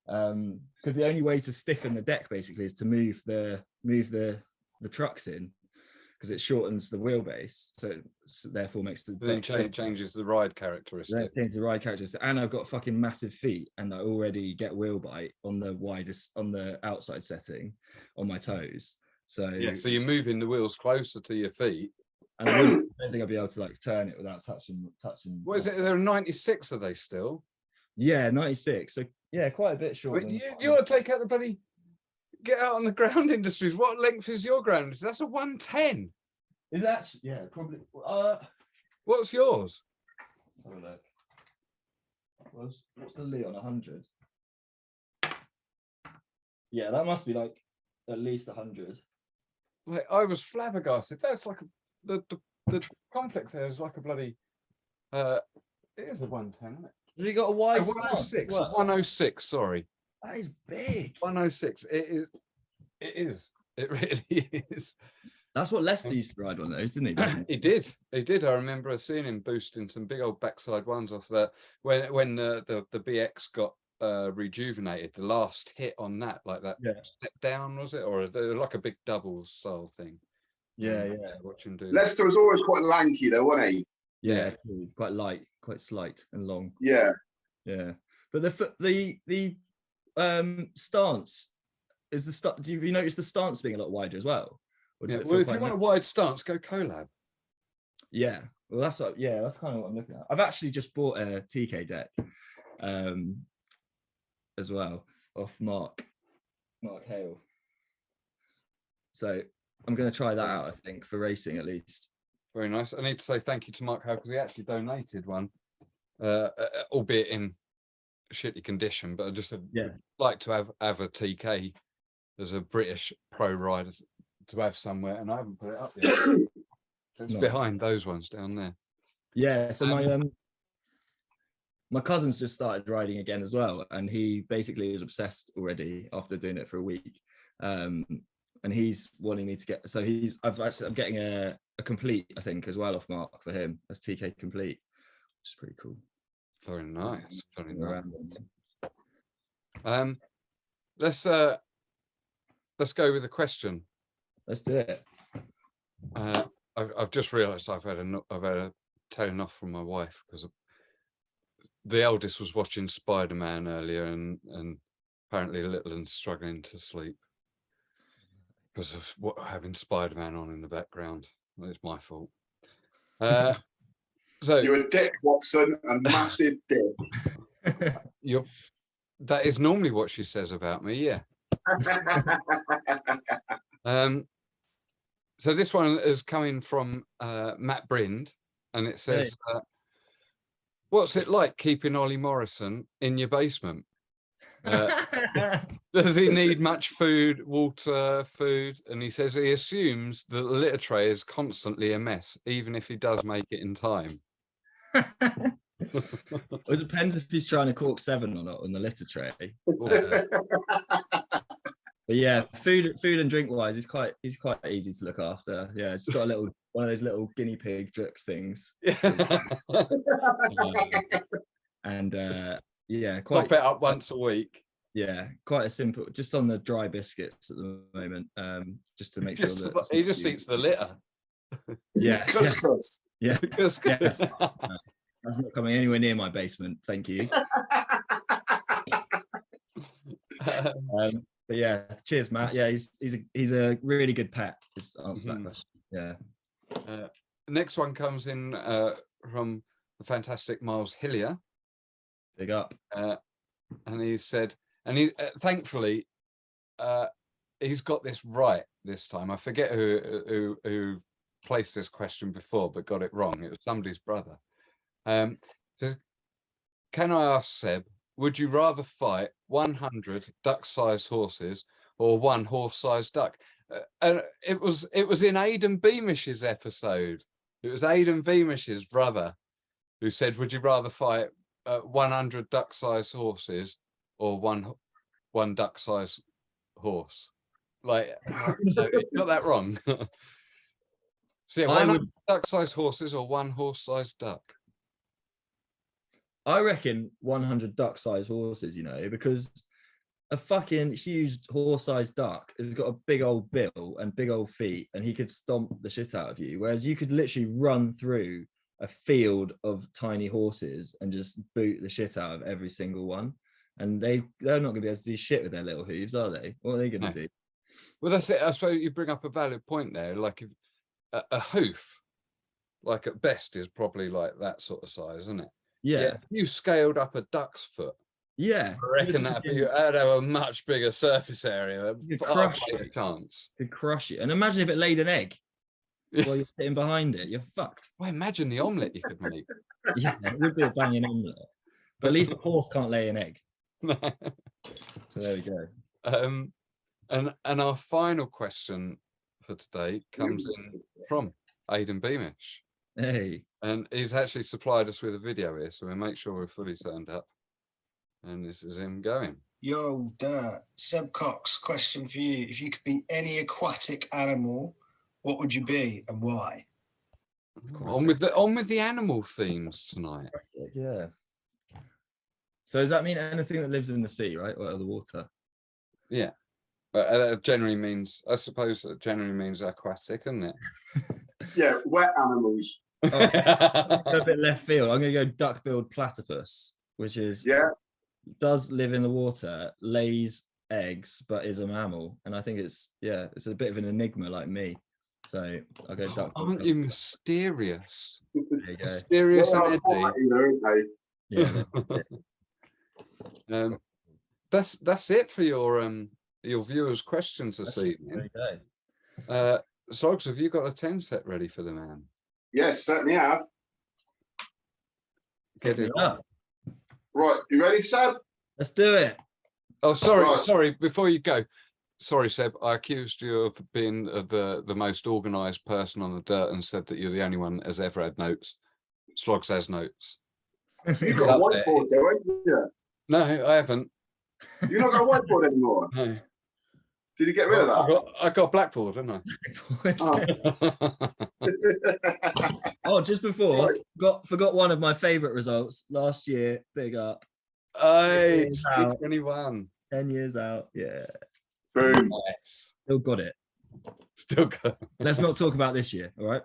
because the only way to stiffen the deck basically is to move the trucks in, because it shortens the wheelbase, so therefore makes the deck
changes the ride characteristic.
Changes the ride characteristic, and I've got fucking massive feet, and I already get wheel bite on the outside setting on my toes. So
so you're moving the wheels closer to your feet.
And I don't think I'll be able to like turn it without touching.
What is it? They're 96, are they still?
Yeah, 96. So yeah, quite a bit short.
You ought to take out the bloody. Get out on the ground industries. What length is your ground industry? That's a 110.
Is that actually? Yeah, probably.
What's yours?
Have a look. What's the Lee on 100? Yeah, that must be like at least 100.
Wait, I was flabbergasted. That's like the conflict there is like a bloody. It is a 110, isn't it?
Has he got a wide?
106. 106. Sorry.
That is big.
106. It is. It really is.
That's what Leicester used to ride on those, didn't he?
He did. I remember seeing him boosting some big old backside ones off that when the BX got rejuvenated. The last hit on that, like that step down, was it, or like a big double style thing?
Yeah.
Watch him do.
Leicester was always quite lanky, though, wasn't he?
Yeah, quite light, quite slight and long.
Yeah.
But the stance is the start. Do you notice the stance being a lot wider as well?
Well, if you want a wide stance, go collab.
Yeah, well, that's kind of what I'm looking at. I've actually just bought a TK deck, as well, off Mark Hale. So I'm going to try that out, I think, for racing at least.
Very nice. I need to say thank you to Mark Hale because he actually donated one, albeit in shitty condition. But I just like to have a TK as a British pro rider to have somewhere, and I haven't put it up yet. It's behind those ones down there. Yeah, so
my cousin's just started riding again as well, and he basically is obsessed already after doing it for a week. And he's wanting me to get, so I'm getting a complete, I think, as well off Mark for him, a TK complete, which is pretty cool.
Very nice. Very
nice.
Let's go with a question.
Let's do it.
I've just realised I've had a telling off from my wife because the eldest was watching Spider-Man earlier, and apparently the little one's struggling to sleep because of having Spider-Man on in the background. It's my fault. So
you're a dick, Watson, a massive dick.
That is normally what she says about me. Yeah. So this one is coming from Matt Brind, and it says, what's it like keeping Ollie Morrison in your basement? Does he need much food, water, food? And he says he assumes that the litter tray is constantly a mess, even if he does make it in time.
Well, it depends if he's trying to cork 7 or not on the litter tray. But yeah, food and drink wise, he's quite easy to look after. Yeah, it's got one of those little guinea pig drip things. And
Pop it up once a week.
Yeah, quite a simple, just on the dry biscuits at the moment, just to make sure that
he just eats the litter.
Yeah,
Cous.
Yeah. That's not coming anywhere near my basement, thank you. But yeah, cheers, Matt. Yeah, he's a really good pet. Just answer that question. Yeah.
Next one comes in from the fantastic Miles Hillier.
Big up.
And he said, and he thankfully he's got this right this time. I forget who placed this question before, but got it wrong. It was somebody's brother. So can I ask Seb, would you rather fight 100 duck-sized horses or 1 horse-sized duck? And it was in Aidan Beamish's episode. It was Aidan Beamish's brother who said, would you rather fight 100 duck-sized horses or one duck-sized horse? Like, no, got that wrong. So yeah, 100 duck-sized horses or 1 horse-sized duck?
I reckon 100 duck-sized horses, because a fucking huge horse-sized duck has got a big old bill and big old feet, and he could stomp the shit out of you. Whereas you could literally run through a field of tiny horses and just boot the shit out of every single one. And they're not going to be able to do shit with their little hooves, are they? What are they going to do?
Well, that's it. I suppose you bring up a valid point there. Like if a hoof, like at best, is probably like that sort of size, isn't it?
Yeah.
If you scaled up a duck's foot,
yeah,
I reckon that'd have a much bigger surface area.
You could crush it.
Chance.
Could crush it. And imagine if it laid an egg while you're sitting behind it. You're fucked.
Well, imagine the omelette you could make.
Yeah, it would be a banging omelette. But at least a horse can't lay an egg. So there we go.
And our final question for today comes in from Aidan Beamish.
Hey.
And he's actually supplied us with a video here, so we'll make sure we're fully turned up. And this is him going.
Yo, Seb Cox, question for you. If you could be any aquatic animal, what would you be and why?
On with the animal themes tonight.
Yeah. So does that mean anything that lives in the sea, right, or the water?
Yeah, but that generally means, I suppose, that generally means aquatic, isn't it?
Yeah, wet animals.
Oh, a bit left field. I'm going to go duck-billed platypus, which is does live in the water, lays eggs, but is a mammal. And I think it's a bit of an enigma like me. So I'll go duck.
Aren't you mysterious?
There you go.
Mysterious and
Yeah.
That's it for your viewers' questions this evening. Sloggs, have you got a 10 set ready for the man?
Yes, certainly have.
Get it on.
Right, you ready, Seb?
Let's do it.
Oh, sorry. Before you go, sorry, Seb. I accused you of being the most organised person on the dirt and said that you're the only one that has ever had notes. Sloggs has notes.
You got a whiteboard, though, haven't you?
No, I haven't.
You not got a whiteboard anymore?
No.
Did you get rid of that?
I got a blackboard, didn't I?
Just before, forgot one of my favourite results last year. Big up.
Hey, 2021.
10 years out. Yeah.
Boom.
Nice.
Still got it.
Still got it.
Let's not talk about this year, all right?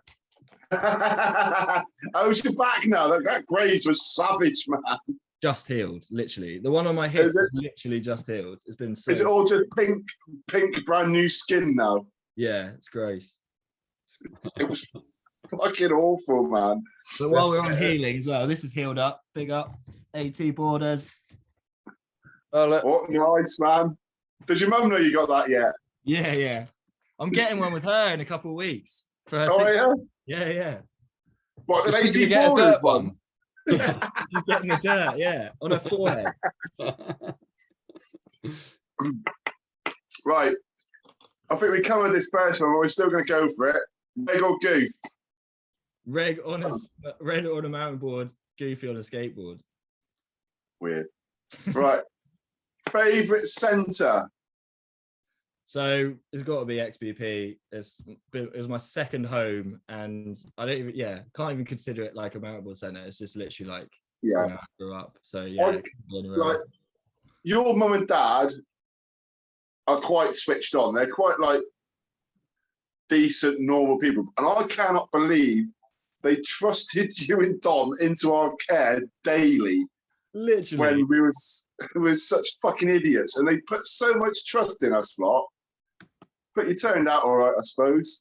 Oh, you're back now. That graze was savage, man.
Just healed, literally. The one on my hip is literally just healed. It's been so...
Is it all just pink, brand new skin now?
Yeah, it's gross.
It was fucking awful, man.
But while we're on healing as well, this is healed up. Big up. AT Borders.
Oh, look.
Oh, nice, man. Does your mum know you got that yet?
Yeah. I'm getting one with her in a couple of weeks. For her Yeah.
What, an AT Borders one?
She's getting the dirt, on her forehead.
Right. I think we covered this first one, but we're still going to go for it. Reg or goof?
Reg on a mountain board, Goofy on a skateboard.
Weird. Right. Favourite centre?
So it's got to be XBP. It was my second home, and I can't even consider it like a mountain board centre. It's just literally like where I grew up. So
like, your mum and dad are quite switched on. They're quite like decent, normal people, and I cannot believe they trusted you and Dom into our care daily.
Literally,
when we were such fucking idiots, and they put so much trust in us lot. But you turned out all right, I suppose.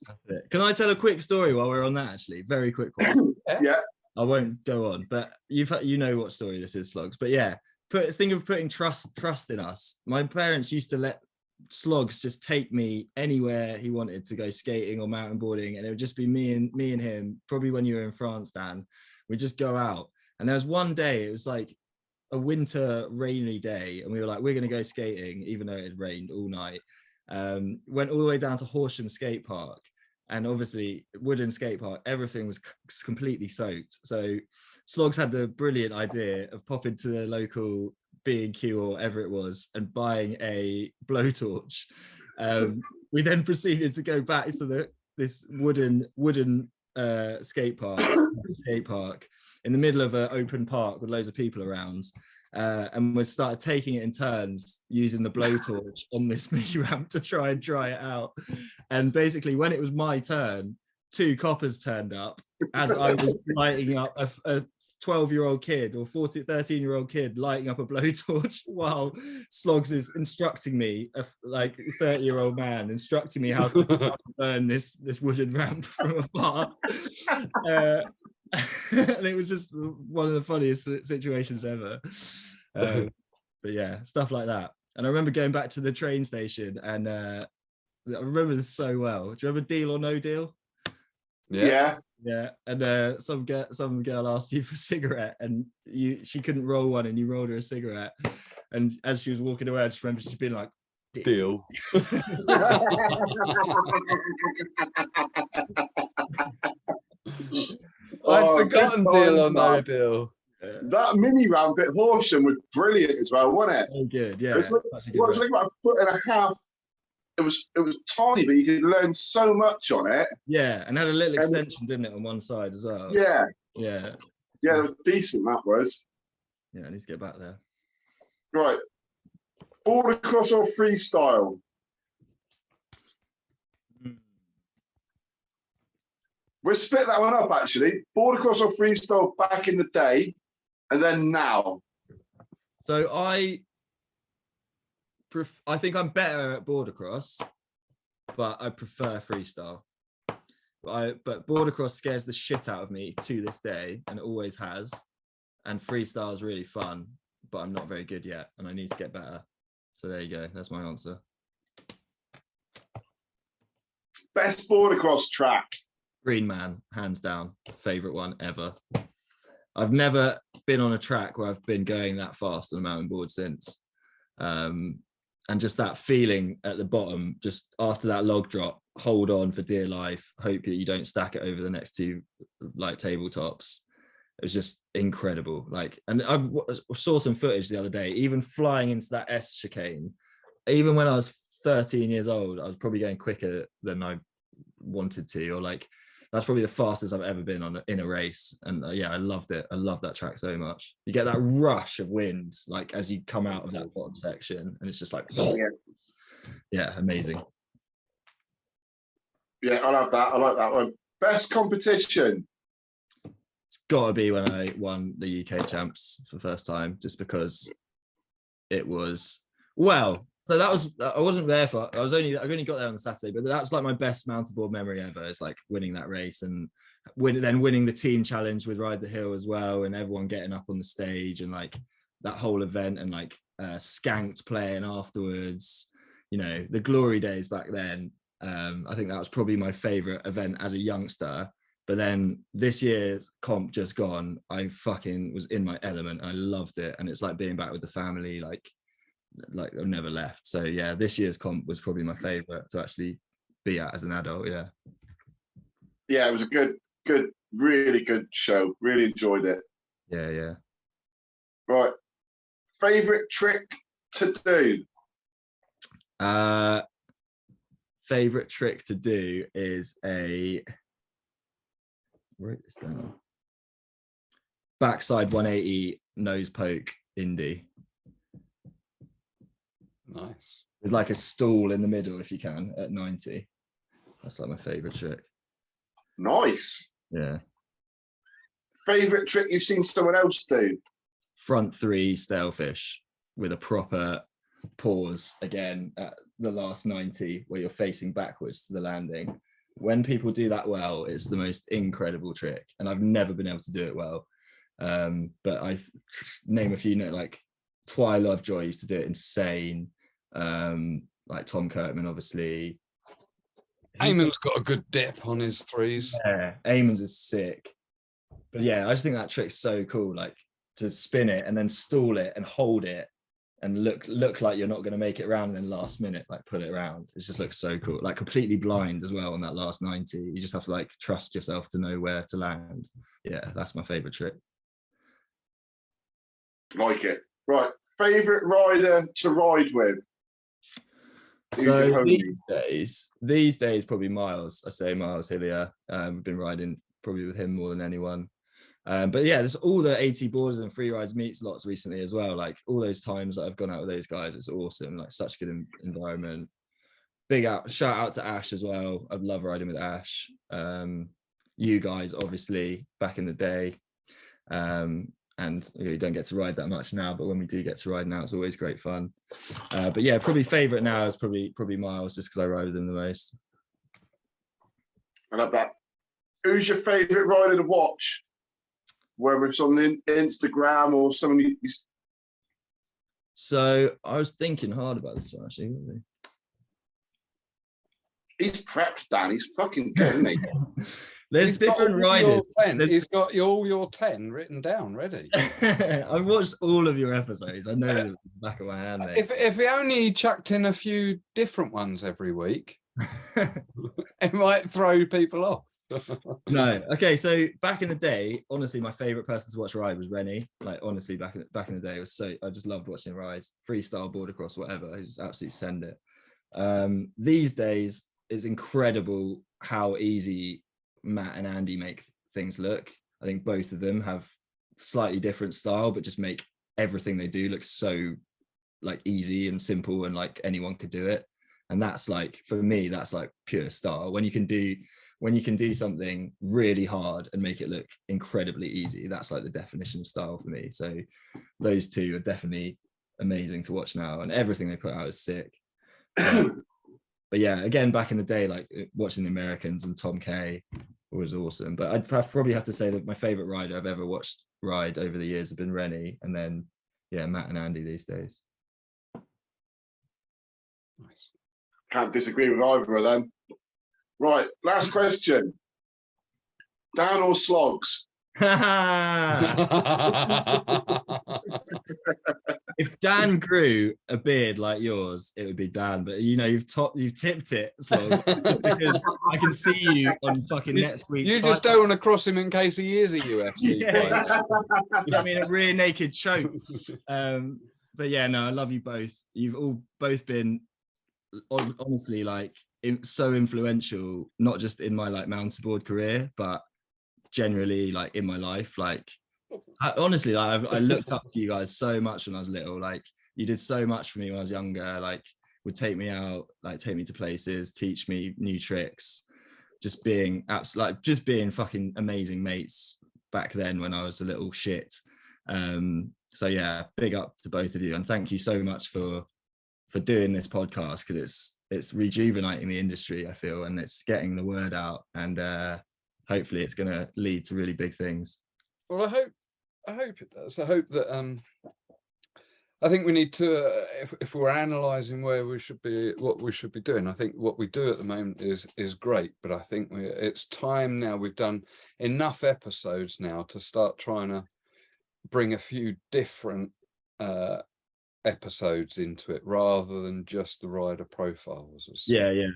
Can I tell a quick story while we're on that? Actually, very quick one.
Yeah.
I won't go on, but you know what story this is, Sloggs. But yeah, think of putting trust in us. My parents used to let Sloggs just take me anywhere he wanted to go skating or mountain boarding, and it would just be me and him. Probably when you were in France, Dan, we'd just go out. And there was one day, it was like a winter rainy day, and we were like, we're going to go skating, even though it had rained all night. Went all the way down to Horsham Skate Park, and obviously wooden skate park, everything was completely soaked. So Sloggs had the brilliant idea of popping to the local B&Q or whatever it was and buying a blowtorch. We then proceeded to go back to this wooden skate park in the middle of an open park with loads of people around. And we started taking it in turns using the blowtorch on this mini ramp to try and dry it out. And basically, when it was my turn, 2 coppers turned up as I was lighting up a 12-year-old kid or 13-year-old kid lighting up a blowtorch while Sloggs is instructing me, like 30-year-old man, instructing me how to burn this wooden ramp from afar. And it was just one of the funniest situations ever. But yeah, stuff like that. And I remember going back to the train station, and I remember this so well. Do you remember Deal or No Deal?
Yeah.
And some girl asked you for a cigarette, and she couldn't roll one, and you rolled her a cigarette. And as she was walking away, I just remember she's been like,
Deal. I'd forgotten Deal or No Deal.
That mini ramp at Horsham was brilliant as well, wasn't it?
Oh, good, yeah.
It was like about a foot and a half it was tiny, but you could learn so much on it.
Yeah, and had a little extension, didn't it, on one side as well?
Yeah,
yeah,
it was decent. That was.
Yeah, I need to get back there.
Right, border cross or freestyle? We'll split that one up actually. Border cross or freestyle back in the day, and then now.
So I think I'm better at border cross, but I prefer freestyle. But border cross scares the shit out of me to this day, and it always has. And freestyle is really fun, but I'm not very good yet, and I need to get better. So there you go. That's my answer.
Best border cross track?
Green Man, hands down, favorite one ever. I've never been on a track where I've been going that fast on a mountain board since. And just that feeling at the bottom, just after that log drop, hold on for dear life, hope that you don't stack it over the next two like tabletops. It was just incredible. Like, and I saw some footage the other day, even flying into that S chicane. Even when I was 13 years old, I was probably going quicker than I wanted to, or like, that's probably the fastest I've ever been in a race. And yeah, I loved it. I love that track so much. You get that rush of wind, like as you come out of that bottom section, and it's just like, yeah, amazing.
Yeah, I love that. I like that one. Best competition?
It's got to be when I won the UK champs for the first time, just because it was, well, so that was, I wasn't there for, I only got there on the Saturday, but that's like my best mountain board memory ever. It's like winning that race and then winning the team challenge with Ride the Hill as well, and everyone getting up on the stage and like that whole event, and like Skanked playing afterwards, you know, the glory days back then. I think that was probably my favorite event as a youngster. But then this year's comp just gone, I fucking was in my element. I loved it. And it's like being back with the family, like I've never left. So yeah, this year's comp was probably my favorite to actually be at as an adult. Yeah.
Yeah, it was a good, really good show. Really enjoyed it.
Yeah.
Right. Favorite trick to do?
Favorite trick to do is write this down. Backside 180 nose poke indie.
Nice.
With like a stool in the middle if you can at 90. That's like my favorite trick.
Nice.
Yeah.
Favorite trick you've seen someone else do?
Front three stalefish with a proper pause again at the last 90 where you're facing backwards to the landing. When people do that well, it's the most incredible trick, and I've never been able to do it well. But I name a few, like Twy Lovejoy used to do it insane. Like Tom Kirkman, obviously.
Eamon's got a good dip on his threes.
Yeah, Eamon's is sick. But yeah, I just think that trick's so cool, like to spin it and then stall it and hold it and look like you're not going to make it around, and then last minute like pull it around. It just looks so cool, like completely blind as well on that last 90. You just have to like trust yourself to know where to land. Yeah, that's my favorite trick.
Like it. Right, favorite rider to ride with?
So these days probably Miles. I say Miles Hillier. We've been riding probably with him more than anyone. But yeah, there's all the 80 boarders and free rides meets lots recently as well. Like all those times that I've gone out with those guys, it's awesome. Like such good environment. Shout out to Ash as well. I love riding with Ash. You guys, obviously, back in the day. And we don't get to ride that much now, but when we do get to ride now, it's always great fun. But yeah, probably favorite now is probably Miles, just because I ride with him the most.
I love that. Who's your favorite rider to watch? Whether it's on the Instagram or someone you...
So I was thinking hard about this one, actually.
He's prepped, Dan. He's fucking good, isn't he?
There's different riders.
He's got all your 10 written down, ready.
I've watched all of your episodes. I know them in the back of my hand, mate.
If he only chucked in a few different ones every week, it might throw people off.
No. Okay, so back in the day, honestly, my favorite person to watch ride was Rennie. Like honestly, back in the day, it was so I just loved watching him ride. Freestyle, border cross, whatever. I just absolutely send it. These days, it's incredible how easy Matt and Andy make things look. I think both of them have slightly different style, but just make everything they do look so like easy and simple, and like anyone could do it. And that's like, for me, that's like pure style. When you can do something really hard and make it look incredibly easy, that's like the definition of style for me. So those two are definitely amazing to watch now, and everything they put out is sick. But yeah, again, back in the day, like watching the Americans and Tom Kay was awesome. But I'd probably have to say that my favorite rider I've ever watched ride over the years have been Rennie, and then yeah, Matt and Andy these days.
Nice.
Can't disagree with either of them. Right, last question. Dan or Sloggs?
If Dan grew a beard like yours, it would be Dan. But you know, you've tipped it, so because I can see you on fucking next week.
You just don't want to cross him in case he is a UFC fighter.
I mean, a rear naked choke. But yeah, no, I love you both. You've all both been honestly like so influential, not just in my like mountainboard career, but generally like in my life. Like I looked up to you guys so much when I was little. Like you did so much for me when I was younger, like would take me out, like take me to places, teach me new tricks, just being just being fucking amazing mates back then when I was a little shit. So yeah, big up to both of you, and thank you so much for doing this podcast, because it's rejuvenating the industry, I feel, and it's getting the word out, and hopefully it's going to lead to really big things.
Well, I hope it does. I hope that I think we need to, if we're analysing what we should be doing, I think what we do at the moment is great, but I think it's time now. We've done enough episodes now to start trying to bring a few different episodes into it, rather than just the rider profiles.
Yeah,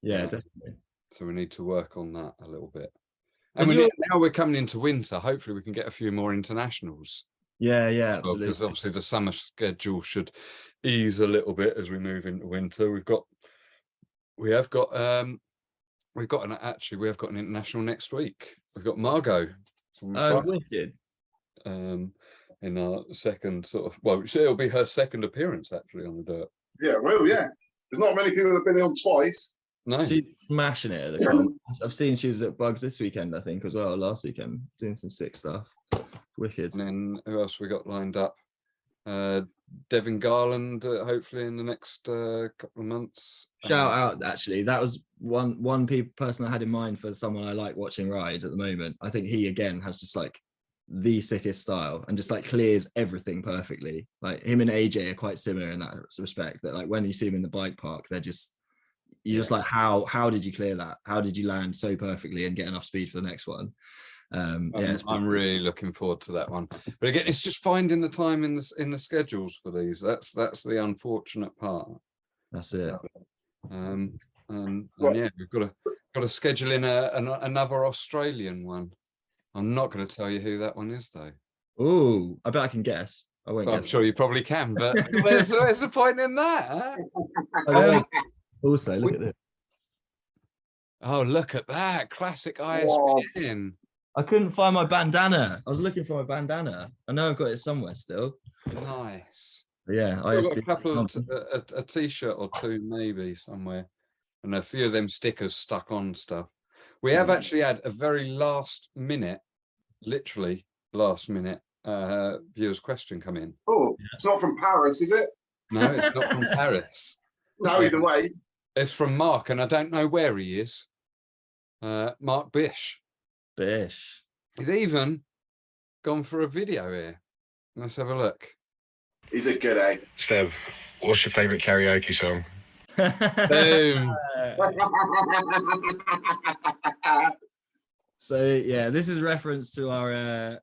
definitely.
So we need to work on that a little bit. And now we're coming into winter. Hopefully we can get a few more internationals.
Yeah, absolutely.
Because obviously the summer schedule should ease a little bit as we move into winter. We have got an international next week. We've got Margot from France.
Wicked.
In our second it'll be her second appearance actually on the dirt.
Yeah, well, yeah. There's not many people that have been on twice.
No, she's smashing it at the club. I've seen she was at Bugs this weekend, I think, as well. Last weekend, doing some sick stuff. Wicked.
And then who else we got lined up? Devin Garland, hopefully in the next couple of months.
Shout out, actually. That was one person I had in mind for someone I like watching ride at the moment. I think he again has just like the sickest style and just like clears everything perfectly. Like him and AJ are quite similar in that respect, that like when you see them in the bike park, they're just just like, how did you clear that? How did you land so perfectly and get enough speed for the next one?
I'm really looking forward to that one. But again, it's just finding the time in the schedules for these. That's the unfortunate part.
That's it.
And yeah, we've got to schedule in another Australian one. I'm not going to tell you who that one is, though.
Oh, I bet I can guess. I won't.
I'm sure you probably can, but where's the point in that?
Huh? Also, look at this.
Oh, look at that. Classic ISBN.
I couldn't find my bandana. I was looking for my bandana. I know I've got it somewhere still.
Nice.
But yeah,
I've got a couple of a t-shirt or two maybe somewhere, and a few of them stickers stuck on stuff. We have actually had a very literally last minute viewer's question come in.
Oh, it's not from Paris, is it?
No, it's not from Paris.
No, either way.
It's from Mark, and I don't know where he is. Mark Bish. He's even gone for a video here. Let's have a look.
He's a good egg.
Seb, what's your favourite karaoke song?
Boom.
So yeah, this is reference to our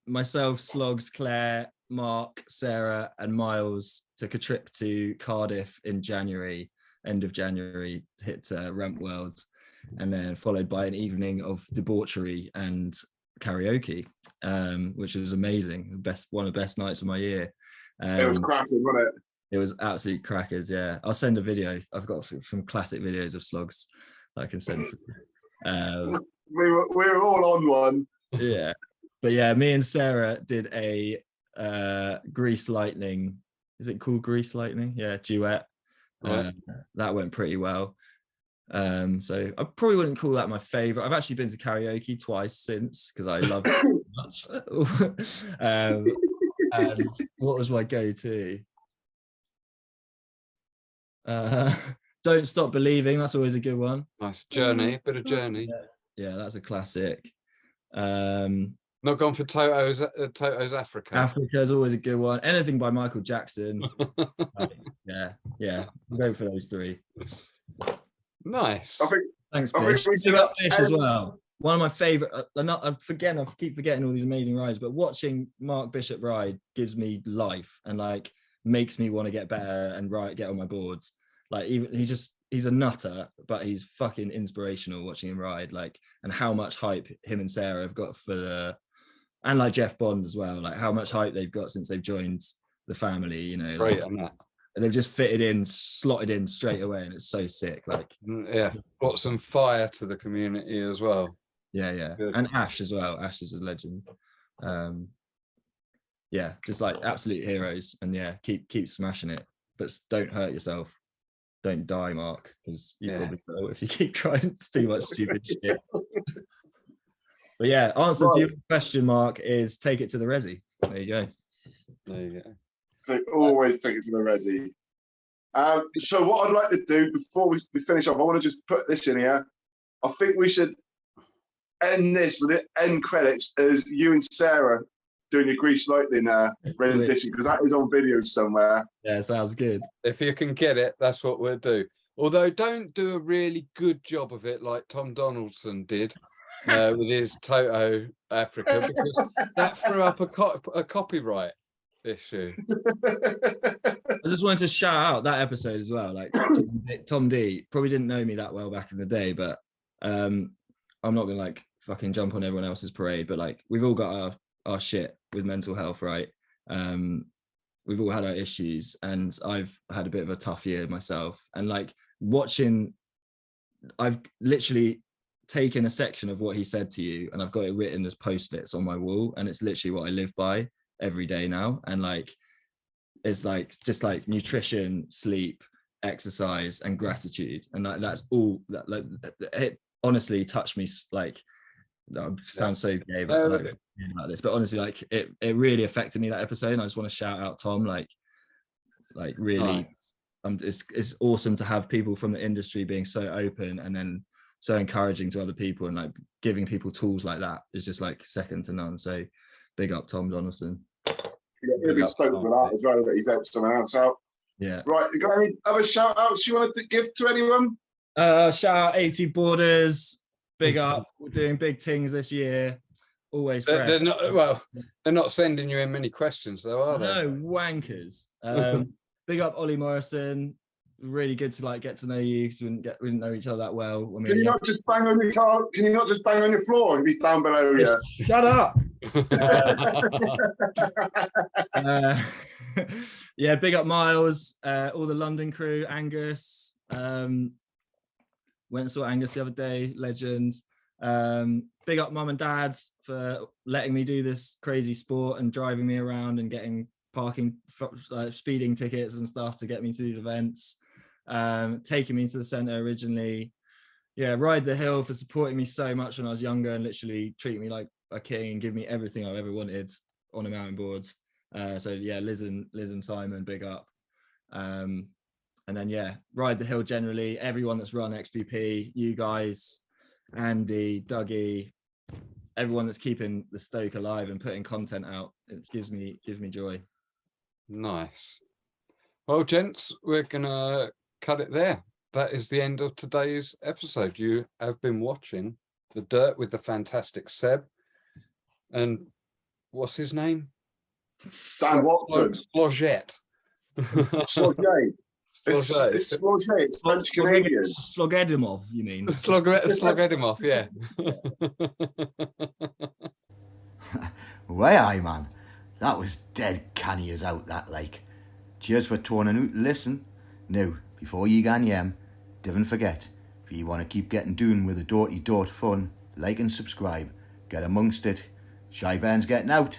myself, Sloggs, Claire, Mark, Sarah, and Miles took a trip to Cardiff in January, end of January, to hit Ramp World, and then followed by an evening of debauchery and karaoke, which was amazing. One of the best nights of my year.
It was cracking, wasn't it?
It was absolute crackers. Yeah, I'll send a video. I've got some classic videos of Sloggs that I can send.
We were all on one.
Yeah, but yeah, me and Sarah did a Grease Lightning. Is it called Grease Lightning? Yeah, duet. That went pretty well. So I probably wouldn't call that my favorite. I've actually been to karaoke twice since because I love it so much. And what was my go-to? Don't Stop Believing. That's always a good one.
Nice Journey, bit of Journey.
Yeah, that's a classic.
Not gone for Toto's Africa.
Africa is always a good one. Anything by Michael Jackson. Yeah, we'll go for those three.
Nice.
Thanks,
I
Bish.
think we should
Bish as well. One of my favorite. I keep forgetting all these amazing rides, but watching Mark Bishop ride gives me life and like makes me want to get better and get on my boards. Like even he's a nutter, but he's fucking inspirational watching him ride. Like, and how much hype him and Sarah have got and like Jeff Bond as well. Like how much hype they've got since they've joined the family. You know,
Great on that.
And they've just slotted in straight away, and it's so sick. Like,
yeah, brought some fire to the community as well.
Yeah.
Good.
And Ash as well. Ash is a legend. Yeah, just like absolute heroes. And yeah, keep smashing it, but don't hurt yourself. Don't die, Mark, because you probably will if you keep trying too much stupid shit. But yeah, answer to your question, Mark, is take it to the resi. There you go.
There you go.
So always take it to the resi. So what I'd like to do before we finish off, I want to just put this in here. I think we should end this with the end credits as you and Sarah doing your Grease Lightning rendition, because that is on video somewhere.
Yeah, sounds good.
If you can get it, that's what we'll do. Although don't do a really good job of it like Tom Donaldson did with his Toto Africa, because that threw up a copyright issue.
I just wanted to shout out that episode as well. Like Tom D probably didn't know me that well back in the day, but I'm not gonna like fucking jump on everyone else's parade, but like we've all got our shit with mental health, right? We've all had our issues, and I've had a bit of a tough year myself, and like I've literally taken a section of what he said to you and I've got it written as post-its on my wall, and it's literally what I live by every day now. And like it's like just like nutrition, sleep, exercise, and gratitude, and like that's all that, like it honestly touched me. Like sounds so gay but like about this, but honestly like it really affected me, that episode, and I just want to shout out Tom. Like really nice. It's awesome to have people from the industry being so open and then so encouraging to other people, and like giving people tools like that is just like second to none. So big up Tom Donaldson.
Yeah, be stoked for that as well, that he's helped someone else out.
Yeah.
Right, you got any other shout outs you wanted to give to anyone?
Shout out 80 Borders, big up. We're doing big things this year. Always fresh.
They're not sending you in many questions though, are they?
No, wankers. Big up Ollie Morrison. Really good to like get to know you, because we didn't know each other that well. When
Can you not just bang on your car? Can you not just bang on your floor if he's down below you?
Shut up. Yeah, big up Miles, all the London crew, Angus. Went and saw Angus the other day, legend. Big up Mum and Dad for letting me do this crazy sport and driving me around and getting parking, speeding tickets and stuff to get me to these events. Taking me to the centre originally. Yeah, Ride the Hill for supporting me so much when I was younger and literally treat me like a king and give me everything I've ever wanted on a mountain board. So yeah, Liz and Simon, big up. And then yeah, Ride the Hill generally, everyone that's run XBP, you guys, Andy, Dougie, everyone that's keeping the Stoke alive and putting content out. It gives me joy.
Nice. Well, gents, we're gonna cut it there. That is the end of today's episode. You have been watching The Dirt with the fantastic Seb. And what's his name?
Dan Watson.
Slogget.
Slogget. It's Slogget. It's French Canadian.
Slogedimov, you mean?
Slogedimov, yeah.
Way aye, man. That was dead canny as out, that, like.
Cheers for tuning out to listen. Now, before you gan yam, don't forget, if you want to keep getting down with the Dirty Dirt fun, like and subscribe. Get amongst it. Shy Band's getting out.